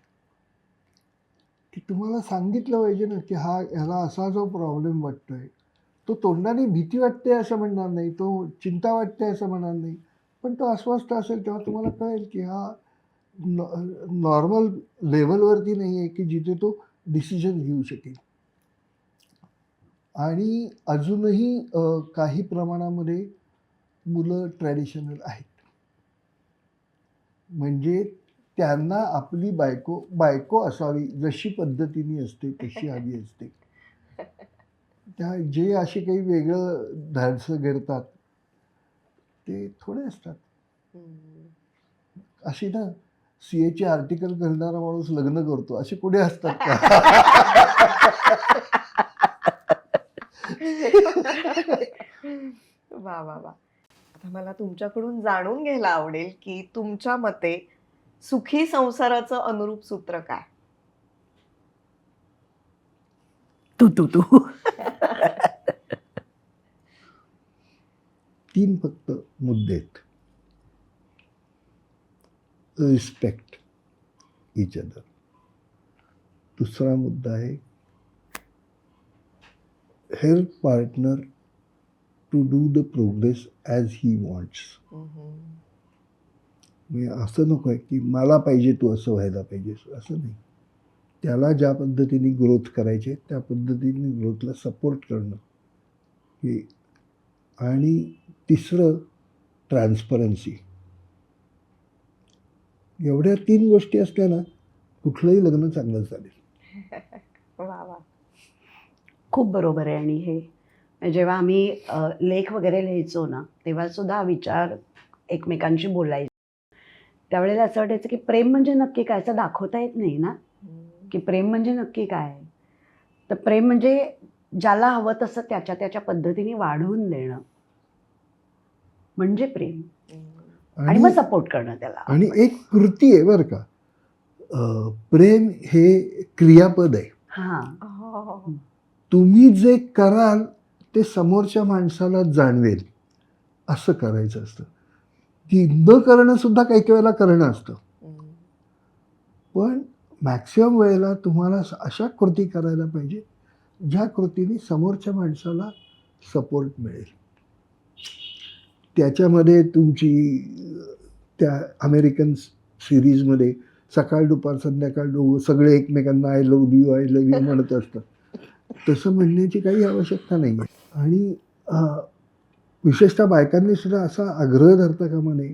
की तुम्हाला सांगितलं पाहिजे ना की ह्याला असा जो प्रॉब्लेम वाटतोय, तो तोंडाने भीती वाटते असं म्हणणार नाही, तो चिंता वाटते असं म्हणणार नाही, पण तो अस्वस्थ असेल तेव्हा तुम्हाला कळेल की हा नॉर्मल लेवलवरती नाही आहे की जिथे तो डिसिजन घेऊ शकेल. आणि अजूनही काही प्रमाणामध्ये मुलं ट्रॅडिशनल आहेत. म्हणजे त्यांना आपली बायको असावी, जशी पद्धतीने असते तशी हवी असते. त्या जे असे काही वेगळं धाडसं करतात ते थोडे असतात. अशी ना CA चे आर्टिकल करणारा माणूस लग्न करतो असे कुठे असतात का? वा वा वा. आता मला तुमच्याकडून जाणून घ्यायला आवडेल की तुमच्या मते सुखी संसाराचं अनुरूप सूत्र काय? तू 3 फक्त मुद्दे आहेत. Respect each other. दुसरा मुद्दा आहे help partner to do the progress as he wants. म्हणजे असं नको आहे की मला पाहिजे तू असं व्हायला पाहिजेस, असं नाही. त्याला ज्या पद्धतीने ग्रोथ करायचे त्या पद्धतीने ग्रोथला सपोर्ट करणं हे. आणि तिसरं ट्रान्सपरन्सी. एवढ्या 3 गोष्टी असल्या ना कुठलंही लग्न चांगलं चालेल. वा वा. खूप बरोबर आहे. आणि हे जेव्हा आम्ही लेख वगैरे लिहायचो ना, तेव्हा सुद्धा विचार एकमेकांशी बोलायचे. त्यावेळेला असं वाटायचं की प्रेम म्हणजे नक्की काय, असं दाखवता येत नाही ना की प्रेम म्हणजे नक्की काय. तर प्रेम म्हणजे ज्याला हवं तसं त्याच्या त्याच्या पद्धतीने वाढवून देणं म्हणजे प्रेम. आणि मग सपोर्ट करणं त्याला. आणि एक कृती आहे बरं का. प्रेम हे क्रियापद आहे. हां, तुम्ही जे कराल ते समोरच्या माणसाला जाणवेल असं करायचं असतं. की न करणं सुद्धा काही काही वेळेला करणं असतं. पण मॅक्सिमम वेळेला तुम्हाला अशा कृती करायला पाहिजे ज्या कृतीने समोरच्या माणसाला सपोर्ट मिळेल. त्याच्यामध्ये तुमची त्या अमेरिकन सिरीजमध्ये सकाळ दुपार संध्याकाळ सगळे एकमेकांना आय लव्ह यू म्हणत असतात. तसं म्हणण्याची काही आवश्यकता नाही आहे. आणि विशेषतः बायकांनी सुद्धा असा आग्रह धरता कामा नये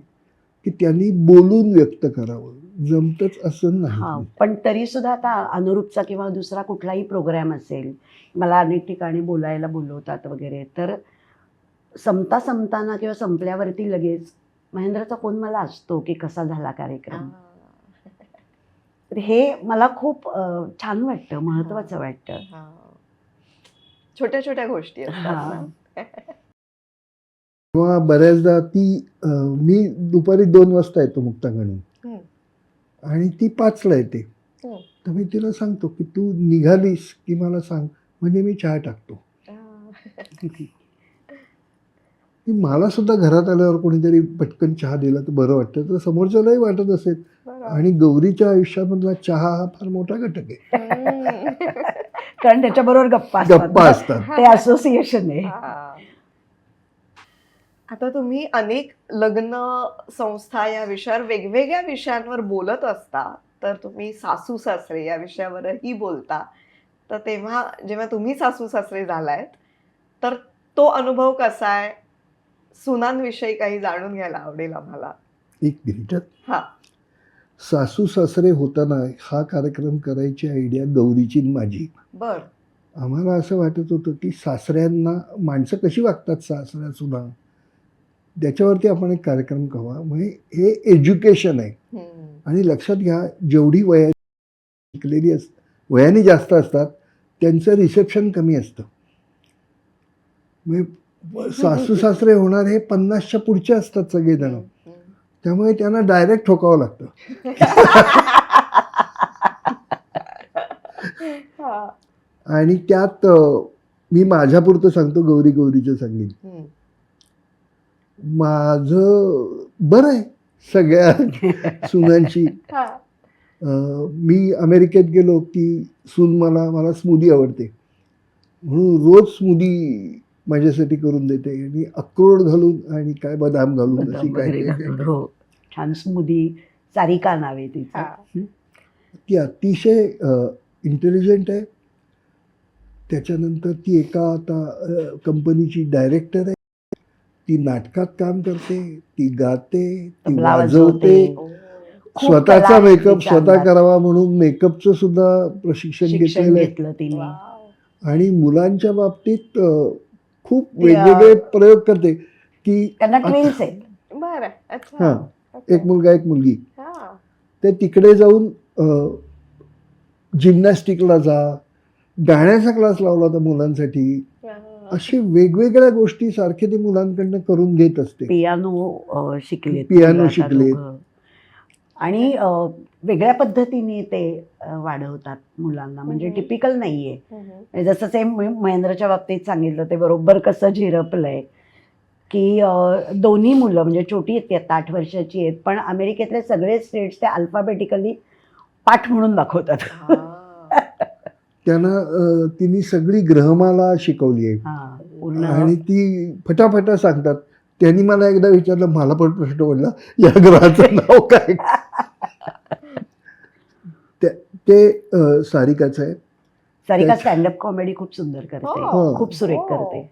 की त्यांनी बोलून व्यक्त करावं. जमतच असं नाही. पण तरी सुद्धा आता अनुरूपचा किंवा दुसरा कुठलाही प्रोग्राम असेल, मला अनेक ठिकाणी बोलायला बोलवतात वगैरे, तर संपताना किंवा संपल्यावरती लगेच महेंद्रचा फोन मला असतो की कसा झाला कार्यक्रम. तर हे मला खूप छान वाटतं, महत्वाचं वाटतं. छोट्या छोट्या गोष्टी असतात ना. किंवा बऱ्याचदा मी दुपारी 2 वाजता येतो मुक्तांगणहून आणि ती 5ला येते. तर मी तिला सांगतो की तू निघालीस की मला सांग, म्हणजे मी चहा टाकतो. मला सुद्धा घरात आल्यावर कोणीतरी पटकन चहा दिला तर बरं वाटतं, तर समोरच्यालाही वाटत असेल. आणि गौरीच्या आयुष्यामधला चहा हा फार मोठा घटक आहे. कारण त्याच्याबरोबर गप्पा असतात. ते असोसिएशन आहे. आता तुम्ही अनेक लग्न संस्था या विषयावर वेगवेगळ्या विषयांवर बोलत असता, तर तुम्ही सासू सासरे या विषयावरही बोलता. तर तेव्हा जेव्हा तुम्ही सासू सासरे झालायत तर तो अनुभव कसा आहे, सुनांविषयी काही जाणून घ्यायला आवडेल आम्हाला. एक मिनिट. हा. सासू सासरे होताना हा कार्यक्रम करायची आयडिया गौरीची आणि माझी. बर. आम्हाला असं वाटत होतं की सासऱ्यांना माणसं कशी वागतात, सासऱ्या सुद्धा त्याच्यावरती आपण एक कार्यक्रम करावा. म्हणजे हे एज्युकेशन आहे. आणि लक्षात घ्या, जेवढी शिकलेली वयाने जास्त असतात त्यांचं रिसेप्शन कमी असतं. म्हणजे सासू सासरे होणार हे 50च्या पुढचे असतात सगळेजण. त्यामुळे त्यांना डायरेक्ट ठोकावं लागतं. आणि त्यात मी माझ्यापुरतं सांगतो, गौरीचं सांगेन. माझं बरं आहे सगळ्या सुनांची. मी अमेरिकेत गेलो की सून मला स्मूदी आवडते म्हणून रोज स्मूदी माझ्यासाठी करून देते. आणि अक्रोड घालून आणि काय बदाम घालून अशी काय हो, छान स्मूदी. सारिका नाव आहे तिचं. ती अतिशय इंटेलिजंट आहे. त्याच्यानंतर ती एका आता कंपनीची डायरेक्टर आहे. ती नाटकात काम करते, ती गाते, ती तबला वाजवते. खूप स्वतःचा कला आहे मेकअप तिच्या स्वतः अंगात. करावा म्हणून मेकअपचं सुद्धा प्रशिक्षण घेतलेलं आहे. घेतलं तिने. आणि मुलांच्या बाबतीत खूप वेगवेगळे प्रयोग करते की त्यांना ट्विन्स आहेत. बर. हां, एक मुलगा एक मुलगी. अच्छा. ते तिकडे जाऊन जिम्नॅस्टिकला जा, गाण्याचा क्लास लावला होता मुलांसाठी. अशी वेगवेगळ्या गोष्टी सारखे ती मुलांकडनं करून घेत असते. पियानो शिकले. पियानो शिकलेत. आणि वेगळ्या पद्धतीने ते वाढवतात मुलांना. म्हणजे टिपिकल नाहीये. म्हणजे जसं ते महेंद्रच्या बाबतीत सांगितलं ते बरोबर कसं झिरपलंय की दोन्ही मुलं म्हणजे छोटी आहेत, ती आता 8 वर्षाची आहेत, पण अमेरिकेतले सगळे स्टेट्स ते अल्फाबेटिकली पाठ म्हणून दाखवतात. त्यांना तिने सगळी ग्रहमाला शिकवली आहे. पूर्ण. आणि ती फटाफटा सांगतात. त्यांनी मला एकदा विचारलं, मला पण प्रश्न पडला, या ग्रहाचं नाव काय. ते सारिकाचं आहे. सारिका स्टँडअप कॉमेडी खूप सुंदर करते. हो. खूप सुरेख करते.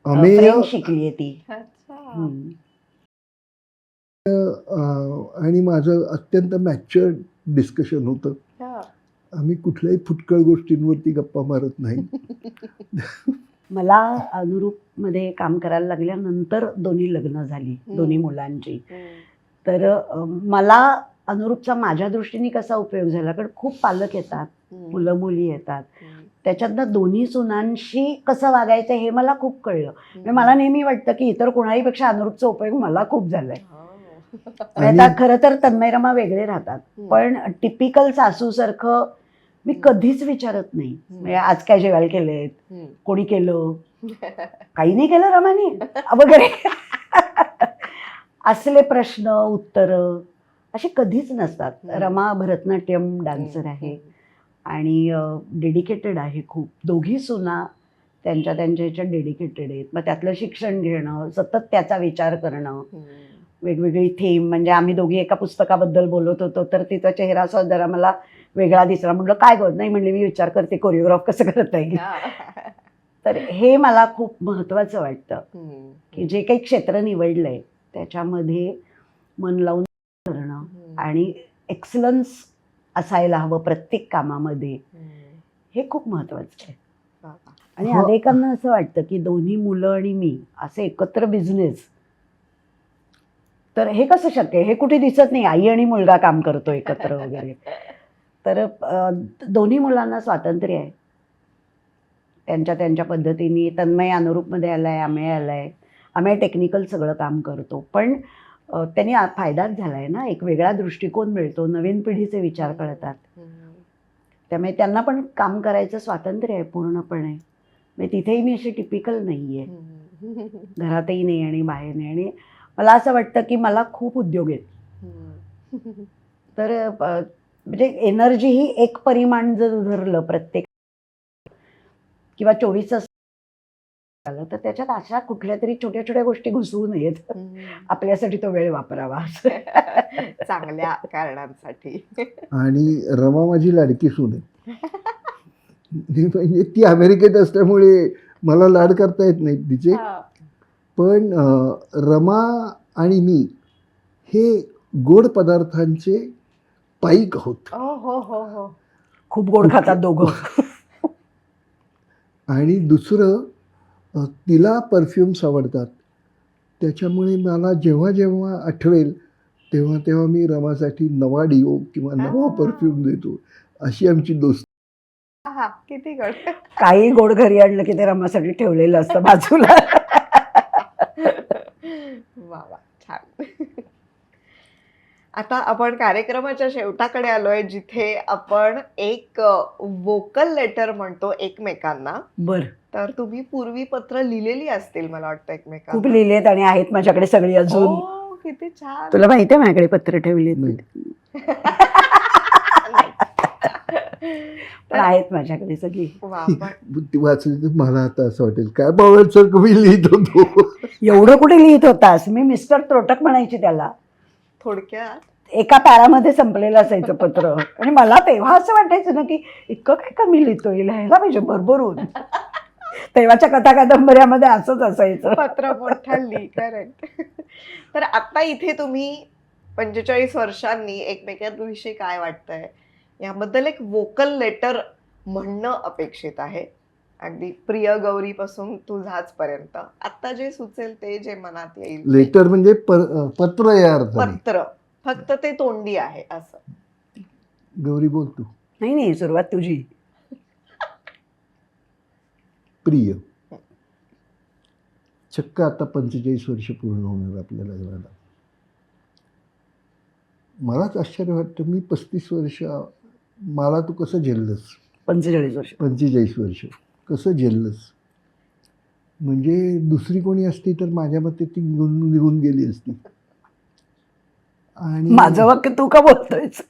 अमेय फ्रेंच शिकलीये ती. आणि माझं अत्यंत मॅच्युअर डिस्कशन होतं. आम्ही कुठल्याही फुटकळ गोष्टींवरती गप्पा मारत नाही. मला अनुरूपमध्ये काम करायला लागल्यानंतर दोन्ही लग्न झाली, दोन्ही मुलांची. तर मला अनुरूपचा माझ्या दृष्टीने कसा उपयोग झाला, कारण खूप पालक येतात, मुलं मुली येतात, त्याच्यातनं दोन्ही सुनांशी कसं वागायचं हे मला खूप कळलं. म्हणजे मला नेहमी वाटतं की इतर कोणाहीपेक्षा अनुरूपचा उपयोग मला खूप झालाय. आता खरं तर तन्मयरमा वेगळे राहतात, पण टिपिकल सासूसारखं मी कधीच विचारत नाही. म्हणजे आज काय जेवायला केलेत, कोणी केलं, काही नाही केलं रमानी वगैरे असले प्रश्न उत्तर असे कधीच नसतात. रमा भरतनाट्यम डान्सर आहे आणि डेडिकेटेड आहे खूप. दोघी सुना त्यांच्या ह्याच्यात डेडिकेटेड आहेत. मग त्यातलं शिक्षण घेणं, सतत त्याचा विचार करणं, वेगवेगळी थीम. म्हणजे आम्ही दोघी एका पुस्तकाबद्दल बोलत होतो तर तिचा चेहरा असा जरा मला वेगळा दिसला. म्हटलं काय गो, नाही म्हणले मी विचार करते कोरिओग्राफ कसं करता येईल. तर हे मला खूप महत्त्वाचं वाटतं की जे काही क्षेत्र निवडलंय त्याच्यामध्ये मन लावून करणं आणि एक्सलन्स असायला हवं प्रत्येक कामामध्ये, हे खूप महत्त्वाचं आहे. आणि अनेकांना असं वाटतं की दोन्ही मुलं आणि मी असे एकत्र बिझनेस, तर हे कसं शक्य आहे, हे कुठे दिसत नाही. आई आणि मुलगा काम करतो एकत्र वगैरे. तर दोन्ही मुलांना स्वातंत्र्य आहे त्यांच्या पद्धतीने. तन्मय अनुरूपमध्ये आलाय, आम्ही आलाय, आम्ही टेक्निकल सगळं काम करतो. पण त्यांनी फायदाच झालाय ना, एक वेगळा दृष्टिकोन मिळतो, नवीन पिढीचे विचार कळतात. त्यामुळे त्यांना पण काम करायचं स्वातंत्र्य आहे पूर्णपणे. म्हणजे तिथेही मी अशी टिपिकल नाही आहे, घरातही नाही आणि बाहेर नाही. आणि मला असं वाटतं की मला खूप उद्योग आहेत. तर म्हणजे एनर्जी ही एक परिमाण जर धरलं प्रत्येक किंवा 24 तास झालं तर त्याच्यात अशा कुठल्या तरी छोट्या छोट्या गोष्टी घुसवू नयेत. आपल्यासाठी तो वेळ वापरावा चांगल्या कारणांसाठी. आणि रमा माझी लाडकी सून आहे. म्हणजे ती अमेरिकेत असल्यामुळे मला लाड करता येत नाहीत तिचे. पण रमा आणि मी हे गोड पदार्थांचे पाईक आहोत. हो हो हो. खूप गोड खातात दोघं. आणि दुसरं तिला परफ्युम्स आवडतात. त्याच्यामुळे मला जेव्हा जेव्हा आठवेल तेव्हा तेव्हा मी रमासाठी नवा डिओ किंवा नवा परफ्यूम देतो. अशी आमची दोस्ती. हा किती गड. काही गोड घरी आणलं की ते रमासाठी ठेवलेलं असतं बाजूला. वा वा छान. आता आपण कार्यक्रमाच्या शेवटाकडे आलोय, जिथे आपण एक वोकल लेटर म्हणतो एकमेकांना. बर, तर तुम्ही पूर्वी पत्र लिहिलेली असतील मला वाटतं खूप एकमेकांना. लिहिलेत आणि आहेत माझ्याकडे सगळी अजून. ओ, किती छान. तुला माहिती आहे माझ्याकडे पत्र ठेवलीत नाही. पण आहेत माझ्याकडे सगळी. वा, पण ती वाचली तर मला आता असं वाटेल काय बावळटसारखं मी लिहित होतो. एवढं कुठे लिहित होतास? मी मिस्टर त्रोटक म्हणायची त्याला. थोडक्यात एका पॅरामध्ये संपलेलं असायचं पत्र. आणि मला तेव्हा असं वाटायचं ना की इतकं काय कमी लिहितोय, लिहायला पाहिजे भरभरून. तेव्हाच्या कथा कादंबऱ्यामध्ये असंच असायचं. पत्र मोठ्याली. करेक्ट. तर आता इथे तुम्ही 45 वर्षांनी एकमेकांविषयी काय वाटतंय याबद्दल एक वोकल लेटर म्हणणं अपेक्षित आहे. अगदी प्रिय गौरी पासून तुझाच पर्यंत आता जे सुचेल ते, जे मनात येईल. लेटर म्हणजे पत्र या अर्थाने. पत्र फक्त ते तोंडी आहे असं. गौरी बोल तू. नाही, सुरुवात तुझी. प्रिय, चक्क आता 45 वर्ष पूर्ण होणार आपल्या लग्नाला. मलाच आश्चर्य वाटतं, मी 35 वर्ष, मला तू कसं झेललंस? 45 वर्ष. 45 वर्ष कसं झेललंस? म्हणजे दुसरी कोणी असती तर माझ्या मते ती निघून गेली असती. आणि माझं वाक्य तू का बोलतोयस?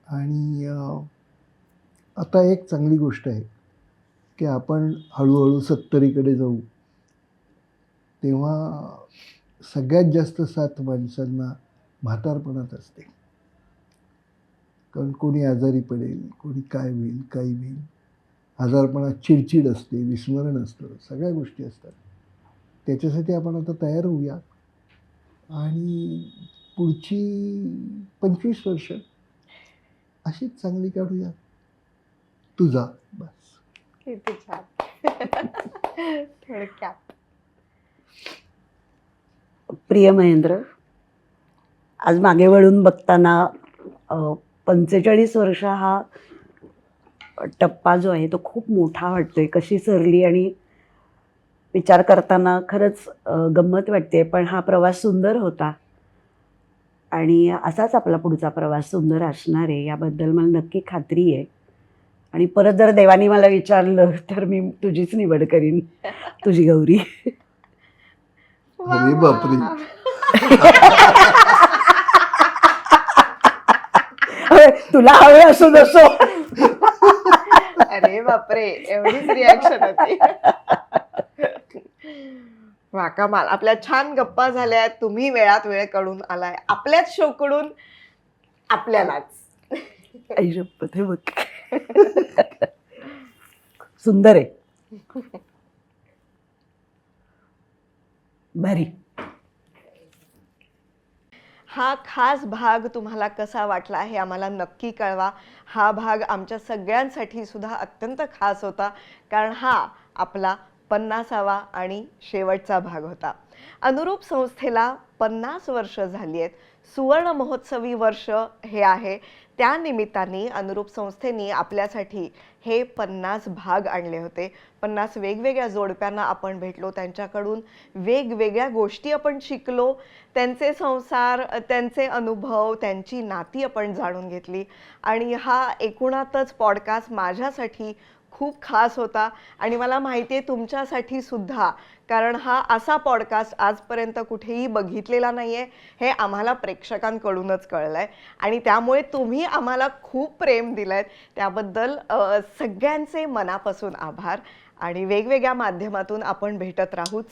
आणि आता एक चांगली गोष्ट आहे की आपण हळूहळू 70कडे जाऊ. तेव्हा सगळ्यात जास्त साथ माणसांना म्हातारपणात असते. कारण कोणी आजारी पडेल, कोणी काय होईल, काही होईल. आजारपणात चिडचिड असते, विस्मरण असतं, सगळ्या गोष्टी असतात. त्याच्यासाठी आपण आता तयार होऊया आणि पुढची 25 वर्ष अशीच चांगली काढूया. तुझा बस. किती छान. थोडक्यात. प्रिय महेंद्र, आज मागे वळून बघताना 45 वर्ष हा टप्पा जो आहे तो खूप मोठा वाटतोय. कशी सरली आणि विचार करताना खरंच गंमत वाटते. पण हा प्रवास सुंदर होता आणि असाच आपला पुढचा प्रवास सुंदर असणार आहे याबद्दल मला नक्की खात्री आहे. आणि परत जर देवानी मला विचारलं तर मी तुझीच निवड करीन, तुझी गौरी. अरे बापरे. तुला हवे असो नसो. अरे बापरे, एवढीच रिॲक्शन होती. वा, कमाल. आपल्या छान गप्पा झाल्या. तुम्ही वेळात वेळ काढून आलाय आपल्याच शो कडून आपल्यालाच. आई शपथ, हे बघ. सुंदर आहे, भारी. हा खास भाग तुम्हाला कसा वाटला हे आम्हाला नक्की कळवा. हा भाग आमच्या सगळ्यांसाठी सुद्धा अत्यंत खास होता, कारण हा आपला 50वा आणि शेवटचा भाग होता. अनुरूप संस्थेला 50 वर्ष झाली आहेत. सुवर्ण महोत्सवी वर्ष हे आहे. त्या निमित्ताने अनुरूप संस्थेने आपल्यासाठी हे 50 भाग आणले होते. 50 वेगवेगळ्या जोडप्यांना आपण भेटलो, त्यांच्याकडून वेगवेगळ्या गोष्टी आपण शिकलो, त्यांचे संसार, त्यांचे अनुभव, त्यांची नाती आपण जाणून घेतली. आणि हा एकूणातच पॉडकास्ट माझ्यासाठी खूप खास होता आणि मला माहिती आहे तुमच्यासाठी सुद्धा, कारण हा असा पॉडकास्ट आजपर्यंत कुठेही बघितलेला नाही आहे. हे आम्हाला प्रेक्षकांकडूनच कळलं आहे आणि त्यामुळे तुम्ही आम्हाला खूप प्रेम दिलं आहे. त्याबद्दल सगळ्यांचे मनापासून आभार. आणि वेगवेगळ्या माध्यमातून आपण भेटत राहूच.